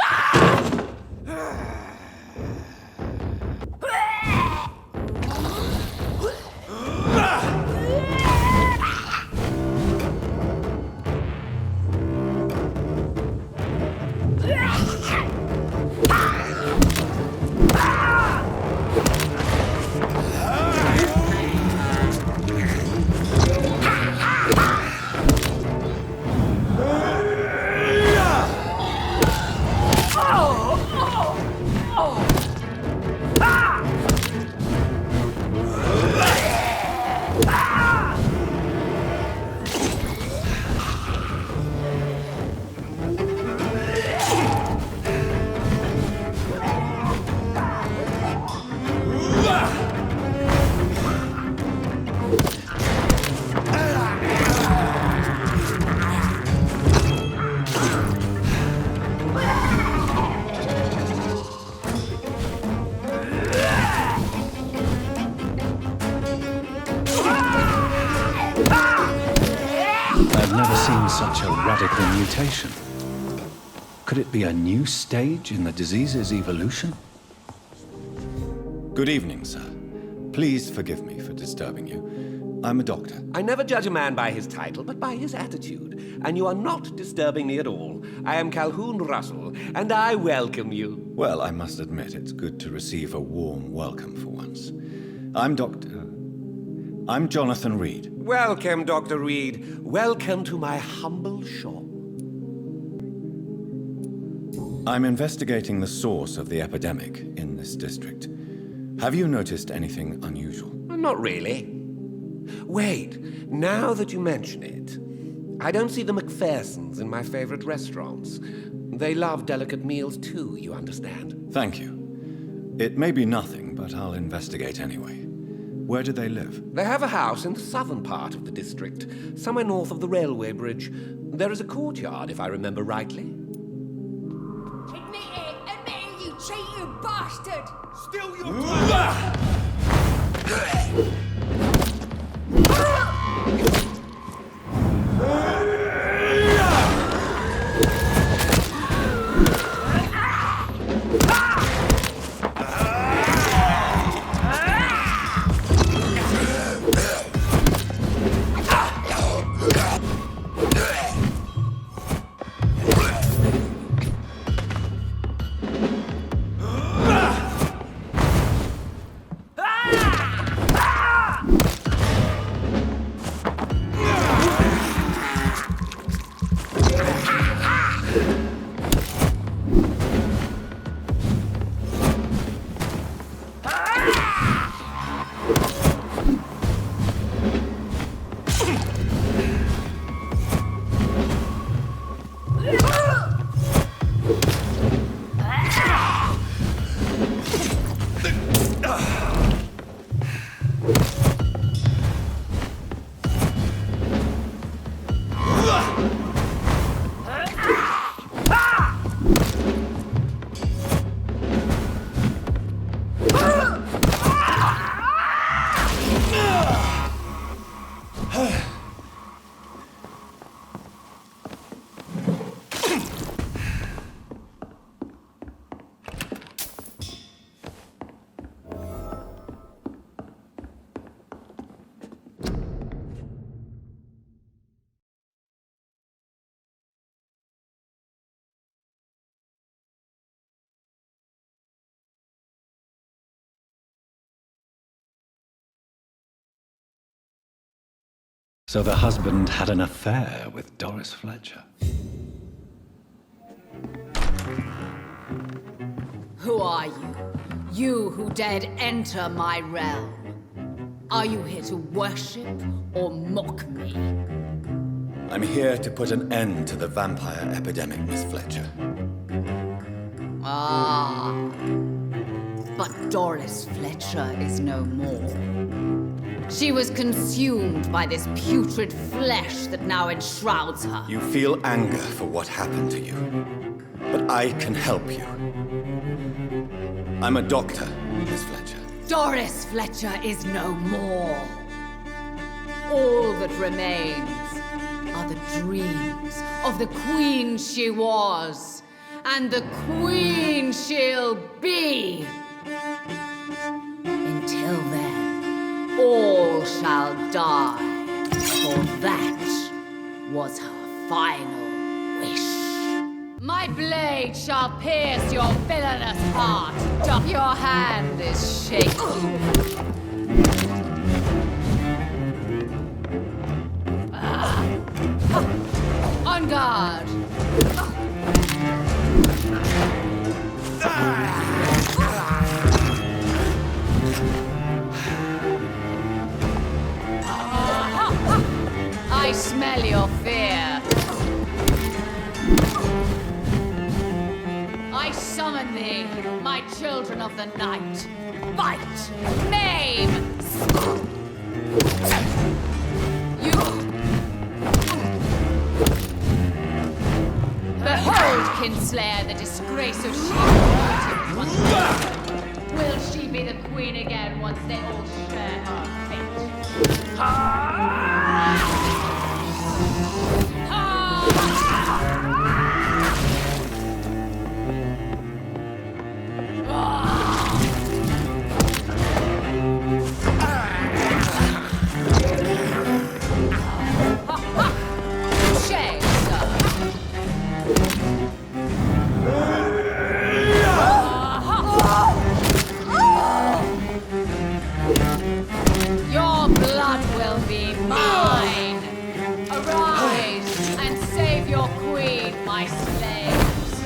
Ah! Such a radical mutation. Could it be a new stage in the disease's evolution? Good evening, sir. Please forgive me for disturbing you. I'm a doctor. I never judge a man by his title, but by his attitude. And you are not disturbing me at all. I am Calhoun Russell, and I welcome you. Well, I must admit it's good to receive a warm welcome for once. I'm Jonathan Reed. Welcome, Dr. Reed. Welcome to my humble shop. I'm investigating the source of the epidemic in this district. Have you noticed anything unusual? Not really. Wait, now that you mention it, I don't see the McPhersons in my favorite restaurants. They love delicate meals too, you understand. Thank you. It may be nothing, but I'll investigate anyway. Where do they live? They have a house in the southern part of the district, somewhere north of the railway bridge. There is a courtyard, if I remember rightly. Admit it! Admit it, you cheating bastard! Still your tongue! So the husband had an affair with Doris Fletcher. Who are you? You who dared enter my realm. Are you here to worship or mock me? I'm here to put an end to the vampire epidemic, Miss Fletcher. Ah. But Doris Fletcher is no more. She was consumed by this putrid flesh that now enshrouds her. You feel anger for what happened to you, but I can help you. I'm a doctor, Miss Fletcher. Doris Fletcher is no more. All that remains are the dreams of the queen she was, and the queen she'll be. Until then, all shall die, for that was her final wish. My blade shall pierce your villainous heart. Your hand is shaking. On guard. I smell your fear. I summon thee, my children of the night. Bite! Maim! You... Behold, Kinslayer, the disgrace of she once. Will she be the queen again once they all share her fate? Your blood will be mine. Arise and save your queen, my slaves.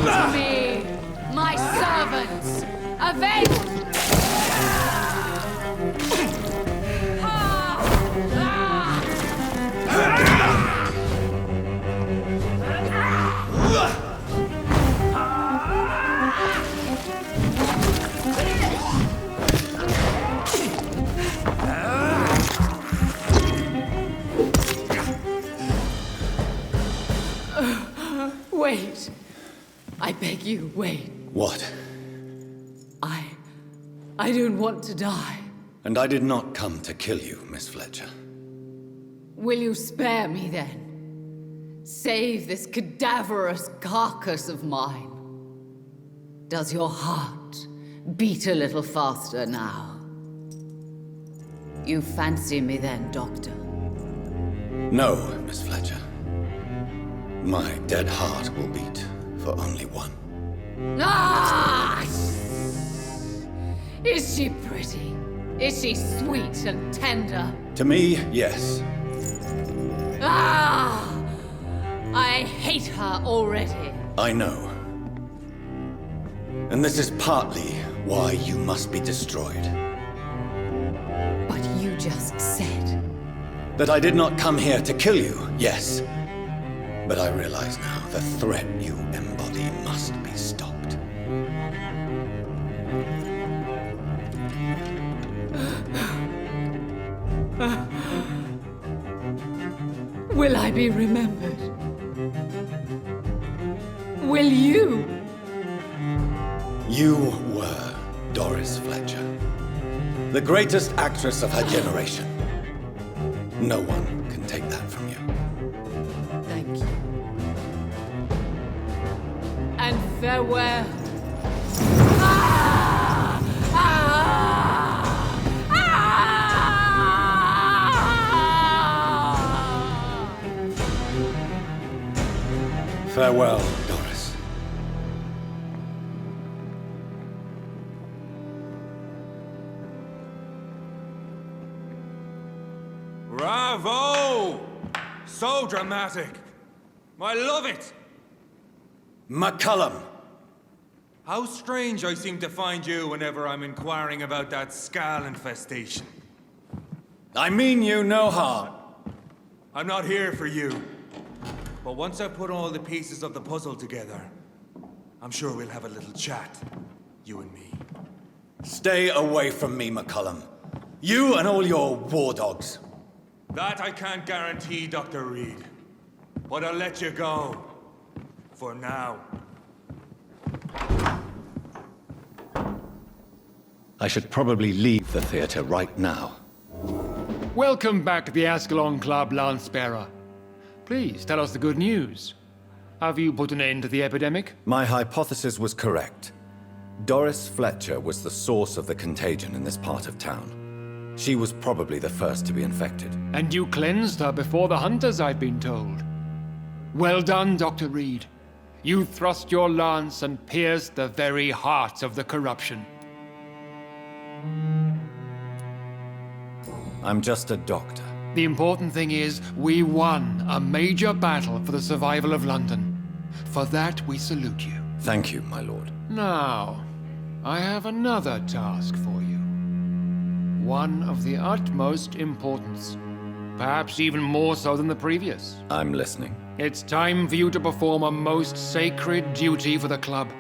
Come to me, my servants. Avenge! Wait. I beg you, wait. What? I don't want to die. And I did not come to kill you, Miss Fletcher. Will you spare me then? Save this cadaverous carcass of mine. Does your heart beat a little faster now? You fancy me then, Doctor? No, Miss Fletcher. My dead heart will beat for only one. Ah! Is she pretty? Is she sweet and tender? To me, yes. Ah! I hate her already. I know. And this is partly why you must be destroyed. But you just said... That I did not come here to kill you, yes. But I realize now the threat you embody must be stopped. Will I be remembered? Will you? You were Doris Fletcher, the greatest actress of her generation. No one can take that from you. Thank you. And farewell. Farewell, Doris. Bravo! So dramatic. I love it. McCullum. How strange I seem to find you whenever I'm inquiring about that Skal infestation. I mean you no harm. I'm not here for you. But once I put all the pieces of the puzzle together, I'm sure we'll have a little chat, you and me. Stay away from me, McCullum. You and all your war dogs. That I can't guarantee, Dr. Reed. But I'll let you go. For now. I should probably leave the theater right now. Welcome back to the Ascalon Club, Lance-Bearer. Please, tell us the good news. Have you put an end to the epidemic? My hypothesis was correct. Doris Fletcher was the source of the contagion in this part of town. She was probably the first to be infected. And you cleansed her before the hunters, I've been told. Well done, Dr. Reed. You thrust your lance and pierced the very heart of the corruption. I'm just a doctor. The important thing is, we won a major battle for the survival of London. For that, we salute you. Thank you, my lord. Now, I have another task for you. One of the utmost importance. Perhaps even more so than the previous. I'm listening. It's time for you to perform a most sacred duty for the club.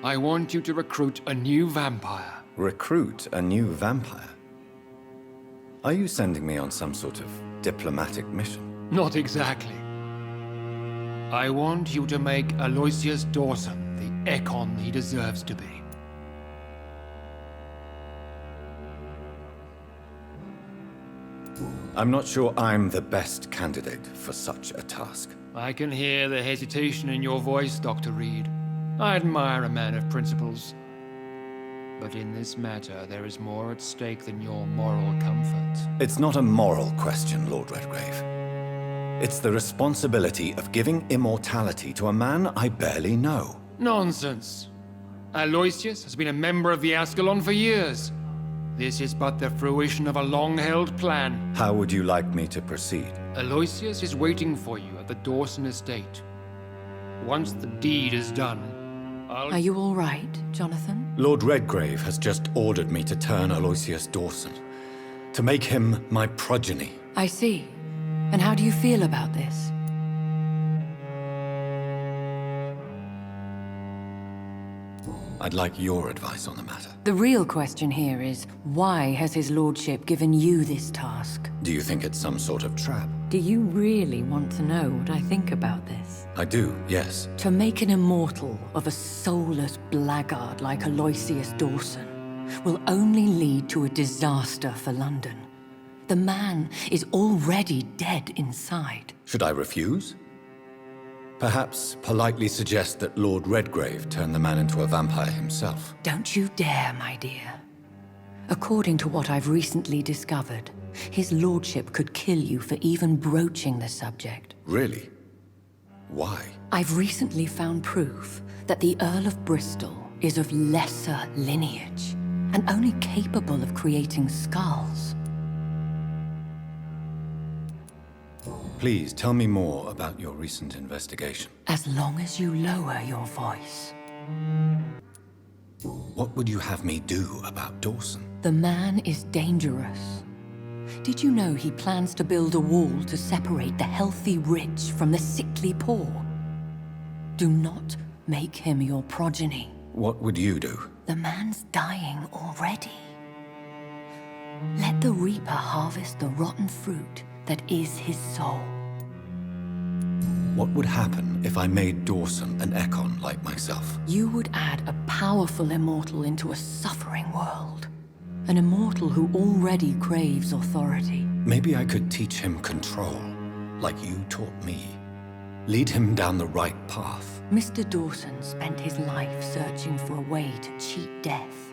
I want you to recruit a new vampire. Recruit a new vampire? Are you sending me on some sort of diplomatic mission? Not exactly. I want you to make Aloysius Dawson the Ekon he deserves to be. I'm not sure I'm the best candidate for such a task. I can hear the hesitation in your voice, Dr. Reed. I admire a man of principles. But in this matter, there is more at stake than your moral comfort. It's not a moral question, Lord Redgrave. It's the responsibility of giving immortality to a man I barely know. Nonsense. Aloysius has been a member of the Ascalon for years. This is but the fruition of a long-held plan. How would you like me to proceed? Aloysius is waiting for you at the Dawson estate. Once the deed is done, Are you all right, Jonathan? Lord Redgrave has just ordered me to turn Aloysius Dawson, to make him my progeny. I see. And how do you feel about this? I'd like your advice on the matter. The real question here is, why has his lordship given you this task? Do you think it's some sort of trap? Do you really want to know what I think about this? I do, yes. To make an immortal of a soulless blackguard like Aloysius Dawson will only lead to a disaster for London. The man is already dead inside. Should I refuse? Perhaps politely suggest that Lord Redgrave turn the man into a vampire himself. Don't you dare, my dear. According to what I've recently discovered, his lordship could kill you for even broaching the subject. Really? Why? I've recently found proof that the Earl of Bristol is of lesser lineage and only capable of creating skulls. Please tell me more about your recent investigation. As long as you lower your voice. What would you have me do about Dawson? The man is dangerous. Did you know he plans to build a wall to separate the healthy rich from the sickly poor? Do not make him your progeny. What would you do? The man's dying already. Let the reaper harvest the rotten fruit that is his soul. What would happen if I made Dawson an Ekon like myself? You would add a powerful immortal into a suffering world. An immortal who already craves authority. Maybe I could teach him control, like you taught me. Lead him down the right path. Mr. Dawson spent his life searching for a way to cheat death.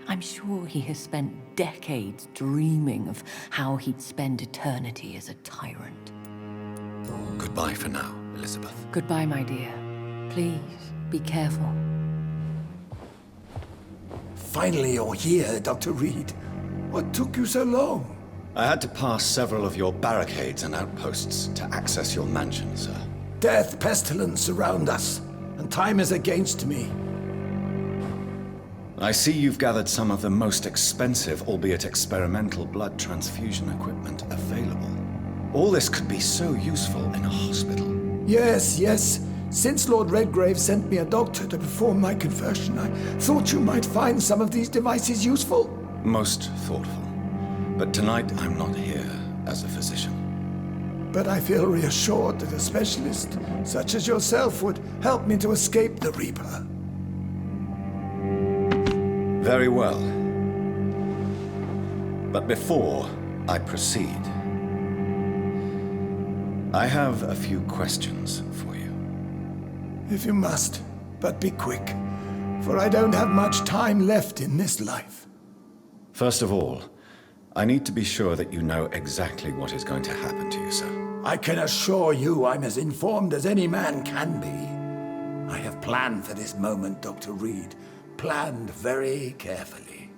I'm sure he has spent decades dreaming of how he'd spend eternity as a tyrant. Goodbye for now, Elizabeth. Goodbye, my dear. Please, be careful. Finally you're here, Dr. Reed. What took you so long? I had to pass several of your barricades and outposts to access your mansion, sir. Death, pestilence surround us, and time is against me. I see you've gathered some of the most expensive, albeit experimental, blood transfusion equipment available. All this could be so useful in a hospital. Yes, yes. Since Lord Redgrave sent me a doctor to perform my conversion, I thought you might find some of these devices useful. Most thoughtful. But tonight I'm not here as a physician. But I feel reassured that a specialist such as yourself would help me to escape the Reaper. Very well. But before I proceed, I have a few questions for you. If you must, but be quick, for I don't have much time left in this life. First of all, I need to be sure that you know exactly what is going to happen to you, sir. I can assure you I'm as informed as any man can be. I have planned for this moment, Dr. Reed. Planned very carefully.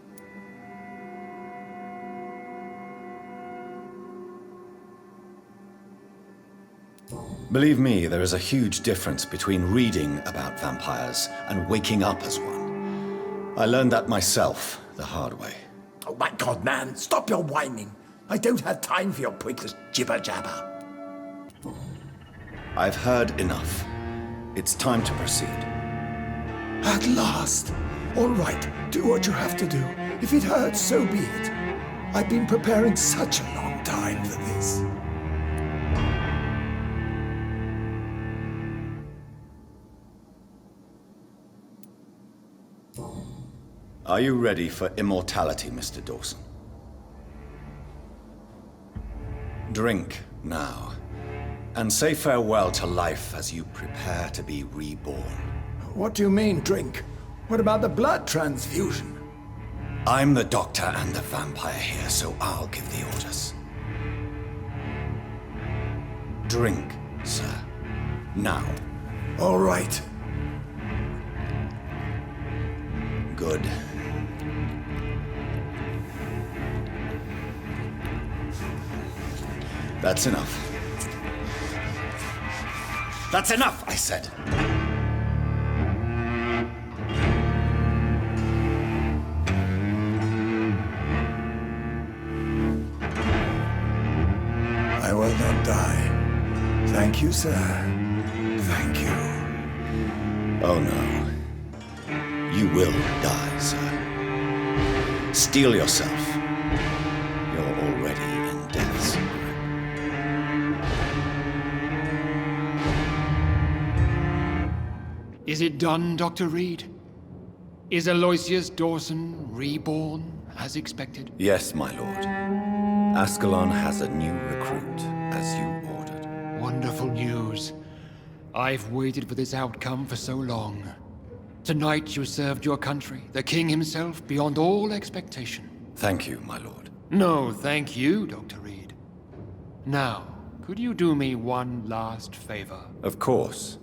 Believe me, there is a huge difference between reading about vampires and waking up as one. I learned that myself the hard way. Oh my God, man, stop your whining. I don't have time for your pointless jibber-jabber. I've heard enough. It's time to proceed. At last. All right, do what you have to do. If it hurts, so be it. I've been preparing such a long time for this. Are you ready for immortality, Mr. Dawson? Drink now, and say farewell to life as you prepare to be reborn. What do you mean, drink? What about the blood transfusion? I'm the doctor and the vampire here, so I'll give the orders. Drink, sir. Now. All right. Good. That's enough. That's enough, I said. I will not die. Thank you, sir. Thank you. Oh no. You will die, sir. Steel yourself. You're already in death's grip. Is it done, Dr. Reed? Is Aloysius Dawson reborn, as expected? Yes, my lord. Ascalon has a new recruit, as you ordered. Wonderful news. I've waited for this outcome for so long. Tonight you served your country, the king himself, beyond all expectation. Thank you, my lord. No, thank you, Dr. Reed. Now, could you do me one last favor? Of course.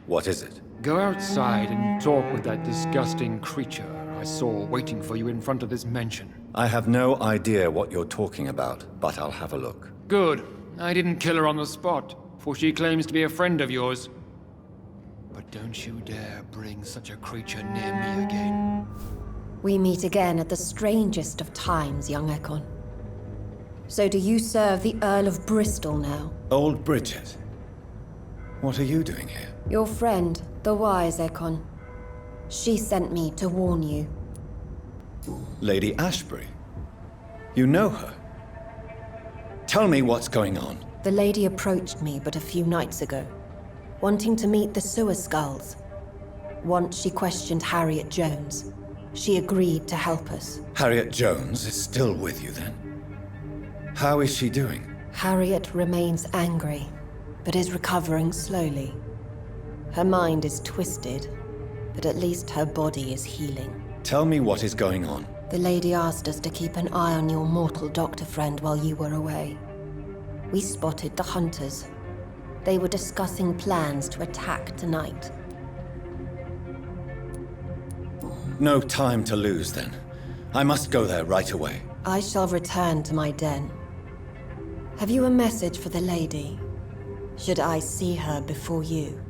What is it? Go outside and talk with that disgusting creature I saw waiting for you in front of this mansion. I have no idea what you're talking about, but I'll have a look. Good. I didn't kill her on the spot, for she claims to be a friend of yours. But don't you dare bring such a creature near me again. We meet again at the strangest of times, young Ekon. So do you serve the Earl of Bristol now? Old Bridget. What are you doing here? Your friend, the wise Ekon. She sent me to warn you. Lady Ashbury. You know her. Tell me what's going on. The lady approached me but a few nights ago, wanting to meet the sewer skulls. Once she questioned Harriet Jones. She agreed to help us. Harriet Jones is still with you then? How is she doing? Harriet remains angry, but is recovering slowly. Her mind is twisted, but at least her body is healing. Tell me what is going on. The lady asked us to keep an eye on your mortal doctor friend while you were away. We spotted the hunters. They were discussing plans to attack tonight. No time to lose then. I must go there right away. I shall return to my den. Have you a message for the lady? Should I see her before you?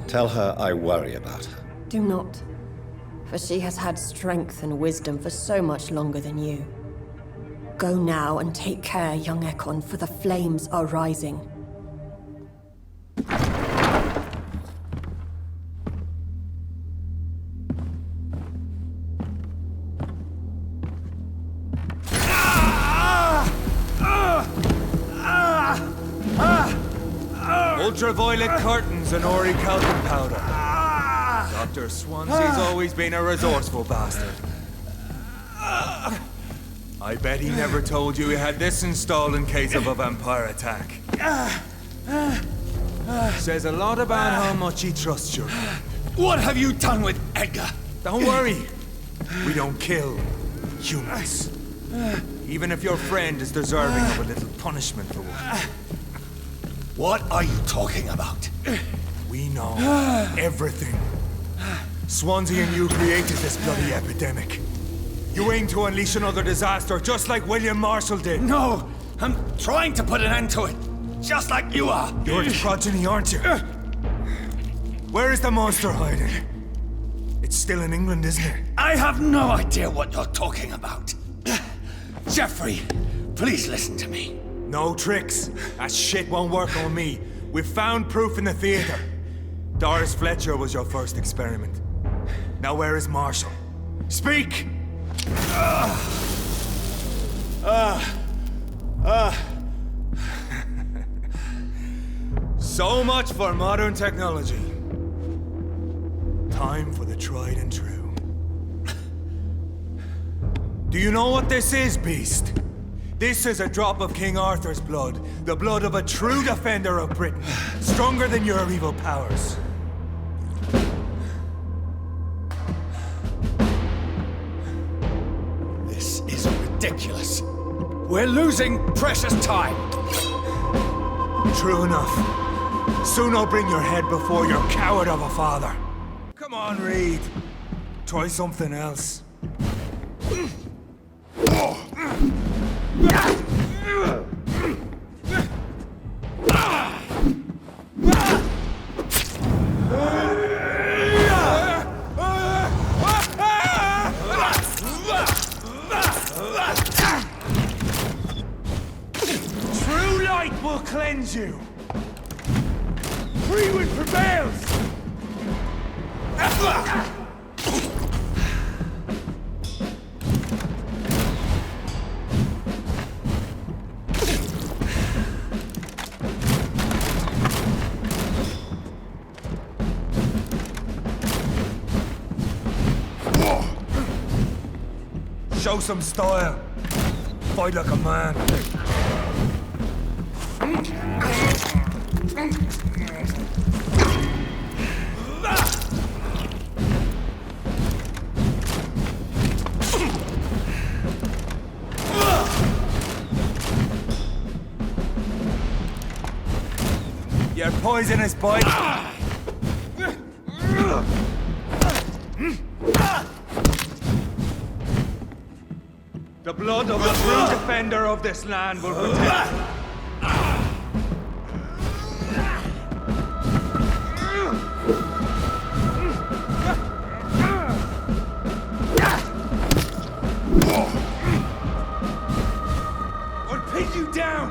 Tell her I worry about her. Do not. For she has had strength and wisdom for so much longer than you. Go now and take care, young Ekon, for the flames are rising. Ultraviolet curtains and orichalcum powder. Dr. Swansea's always been a resourceful bastard. I bet he never told you he had this installed in case of a vampire attack. Says a lot about how much he trusts you. What have you done with Edgar? Don't worry. We don't kill humans. Even if your friend is deserving of a little punishment for one. What are you talking about? We know everything. Swansea and you created this bloody epidemic. You aim to unleash another disaster, just like William Marshall did. No! I'm trying to put an end to it, just like you are. You're its progeny, aren't you? Where is the monster hiding? It's still in England, isn't it? I have no idea what you're talking about. Jeffrey, please listen to me. No tricks. That shit won't work on me. We've found proof in the theater. Doris Fletcher was your first experiment. Now where is Marshall? Speak! So much for modern technology. Time for the tried and true. Do you know what this is, Beast? This is a drop of King Arthur's blood. The blood of a true defender of Britain. Stronger than your evil powers. This is ridiculous. We're losing precious time. True enough. Soon I'll bring your head before your coward of a father. Come on, Reed. Try something else. True light will cleanse you. Free wind prevails. Show some style. Fight like a man. Your poisonous bite. The blood of the true defender of this land will protect you. I'll pin you down.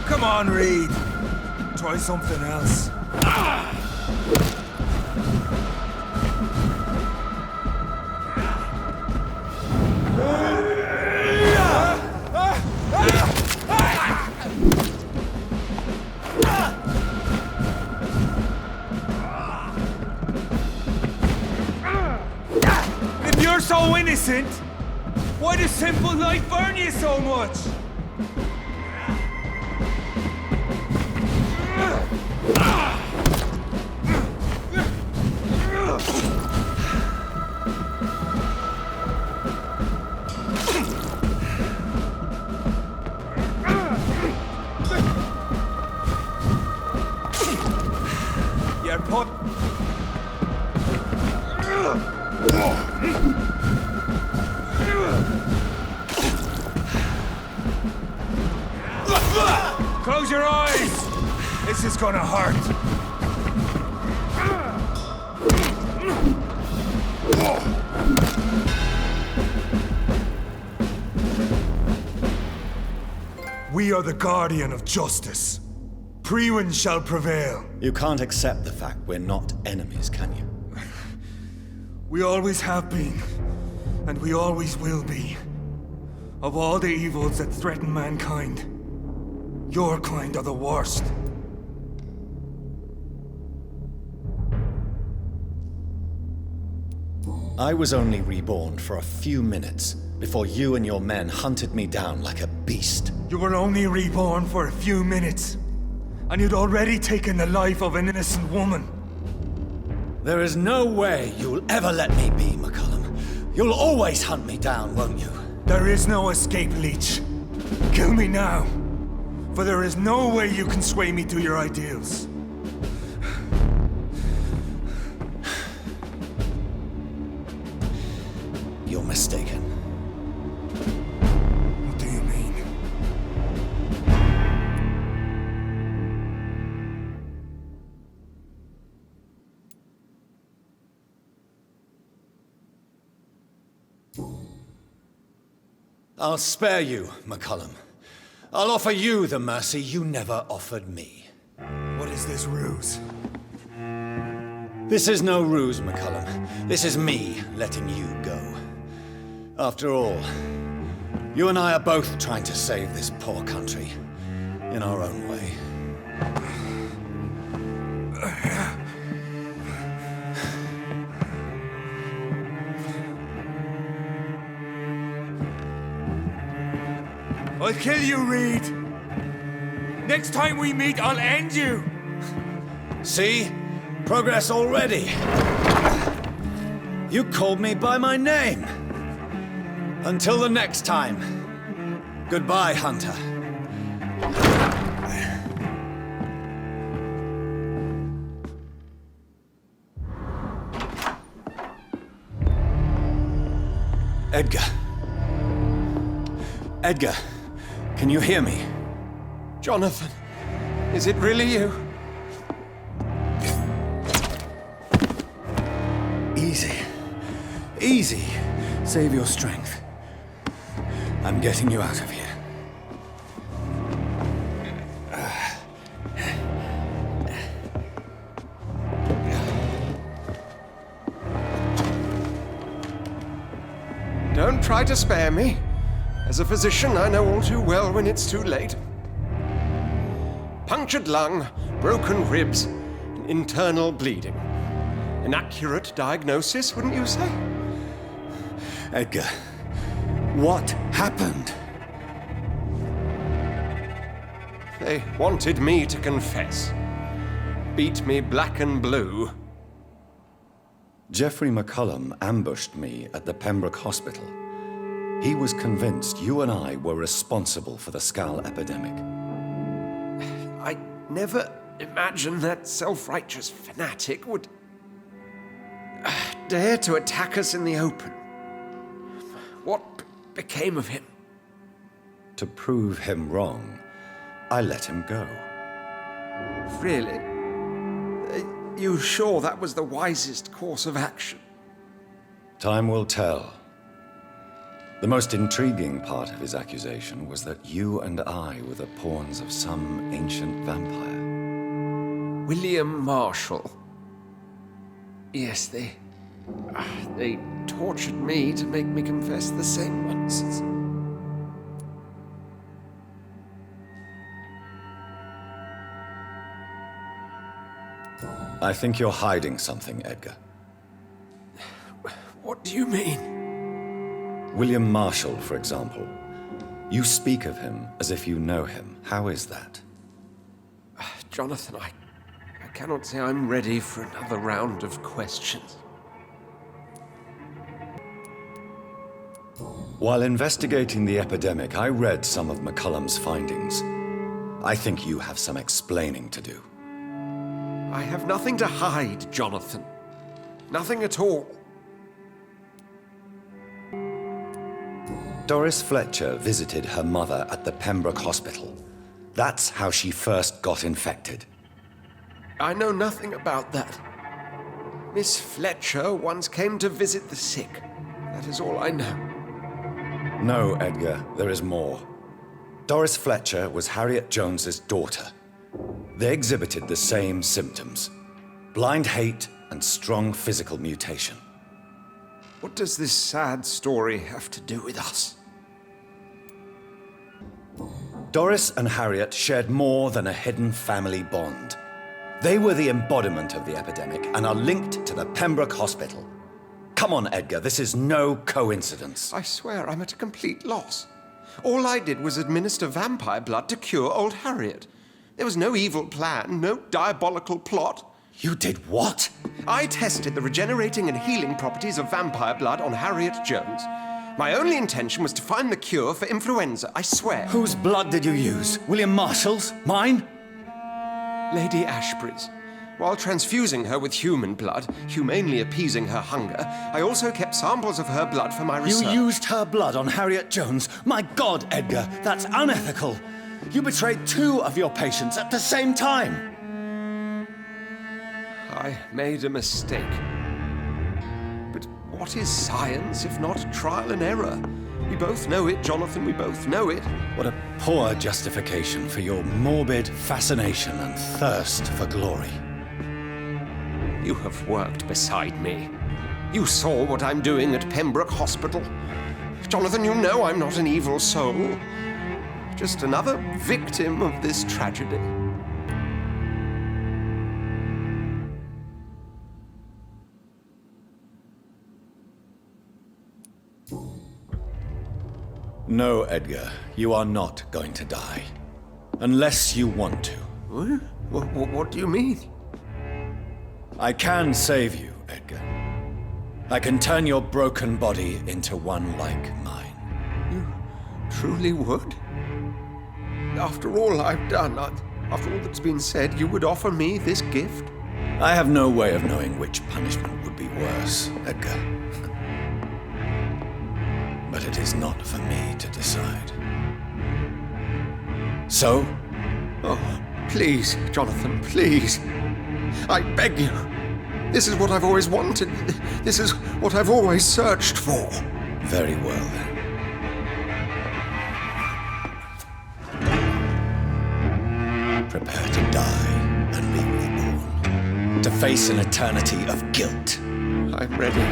Come on, Reed. Try something else. If you're so innocent, why does simple life burn you so much? Close your eyes! This is gonna hurt. We are the guardian of justice. Priwen shall prevail. You can't accept the fact we're not enemies, can you? We always have been, and we always will be. Of all the evils that threaten mankind, your kind are the worst. I was only reborn for a few minutes before you and your men hunted me down like a beast. You were only reborn for a few minutes, and you'd already taken the life of an innocent woman. There is no way you'll ever let me be, McCullum. You'll always hunt me down, won't you? There is no escape, Leech. Kill me now, for there is no way you can sway me to your ideals. You're mistaken. What do you mean? I'll spare you, McCullum. I'll offer you the mercy you never offered me. What is this ruse? This is no ruse, McCullum. This is me letting you go. After all, you and I are both trying to save this poor country in our own way. I'll kill you, Reed. Next time we meet, I'll end you. See? Progress already. You called me by my name. Until the next time. Goodbye, Hunter. Edgar. Edgar, can you hear me? Jonathan, is it really you? Easy. Easy. Save your strength. I'm getting you out of here. Don't try to spare me. As a physician, I know all too well when it's too late. Punctured lung, broken ribs, and internal bleeding. An accurate diagnosis, wouldn't you say? Edgar, what happened? They wanted me to confess. Beat me black and blue. Geoffrey McCullum ambushed me at the Pembroke hospital. He was convinced you and I were responsible for the Skal epidemic. I never imagined that self-righteous fanatic would dare to attack us in the open. What became of him? To prove him wrong, I let him go. Really? Are you sure that was the wisest course of action? Time will tell. The most intriguing part of his accusation was that you and I were the pawns of some ancient vampire. William Marshall. Yes, they tortured me to make me confess the same nonsense. I think you're hiding something, Edgar. What do you mean? William Marshall, for example. You speak of him as if you know him. How is that? Jonathan, I cannot say I'm ready for another round of questions. While investigating the epidemic, I read some of McCullum's findings. I think you have some explaining to do. I have nothing to hide, Jonathan. Nothing at all. Doris Fletcher visited her mother at the Pembroke hospital. That's how she first got infected. I know nothing about that. Miss Fletcher once came to visit the sick. That is all I know. No, Edgar, there is more. Doris Fletcher was Harriet Jones's daughter. They exhibited the same symptoms: blind hate and strong physical mutation. What does this sad story have to do with us? Doris and Harriet shared more than a hidden family bond. They were the embodiment of the epidemic and are linked to the Pembroke Hospital. Come on, Edgar, this is no coincidence. I swear I'm at a complete loss. All I did was administer vampire blood to cure old Harriet. There was no evil plan, no diabolical plot. You did what? I tested the regenerating and healing properties of vampire blood on Harriet Jones. My only intention was to find the cure for influenza, I swear. Whose blood did you use? William Marshall's? Mine? Lady Ashbury's. While transfusing her with human blood, humanely appeasing her hunger, I also kept samples of her blood for my research. You used her blood on Harriet Jones? My God, Edgar, that's unethical. You betrayed 2 of your patients at the same time. I made a mistake. But what is science if not trial and error? We both know it, Jonathan, we both know it. What a poor justification for your morbid fascination and thirst for glory. You have worked beside me. You saw what I'm doing at Pembroke Hospital. Jonathan, you know I'm not an evil soul. Just another victim of this tragedy. No, Edgar, you are not going to die. Unless you want to. What do you mean? I can save you, Edgar. I can turn your broken body into one like mine. You truly would? After all I've done, after all that's been said, you would offer me this gift? I have no way of knowing which punishment would be worse, Edgar. But it is not for me to decide. So? Oh, please, Jonathan, please. I beg you. This is what I've always wanted. This is what I've always searched for. Very well, then. Prepare to die and be reborn. To face an eternity of guilt. I'm ready.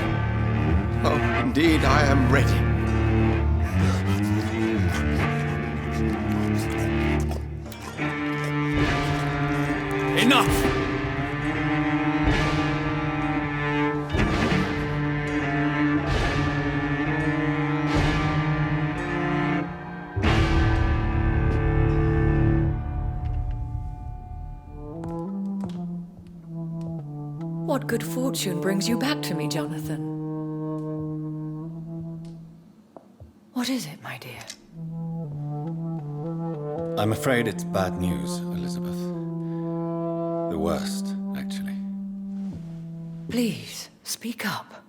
Oh, indeed, I am ready. Enough! What good fortune brings you back to me, Jonathan? What is it, my dear? I'm afraid it's bad news, Elizabeth. The worst, actually. Please, speak up.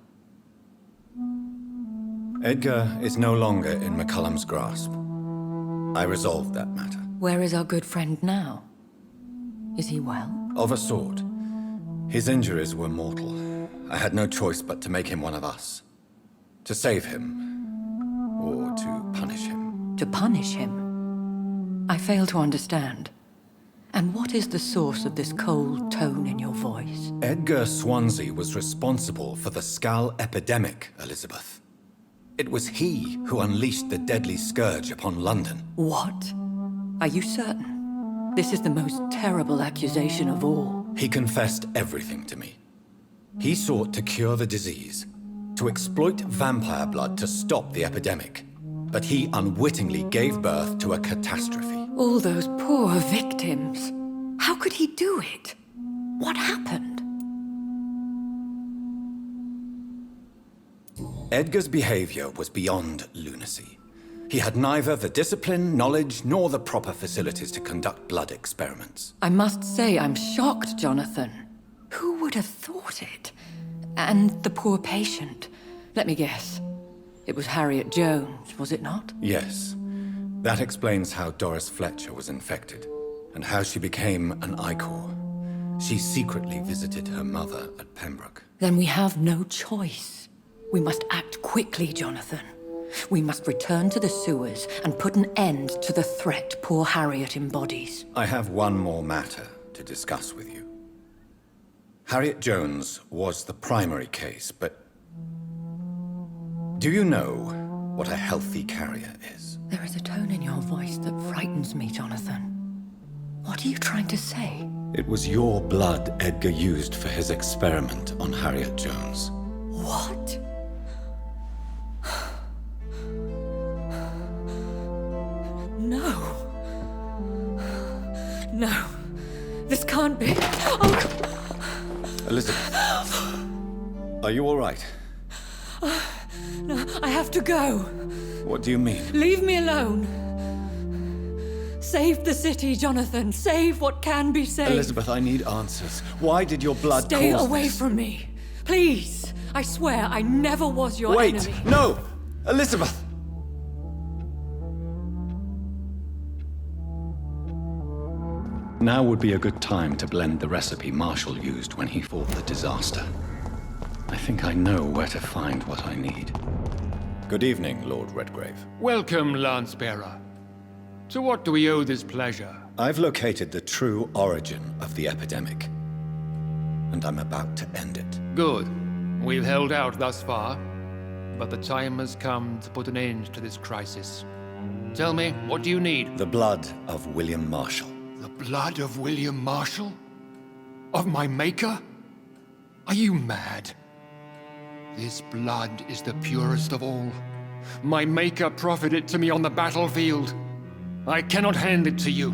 Edgar is no longer in McCullum's grasp. I resolved that matter. Where is our good friend now? Is he well? Of a sort. His injuries were mortal. I had no choice but to make him one of us. To save him, or to punish him. To punish him? I fail to understand. And what is the source of this cold tone in your voice? Edgar Swansea was responsible for the Skal epidemic, Elizabeth. It was he who unleashed the deadly scourge upon London. What? Are you certain? This is the most terrible accusation of all. He confessed everything to me. He sought to cure the disease, to exploit vampire blood to stop the epidemic. But he unwittingly gave birth to a catastrophe. All those poor victims. How could he do it? What happened? Edgar's behavior was beyond lunacy. He had neither the discipline, knowledge, nor the proper facilities to conduct blood experiments. I must say I'm shocked, Jonathan. Who would have thought it? And the poor patient. Let me guess. It was Harriet Jones, was it not? Yes. That explains how Doris Fletcher was infected, and how she became an Icor. She secretly visited her mother at Pembroke. Then we have no choice. We must act quickly, Jonathan. We must return to the sewers and put an end to the threat poor Harriet embodies. I have one more matter to discuss with you. Harriet Jones was the primary case, but do you know what a healthy carrier is? There is a tone in your voice that frightens me, Jonathan. What are you trying to say? It was your blood Edgar used for his experiment on Harriet Jones. What? No. No. This can't be. Oh. Elizabeth, are you all right? No, I have to go. What do you mean? Leave me alone. Save the city, Jonathan. Save what can be saved. Elizabeth, I need answers. Why did your blood Stay cause away this? from me. Please. I swear I never was your Wait! enemy. No! Elizabeth! Now would be a good time to blend the recipe Marshall used when he fought the disaster. I think I know where to find what I need. Good evening, Lord Redgrave. Welcome, Lance-Bearer. To what do we owe this pleasure? I've located the true origin of the epidemic, and I'm about to end it. Good. We've held out thus far, but the time has come to put an end to this crisis. Tell me, what do you need? The blood of William Marshall. The blood of William Marshall? Of my maker? Are you mad? This blood is the purest of all. My maker proffered it to me on the battlefield. I cannot hand it to you.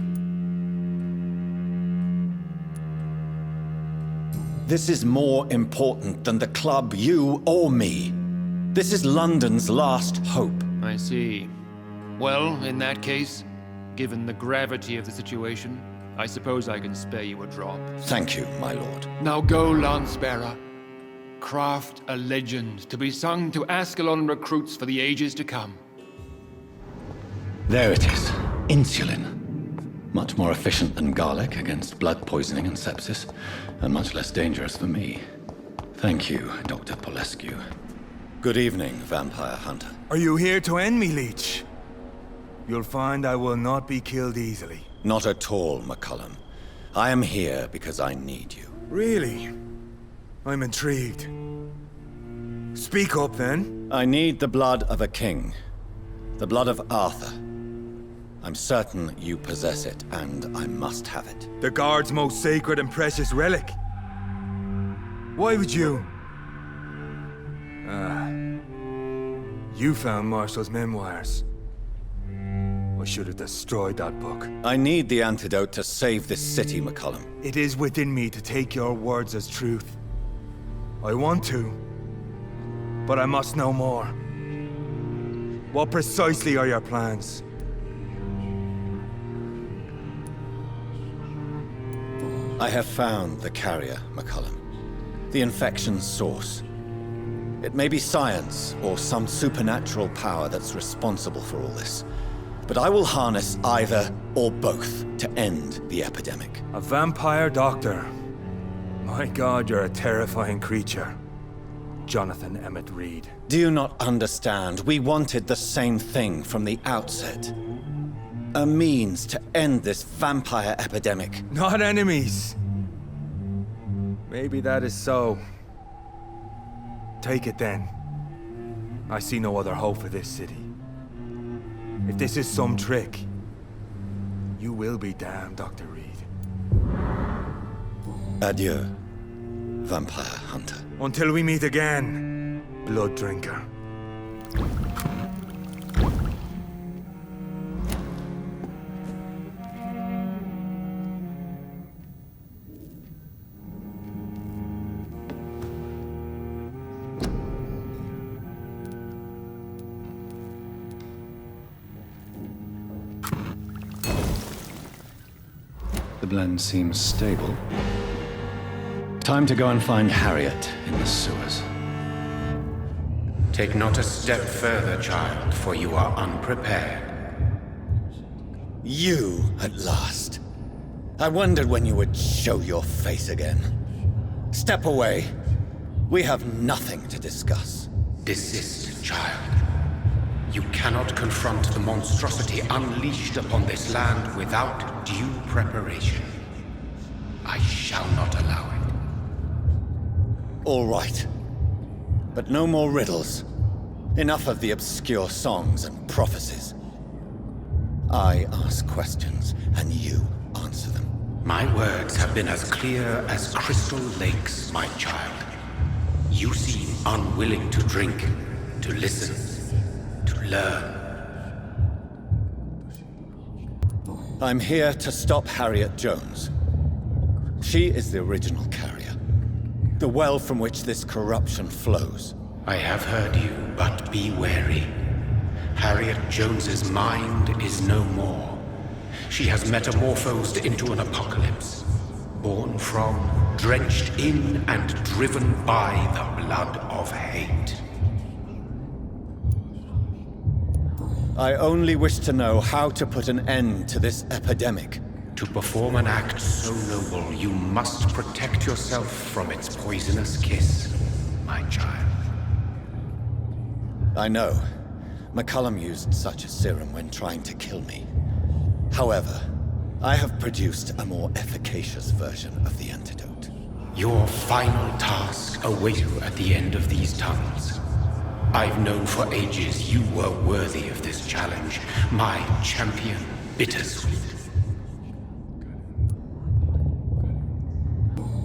This is more important than the club, you, or me. This is London's last hope. I see. Well, in that case, given the gravity of the situation, I suppose I can spare you a drop. Thank you, my lord. Now go, Lance-Bearer. Craft a legend to be sung to Ascalon recruits for the ages to come. There it is. Insulin. Much more efficient than garlic against blood poisoning and sepsis, and much less dangerous for me. Thank you, Dr. Polescu. Good evening, vampire hunter. Are you here to end me, Leech? You'll find I will not be killed easily. Not at all, McCullum. I am here because I need you. Really? I'm intrigued. Speak up, then. I need the blood of a king. The blood of Arthur. I'm certain you possess it, and I must have it. The Guard's most sacred and precious relic. Why would you? You found Marshall's memoirs. I should have destroyed that book. I need the antidote to save this city, McCullum. It is within me to take your words as truth. I want to, but I must know more. What precisely are your plans? I have found the carrier, McCullum. The infection's source. It may be science or some supernatural power that's responsible for all this. But I will harness either or both to end the epidemic. A vampire doctor. My God, you're a terrifying creature. Jonathan Emmett Reed. Do you not understand? We wanted the same thing from the outset. A means to end this vampire epidemic. Not enemies. Maybe that is so. Take it then. I see no other hope for this city. If this is some trick, you will be damned, Dr. Reed. Adieu, vampire hunter. Until we meet again, blood drinker. The blend seems stable. Time to go and find Harriet in the sewers. Take not a step further, child, for you are unprepared. You, at last. I wondered when you would show your face again. Step away. We have nothing to discuss. Desist, child. You cannot confront the monstrosity unleashed upon this land without due preparation. I shall not allow it. All right. But no more riddles. Enough of the obscure songs and prophecies. I ask questions, and you answer them. My words have been as clear as crystal lakes, my child. You seem unwilling to drink, to listen, to learn. I'm here to stop Harriet Jones. She is the original carrier. The well from which this corruption flows. I have heard you, but be wary. Harriet Jones's mind is no more. She has metamorphosed into an apocalypse. Born from, drenched in, and driven by the blood of hate. I only wish to know how to put an end to this epidemic. To perform an act so noble, you must protect yourself from its poisonous kiss, my child. I know. McCullum used such a serum when trying to kill me. However, I have produced a more efficacious version of the antidote. Your final task awaits you at the end of these tunnels. I've known for ages you were worthy of this challenge, my champion, Bittersweet.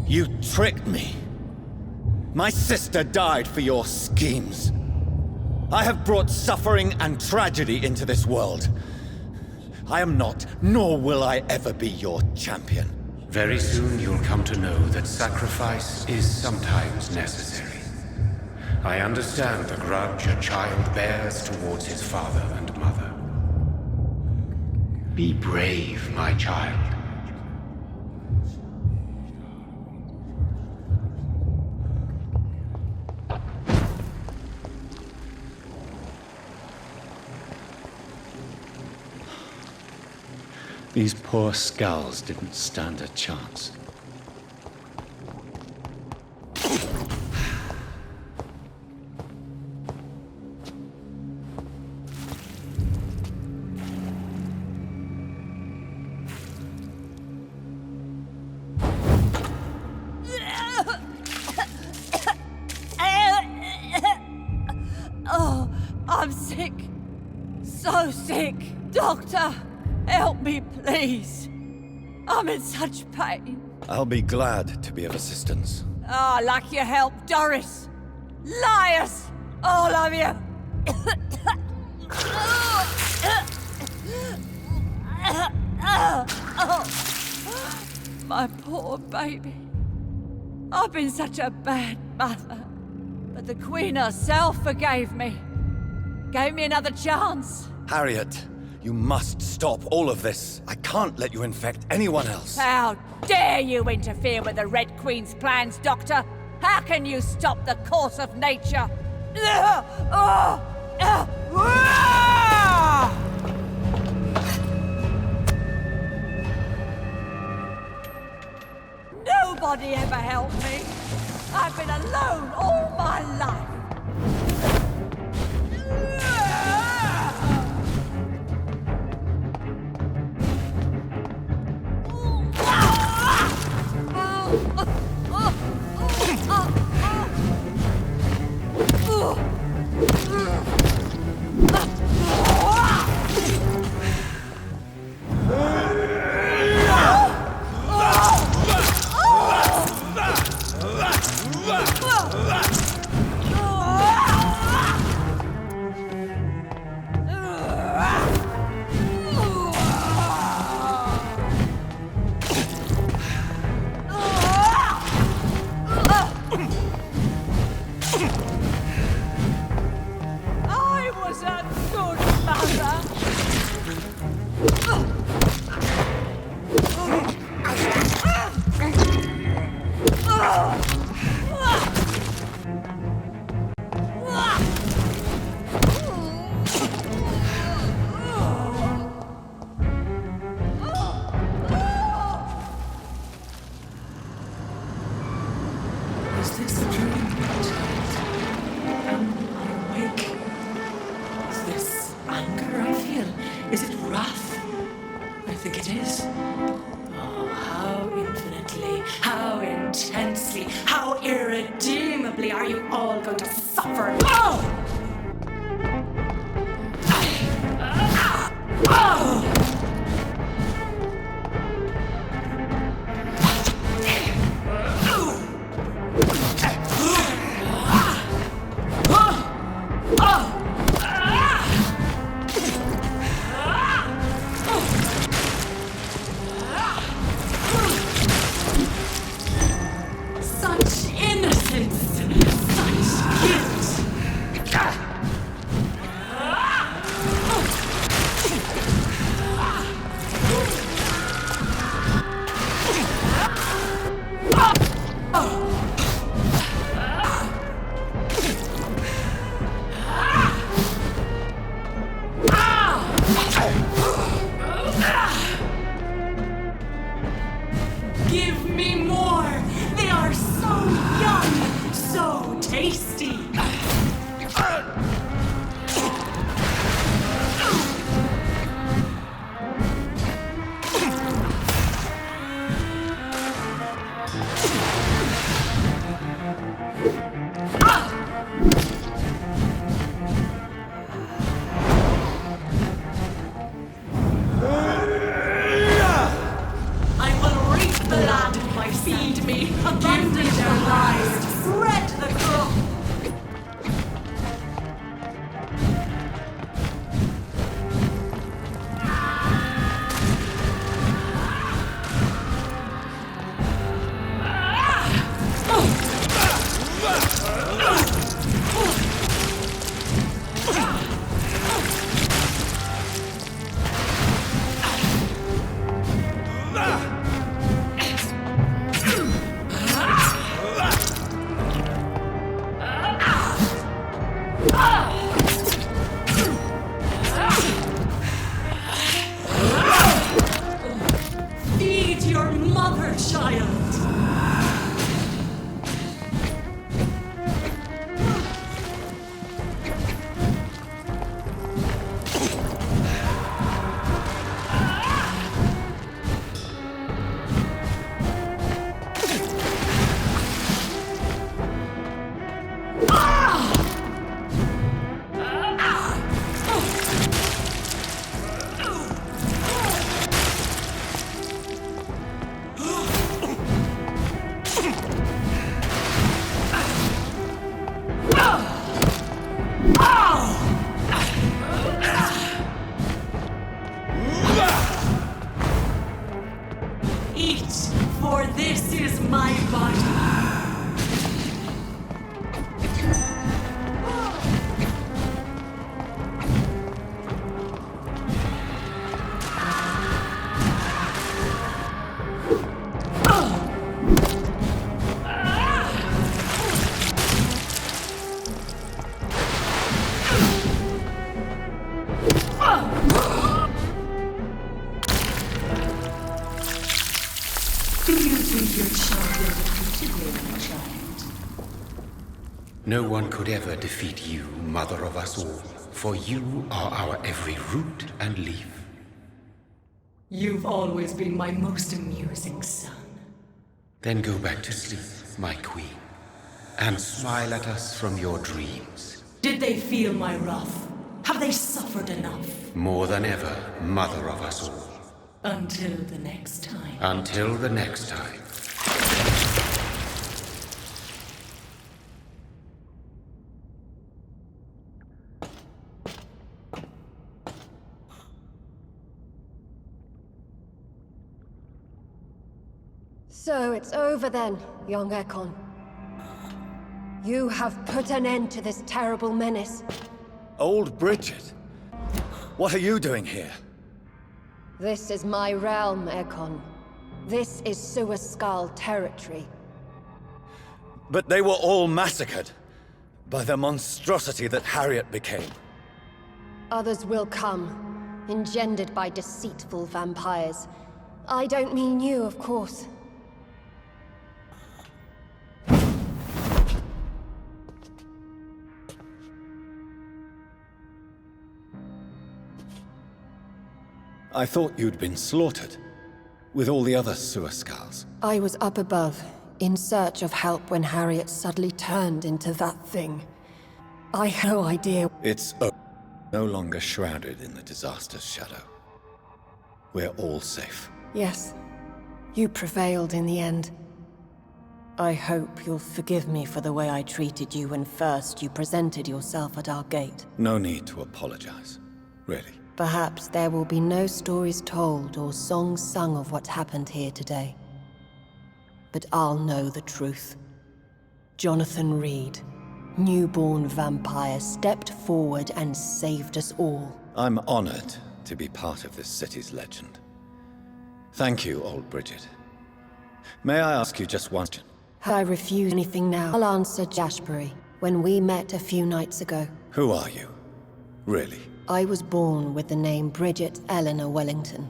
You tricked me. My sister died for your schemes. I have brought suffering and tragedy into this world. I am not, nor will I ever be your champion. Very soon you'll come to know that sacrifice is sometimes necessary. I understand the grudge a child bears towards his father and mother. Be brave, my child. These poor skulls didn't stand a chance. Oh, I'm sick. So sick. Doctor, help me, please. I'm in such pain. I'll be glad to be of assistance. Ah, like your help, Doris. Liars! All of you! My poor baby. I've been such a bad mother. But the Queen herself forgave me. Gave me another chance. Harriet, you must stop all of this. I can't let you infect anyone else. How dare you interfere with the Red Queen's plans, Doctor? How can you stop the course of nature? Nobody ever helped me. I've been alone all my life. intensely, how irredeemably are you all going to suffer? Oh! Such innocence! Such guilt! Give me more! They are so young, so tasty! I will reap the land by feed me, abundant their lives, spread the crop. Feed your mother, child! Eat, for this is my body. Do you think your child is a particularly child? No one could ever defeat you, mother of us all, for you are our every root and leaf. You've always been my most amusing son. Then go back to sleep, my queen, and smile at us from your dreams. Did they feel my wrath? Have they suffered enough? More than ever, mother of us all. Until the next time. Until the next time. So it's over then, young Ekon. You have put an end to this terrible menace. Old Bridget, what are you doing here? This is my realm, Ekon. This is Suaskal territory. But they were all massacred by the monstrosity that Harriet became. Others will come, engendered by deceitful vampires. I don't mean you, of course. I thought you'd been slaughtered, with all the other Suaskals. I was up above, in search of help when Harriet suddenly turned into that thing. I had no idea. It's no longer shrouded in the disaster's shadow. We're all safe. Yes, you prevailed in the end. I hope you'll forgive me for the way I treated you when first you presented yourself at our gate. No need to apologize, really. Perhaps there will be no stories told or songs sung of what happened here today. But I'll know the truth. Jonathan Reed, newborn vampire, stepped forward and saved us all. I'm honored to be part of this city's legend. Thank you, old Bridget. May I ask you just one question? I refuse anything now. I'll answer Jashbury, when we met a few nights ago. Who are you? Really? I was born with the name Bridget Eleanor Wellington.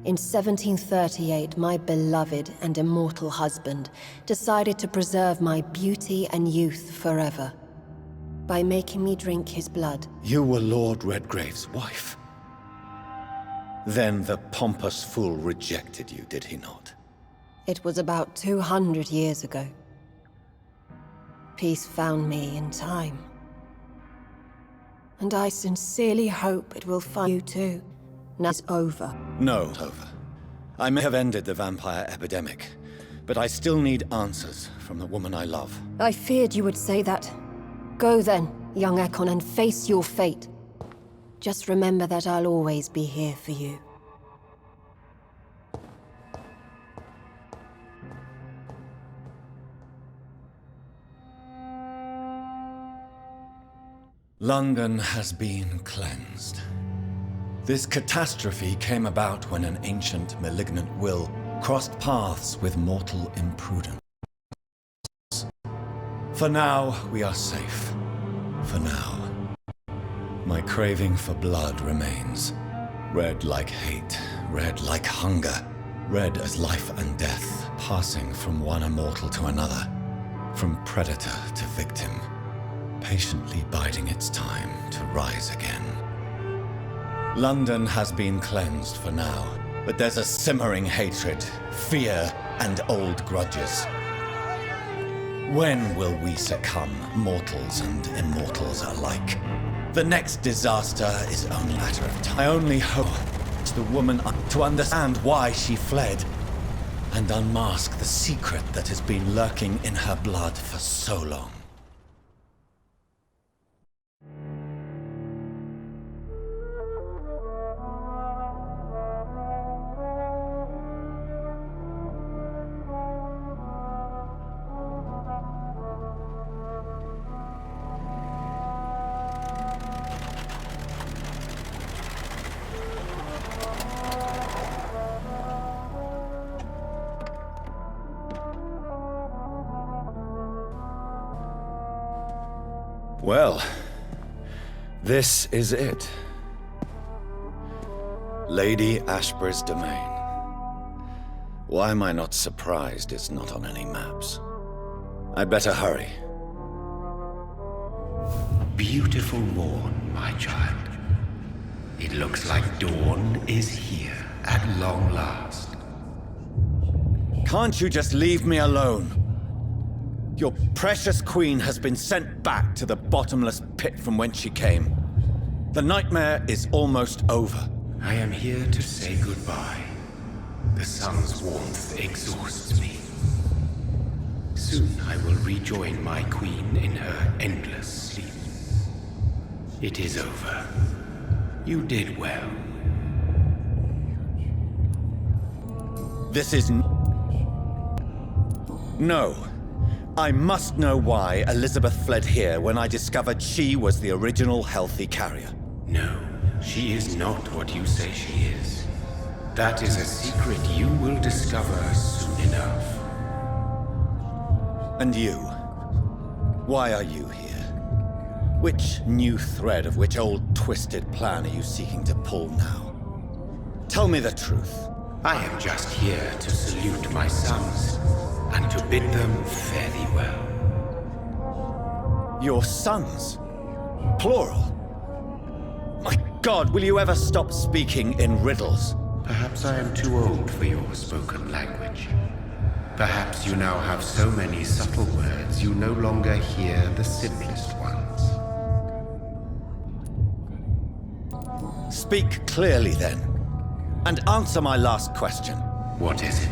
In 1738, my beloved and immortal husband decided to preserve my beauty and youth forever by making me drink his blood. You were Lord Redgrave's wife. Then the pompous fool rejected you, did he not? It was about 200 years ago. Peace found me in time. And I sincerely hope it will find you too. Now it's over. No, it's over. I may have ended the vampire epidemic, but I still need answers from the woman I love. I feared you would say that. Go then, young Ekon, and face your fate. Just remember that I'll always be here for you. London has been cleansed. This catastrophe came about when an ancient, malignant will crossed paths with mortal imprudence. For now, we are safe. For now. My craving for blood remains. Red like hate, red like hunger, red as life and death, passing from one immortal to another, from predator to victim, patiently biding its time to rise again. London has been cleansed for now, but there's a simmering hatred, fear, and old grudges. When will we succumb, mortals and immortals alike? The next disaster is only a matter of time. I only hope it's the woman to understand why she fled and unmask the secret that has been lurking in her blood for so long. Well, this is it. Lady Ashbury's domain. Why am I not surprised it's not on any maps? I'd better hurry. Beautiful morn, my child. It looks like dawn is here at long last. Can't you just leave me alone? Your precious queen has been sent back to the bottomless pit from whence she came. The nightmare is almost over. I am here to say goodbye. The sun's warmth exhausts me. Soon I will rejoin my queen in her endless sleep. It is over. You did well. This is... No. I must know why Elizabeth fled here when I discovered she was the original healthy carrier. No, she is not what you say she is. That is a secret you will discover soon enough. And you? Why are you here? Which new thread of which old twisted plan are you seeking to pull now? Tell me the truth. I am just here to salute my sons, and to bid them fare thee well. Your sons? Plural? My God, will you ever stop speaking in riddles? Perhaps I am too old for your spoken language. Perhaps you now have so many subtle words you no longer hear the simplest ones. Speak clearly then, and answer my last question. What is it?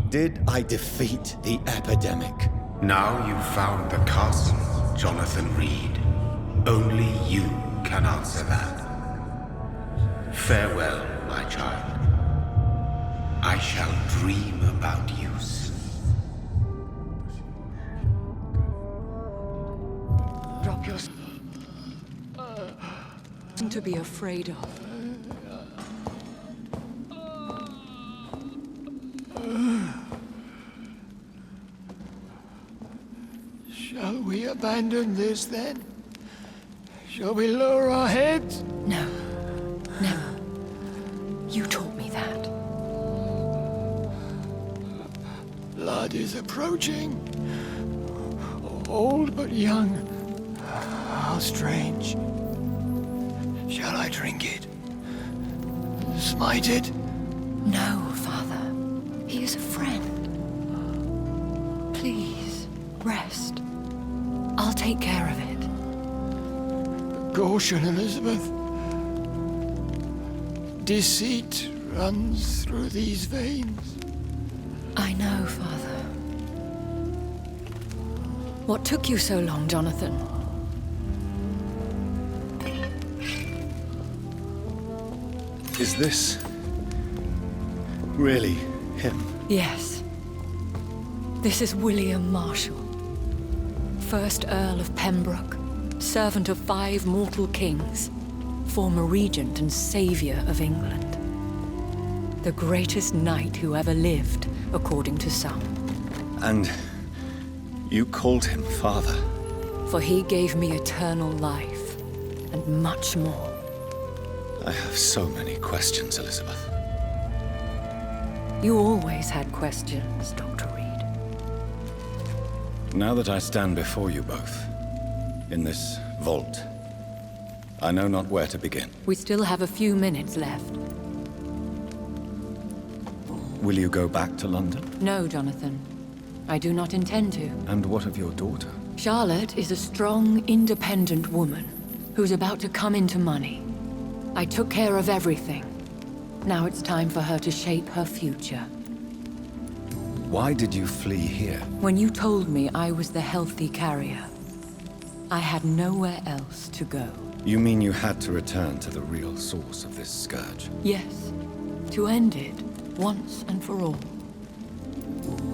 Did I defeat the epidemic? Now you've found the castle, Jonathan Reed. Only you can answer that. Farewell, my child. I shall dream about you soon. Drop your... to be afraid of. Shall we abandon this then? Shall we lower our heads? No. Never. You taught me that. Blood is approaching. Old but young. How strange. Shall I drink it? Smite it? No, Father. He is a friend. Please, rest. I'll take care of it. Caution, Elizabeth. Deceit runs through these veins. I know, Father. What took you so long, Jonathan? Is this really him? Yes. This is William Marshall, 1st Earl of Pembroke, servant of 5 mortal kings, former regent and savior of England. The greatest knight who ever lived, according to some. And you called him father? For he gave me eternal life, and much more. I have so many questions, Elizabeth. You always had questions, Dr. Reed. Now that I stand before you both, in this vault, I know not where to begin. We still have a few minutes left. Will you go back to London? No, Jonathan. I do not intend to. And what of your daughter? Charlotte is a strong, independent woman who's about to come into money. I took care of everything. Now it's time for her to shape her future. Why did you flee here? When you told me I was the healthy carrier, I had nowhere else to go. You mean you had to return to the real source of this scourge? Yes, to end it, once and for all.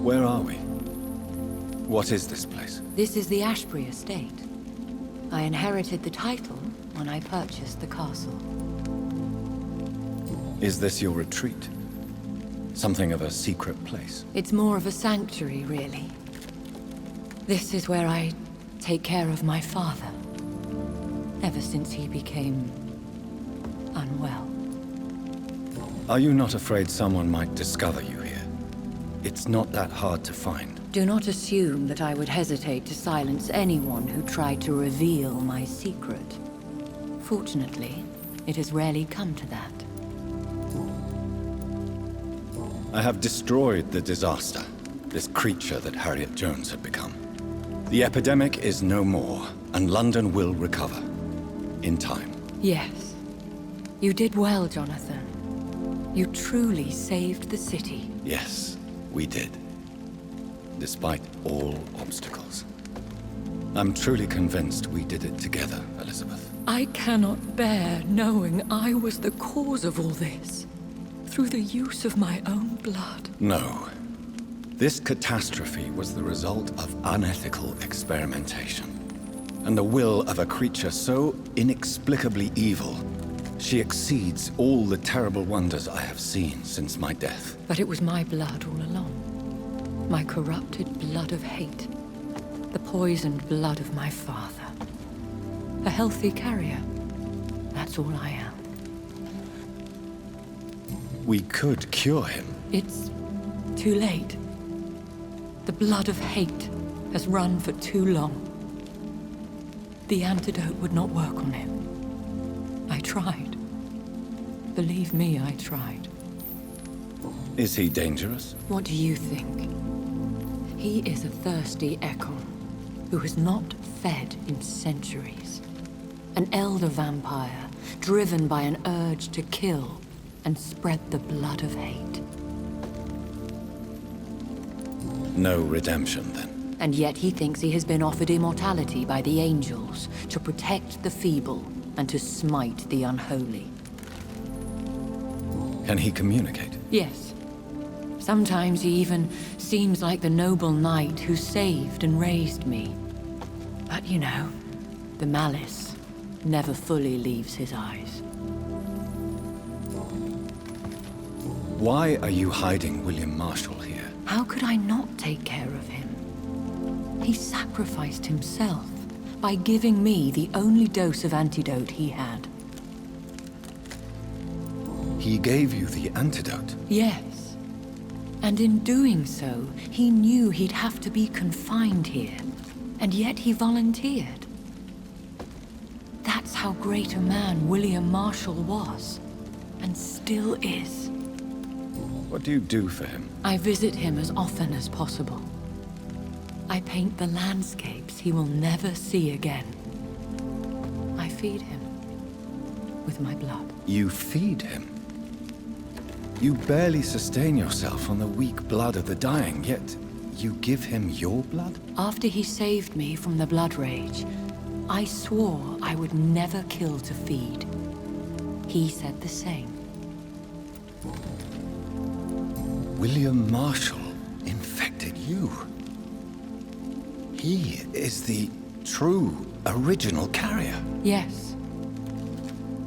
Where are we? What is this place? This is the Ashbury estate. I inherited the title when I purchased the castle. Is this your retreat? Something of a secret place? It's more of a sanctuary, really. This is where I take care of my father. Ever since he became unwell. Are you not afraid someone might discover you here? It's not that hard to find. Do not assume that I would hesitate to silence anyone who tried to reveal my secret. Fortunately, it has rarely come to that. I have destroyed the disaster, this creature that Harriet Jones had become. The epidemic is no more, and London will recover. In time. Yes. You did well, Jonathan. You truly saved the city. Yes, we did. Despite all obstacles. I'm truly convinced we did it together, Elizabeth. I cannot bear knowing I was the cause of all this. Through the use of my own blood. No. This catastrophe was the result of unethical experimentation. And the will of a creature so inexplicably evil, she exceeds all the terrible wonders I have seen since my death. But it was my blood all along. My corrupted blood of hate. The poisoned blood of my father. A healthy carrier. That's all I am. We could cure him. It's too late. The blood of hate has run for too long. The antidote would not work on him. I tried. Believe me, I tried. Is he dangerous? What do you think? He is a thirsty Escalon who has not fed in centuries. An elder vampire, driven by an urge to kill and spread the blood of hate. No redemption, then. And yet he thinks he has been offered immortality by the angels to protect the feeble and to smite the unholy. Can he communicate? Yes. Sometimes he even seems like the noble knight who saved and raised me. But you know, the malice never fully leaves his eyes. Why are you hiding William Marshall here? How could I not take care of him? He sacrificed himself by giving me the only dose of antidote he had. He gave you the antidote? Yes. And in doing so, he knew he'd have to be confined here. And yet he volunteered. That's how great a man William Marshall was. And still is. What do you do for him? I visit him as often as possible. I paint the landscapes he will never see again. I feed him with my blood. You feed him? You barely sustain yourself on the weak blood of the dying, yet you give him your blood? After he saved me from the blood rage, I swore I would never kill to feed. He said the same. William Marshall infected you. He is the true, original carrier. Yes.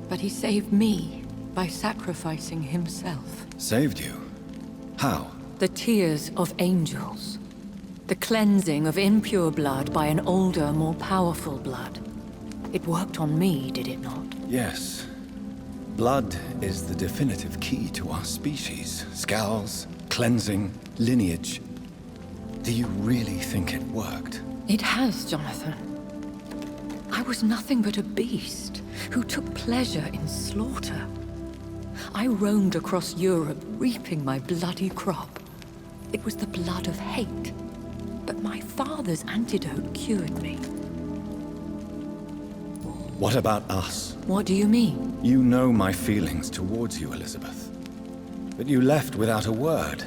But he saved me by sacrificing himself. Saved you? How? The tears of angels. The cleansing of impure blood by an older, more powerful blood. It worked on me, did it not? Yes. Blood is the definitive key to our species. Scowls, cleansing, lineage. Do you really think it worked? It has, Jonathan. I was nothing but a beast who took pleasure in slaughter. I roamed across Europe, reaping my bloody crop. It was the blood of hate. But my father's antidote cured me. What about us? What do you mean? You know my feelings towards you, Elizabeth. But you left without a word.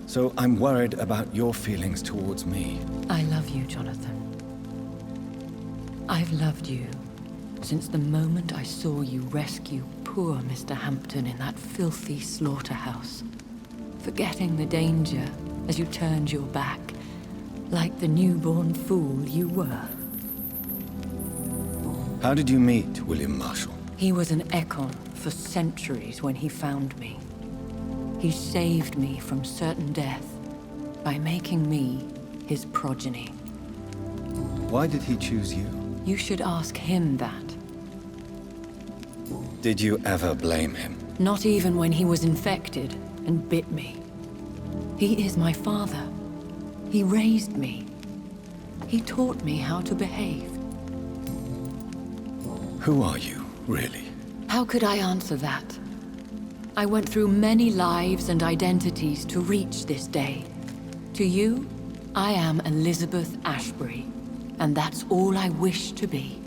So I'm worried about your feelings towards me. I love you, Jonathan. I've loved you since the moment I saw you rescue poor Mr. Hampton in that filthy slaughterhouse. Forgetting the danger as you turned your back, like the newborn fool you were. How did you meet William Marshall? He was an Escalon for centuries when he found me. He saved me from certain death by making me his progeny. Why did he choose you? You should ask him that. Did you ever blame him? Not even when he was infected and bit me. He is my father. He raised me. He taught me how to behave. Who are you, really? How could I answer that? I went through many lives and identities to reach this day. To you, I am Elizabeth Ashbury, and that's all I wish to be.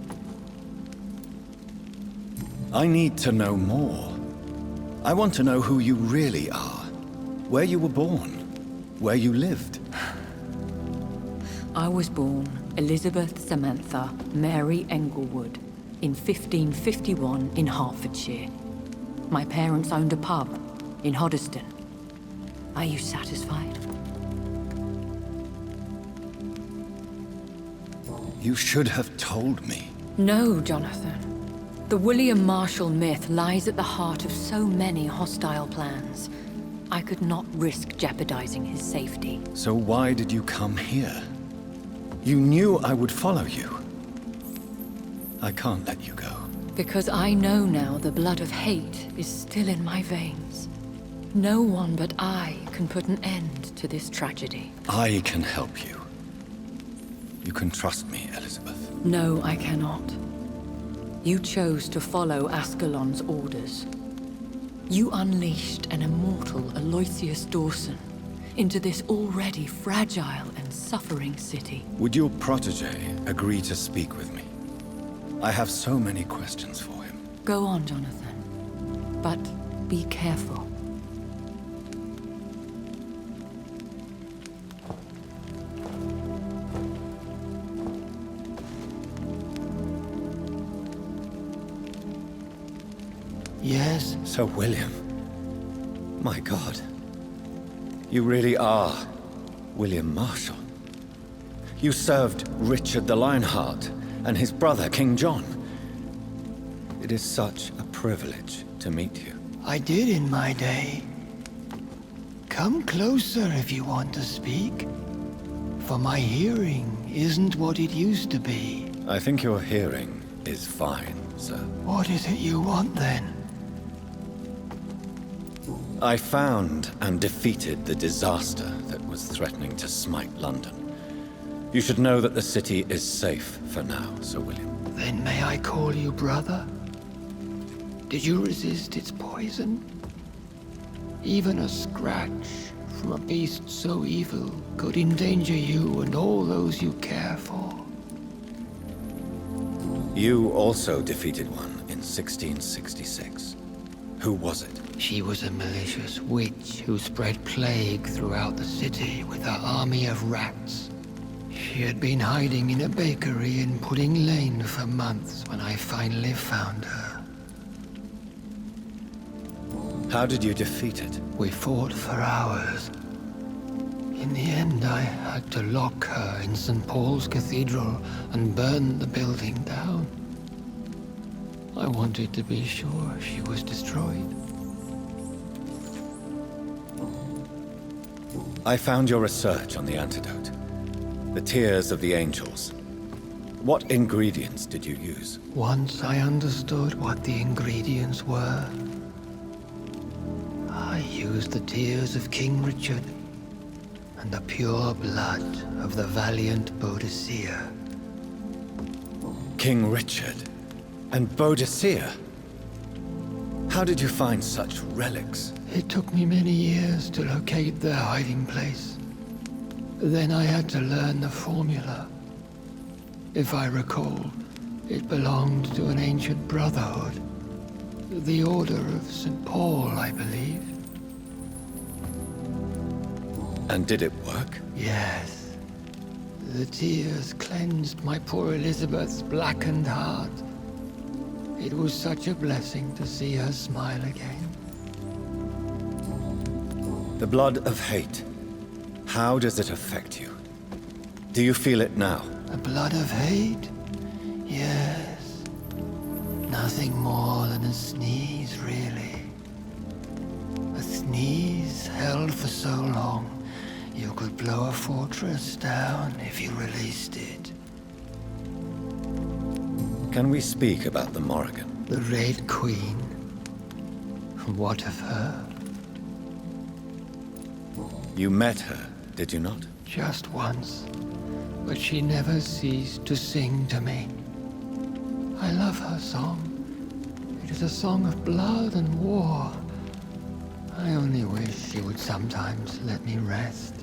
I need to know more. I want to know who you really are. Where you were born. Where you lived. I was born Elizabeth Samantha Mary Englewood in 1551 in Hertfordshire. My parents owned a pub in Hoddesdon. Are you satisfied? You should have told me. No, Jonathan. The William Marshall myth lies at the heart of so many hostile plans. I could not risk jeopardizing his safety. So why did you come here? You knew I would follow you. I can't let you go. Because I know now the blood of hate is still in my veins. No one but I can put an end to this tragedy. I can help you. You can trust me, Elizabeth. No, I cannot. You chose to follow Ascalon's orders. You unleashed an immortal Aloysius Dawson into this already fragile and suffering city. Would your protege agree to speak with me? I have so many questions for him. Go on, Jonathan. But be careful. Yes? Sir William. My God. You really are William Marshall. You served Richard the Lionheart and his brother, King John. It is such a privilege to meet you. I did in my day. Come closer if you want to speak. For my hearing isn't what it used to be. I think your hearing is fine, sir. What is it you want then? I found and defeated the disaster that was threatening to smite London. You should know that the city is safe for now, Sir William. Then may I call you brother? Did you resist its poison? Even a scratch from a beast so evil could endanger you and all those you care for. You also defeated one in 1666. Who was it? She was a malicious witch who spread plague throughout the city with her army of rats. She had been hiding in a bakery in Pudding Lane for months when I finally found her. How did you defeat it? We fought for hours. In the end, I had to lock her in St. Paul's Cathedral and burn the building down. I wanted to be sure she was destroyed. I found your research on the antidote. The tears of the angels. What ingredients did you use? Once I understood what the ingredients were, I used the tears of King Richard and the pure blood of the valiant Boadicea. King Richard and Boadicea? How did you find such relics? It took me many years to locate their hiding place. Then I had to learn the formula. If I recall, it belonged to an ancient brotherhood. The Order of St. Paul, I believe. And did it work? Yes. The tears cleansed my poor Elizabeth's blackened heart. It was such a blessing to see her smile again. The blood of hate. How does it affect you? Do you feel it now? The blood of hate? Yes. Nothing more than a sneeze, really. A sneeze held for so long, you could blow a fortress down if you released it. Can we speak about the Morrigan? The Red Queen? What of her? You met her, did you not? Just once. But she never ceased to sing to me. I love her song. It is a song of blood and war. I only wish she would sometimes let me rest.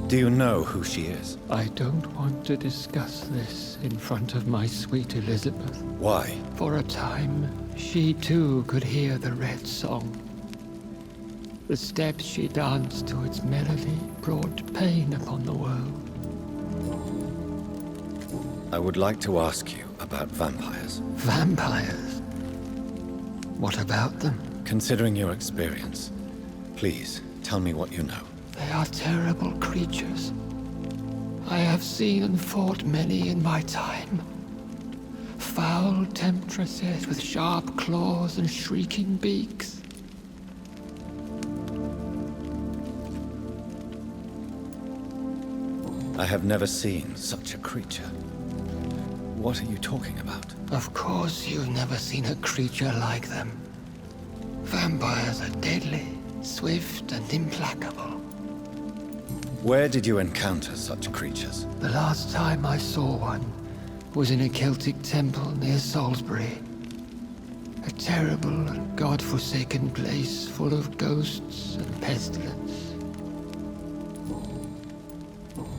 Do you know who she is? I don't want to discuss this in front of my sweet Elizabeth. Why? For a time, she too could hear the Red Song. The steps she danced to its melody brought pain upon the world. I would like to ask you about vampires. Vampires? What about them? Considering your experience, please tell me what you know. They are terrible creatures. I have seen and fought many in my time. Foul temptresses with sharp claws and shrieking beaks. I have never seen such a creature. What are you talking about? Of course you've never seen a creature like them. Vampires are deadly, swift and implacable. Where did you encounter such creatures? The last time I saw one was in a Celtic temple near Salisbury. A terrible and god-forsaken place full of ghosts and pestilence.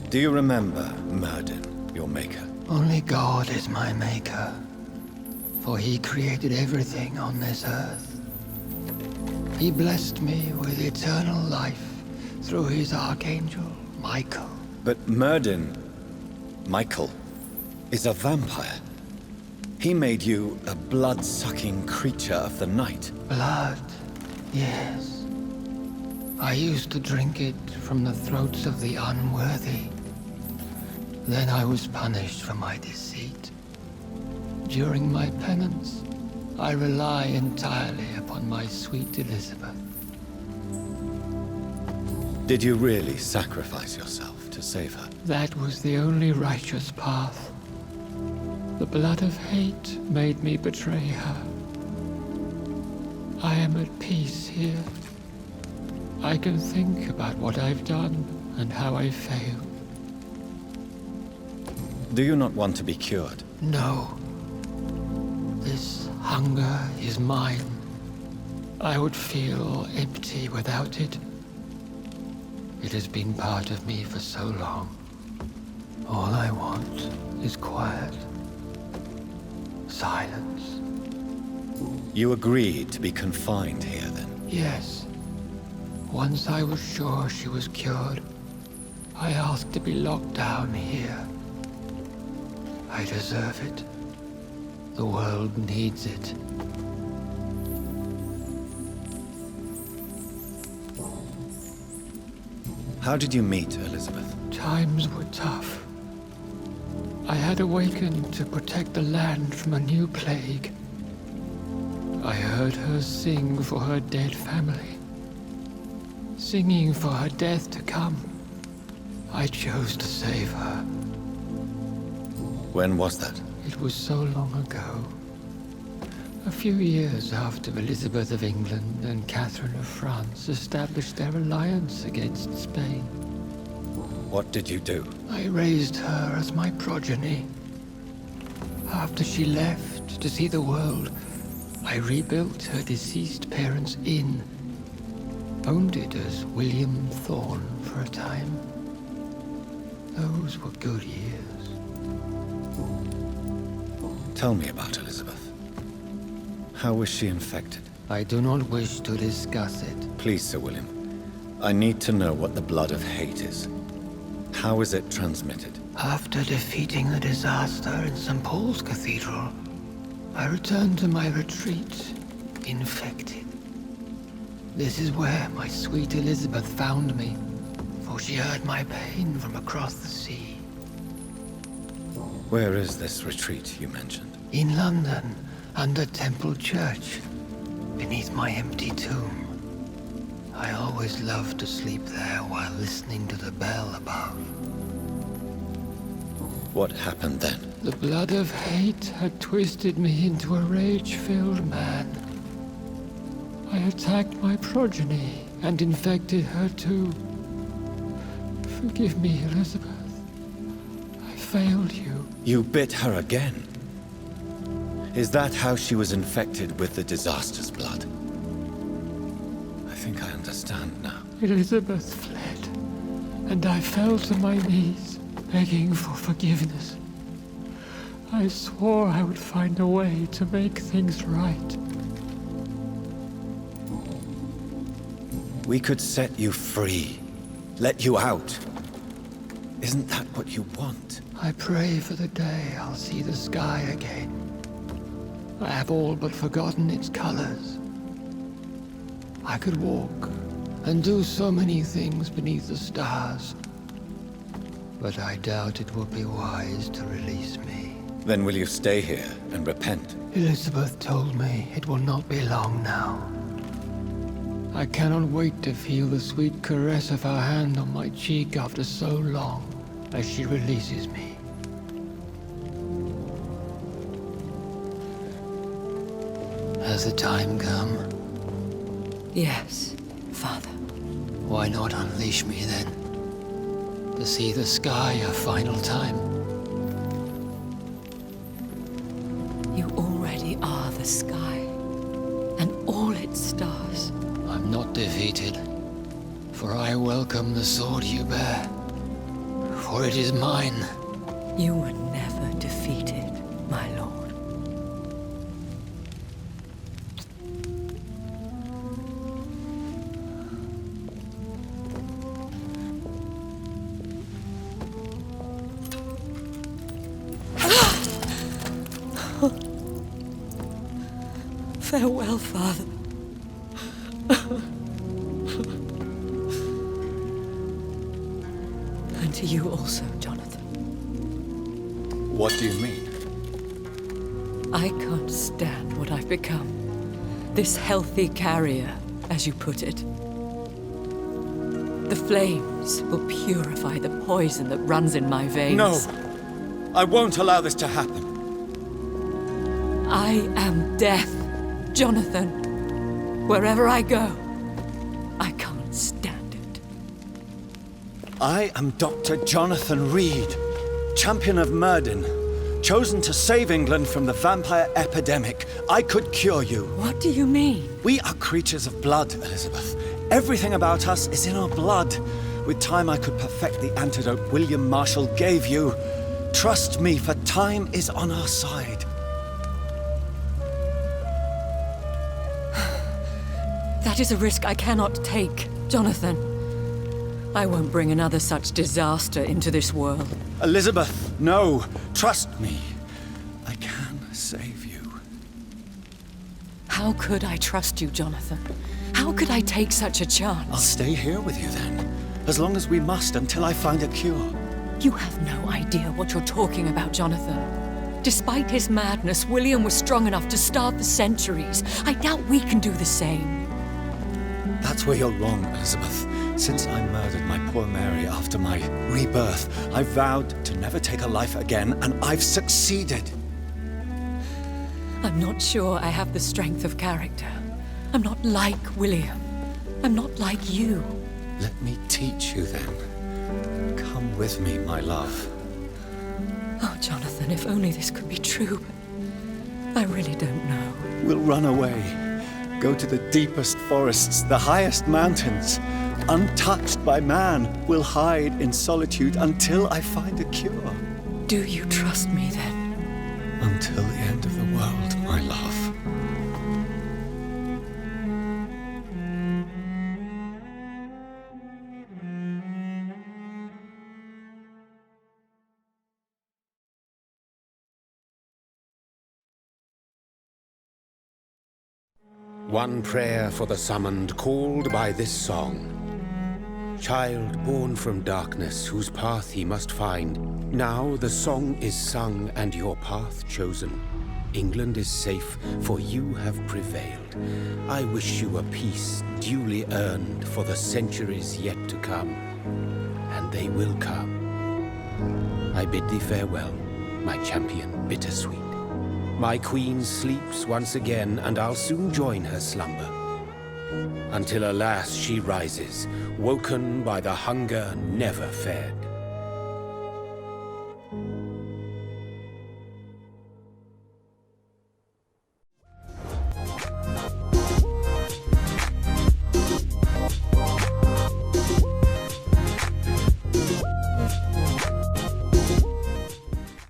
Do you remember Murden, your maker? Only God is my maker, for he created everything on this earth. He blessed me with eternal life through his archangel, Michael. But Murden, Michael, is a vampire. He made you a blood-sucking creature of the night. Blood, yes. I used to drink it from the throats of the unworthy. Then I was punished for my deceit. During my penance, I rely entirely upon my sweet Elizabeth. Did you really sacrifice yourself to save her? That was the only righteous path. The blood of hate made me betray her. I am at peace here. I can think about what I've done and how I failed. Do you not want to be cured? No. This hunger is mine. I would feel empty without it. It has been part of me for so long. All I want is quiet. Silence. You agreed to be confined here, then? Yes. Once I was sure she was cured, I asked to be locked down here. I deserve it. The world needs it. How did you meet Elizabeth? Times were tough. I had awakened to protect the land from a new plague. I heard her sing for her dead family. Singing for her death to come. I chose to save her. When was that? It was so long ago. A few years after Elizabeth of England and Catherine of France established their alliance against Spain. What did you do? I raised her as my progeny. After she left to see the world, I rebuilt her deceased parents' inn. Owned it as William Thorne for a time. Those were good years. Tell me about Elizabeth. How was she infected? I do not wish to discuss it. Please, Sir William. I need to know what the blood of hate is. How is it transmitted? After defeating the disaster in St. Paul's Cathedral, I returned to my retreat, infected. This is where my sweet Elizabeth found me, for she heard my pain from across the sea. Where is this retreat you mentioned? In London, under Temple Church, beneath my empty tomb. I always loved to sleep there while listening to the bell above. What happened then? The blood of hate had twisted me into a rage-filled man. I attacked my progeny and infected her too. Forgive me, Elizabeth. I failed you. You bit her again? Is that how she was infected with the disaster's blood? I think I understand now. Elizabeth fled, and I fell to my knees, begging for forgiveness. I swore I would find a way to make things right. We could set you free. Let you out. Isn't that what you want? I pray for the day I'll see the sky again. I have all but forgotten its colors. I could walk and do so many things beneath the stars. But I doubt it will be wise to release me. Then will you stay here and repent? Elizabeth told me it will not be long now. I cannot wait to feel the sweet caress of her hand on my cheek after so long as she releases me. Has the time come? Yes, Father. Why not unleash me then? To see the sky a final time. You already are the sky. all its stars. I'm not defeated, for I welcome the sword you bear, for it is mine. You were never defeated, my lord. Farewell, Father. And to you also, Jonathan. What do you mean? I can't stand what I've become. This healthy carrier, as you put it. The flames will purify the poison that runs in my veins. No! I won't allow this to happen. I am death, Jonathan. Wherever I go, I can't stand it. I am Dr. Jonathan Reed, champion of Murden, chosen to save England from the vampire epidemic. I could cure you. What do you mean? We are creatures of blood, Elizabeth. Everything about us is in our blood. With time, I could perfect the antidote William Marshall gave you. Trust me, for time is on our side. That is a risk I cannot take, Jonathan. I won't bring another such disaster into this world. Elizabeth, no. Trust me. I can save you. How could I trust you, Jonathan? How could I take such a chance? I'll stay here with you then, as long as we must until I find a cure. You have no idea what you're talking about, Jonathan. Despite his madness, William was strong enough to start the centuries. I doubt we can do the same. That's where you're wrong, Elizabeth. Since I murdered my poor Mary after my rebirth, I vowed to never take a life again, and I've succeeded. I'm not sure I have the strength of character. I'm not like William. I'm not like you. Let me teach you then. Come with me, my love. Oh, Jonathan, if only this could be true, but I really don't know. We'll run away. Go to the deepest forests, the highest mountains. Untouched by man, we'll hide in solitude until I find a cure. Do you trust me then? Until the end of the world, my love. One prayer for the summoned, called by this song. Child born from darkness, whose path he must find. Now the song is sung and your path chosen. England is safe, for you have prevailed. I wish you a peace duly earned for the centuries yet to come. And they will come. I bid thee farewell, my champion bittersweet. My queen sleeps once again, and I'll soon join her slumber. Until alas she rises, woken by the hunger never fed.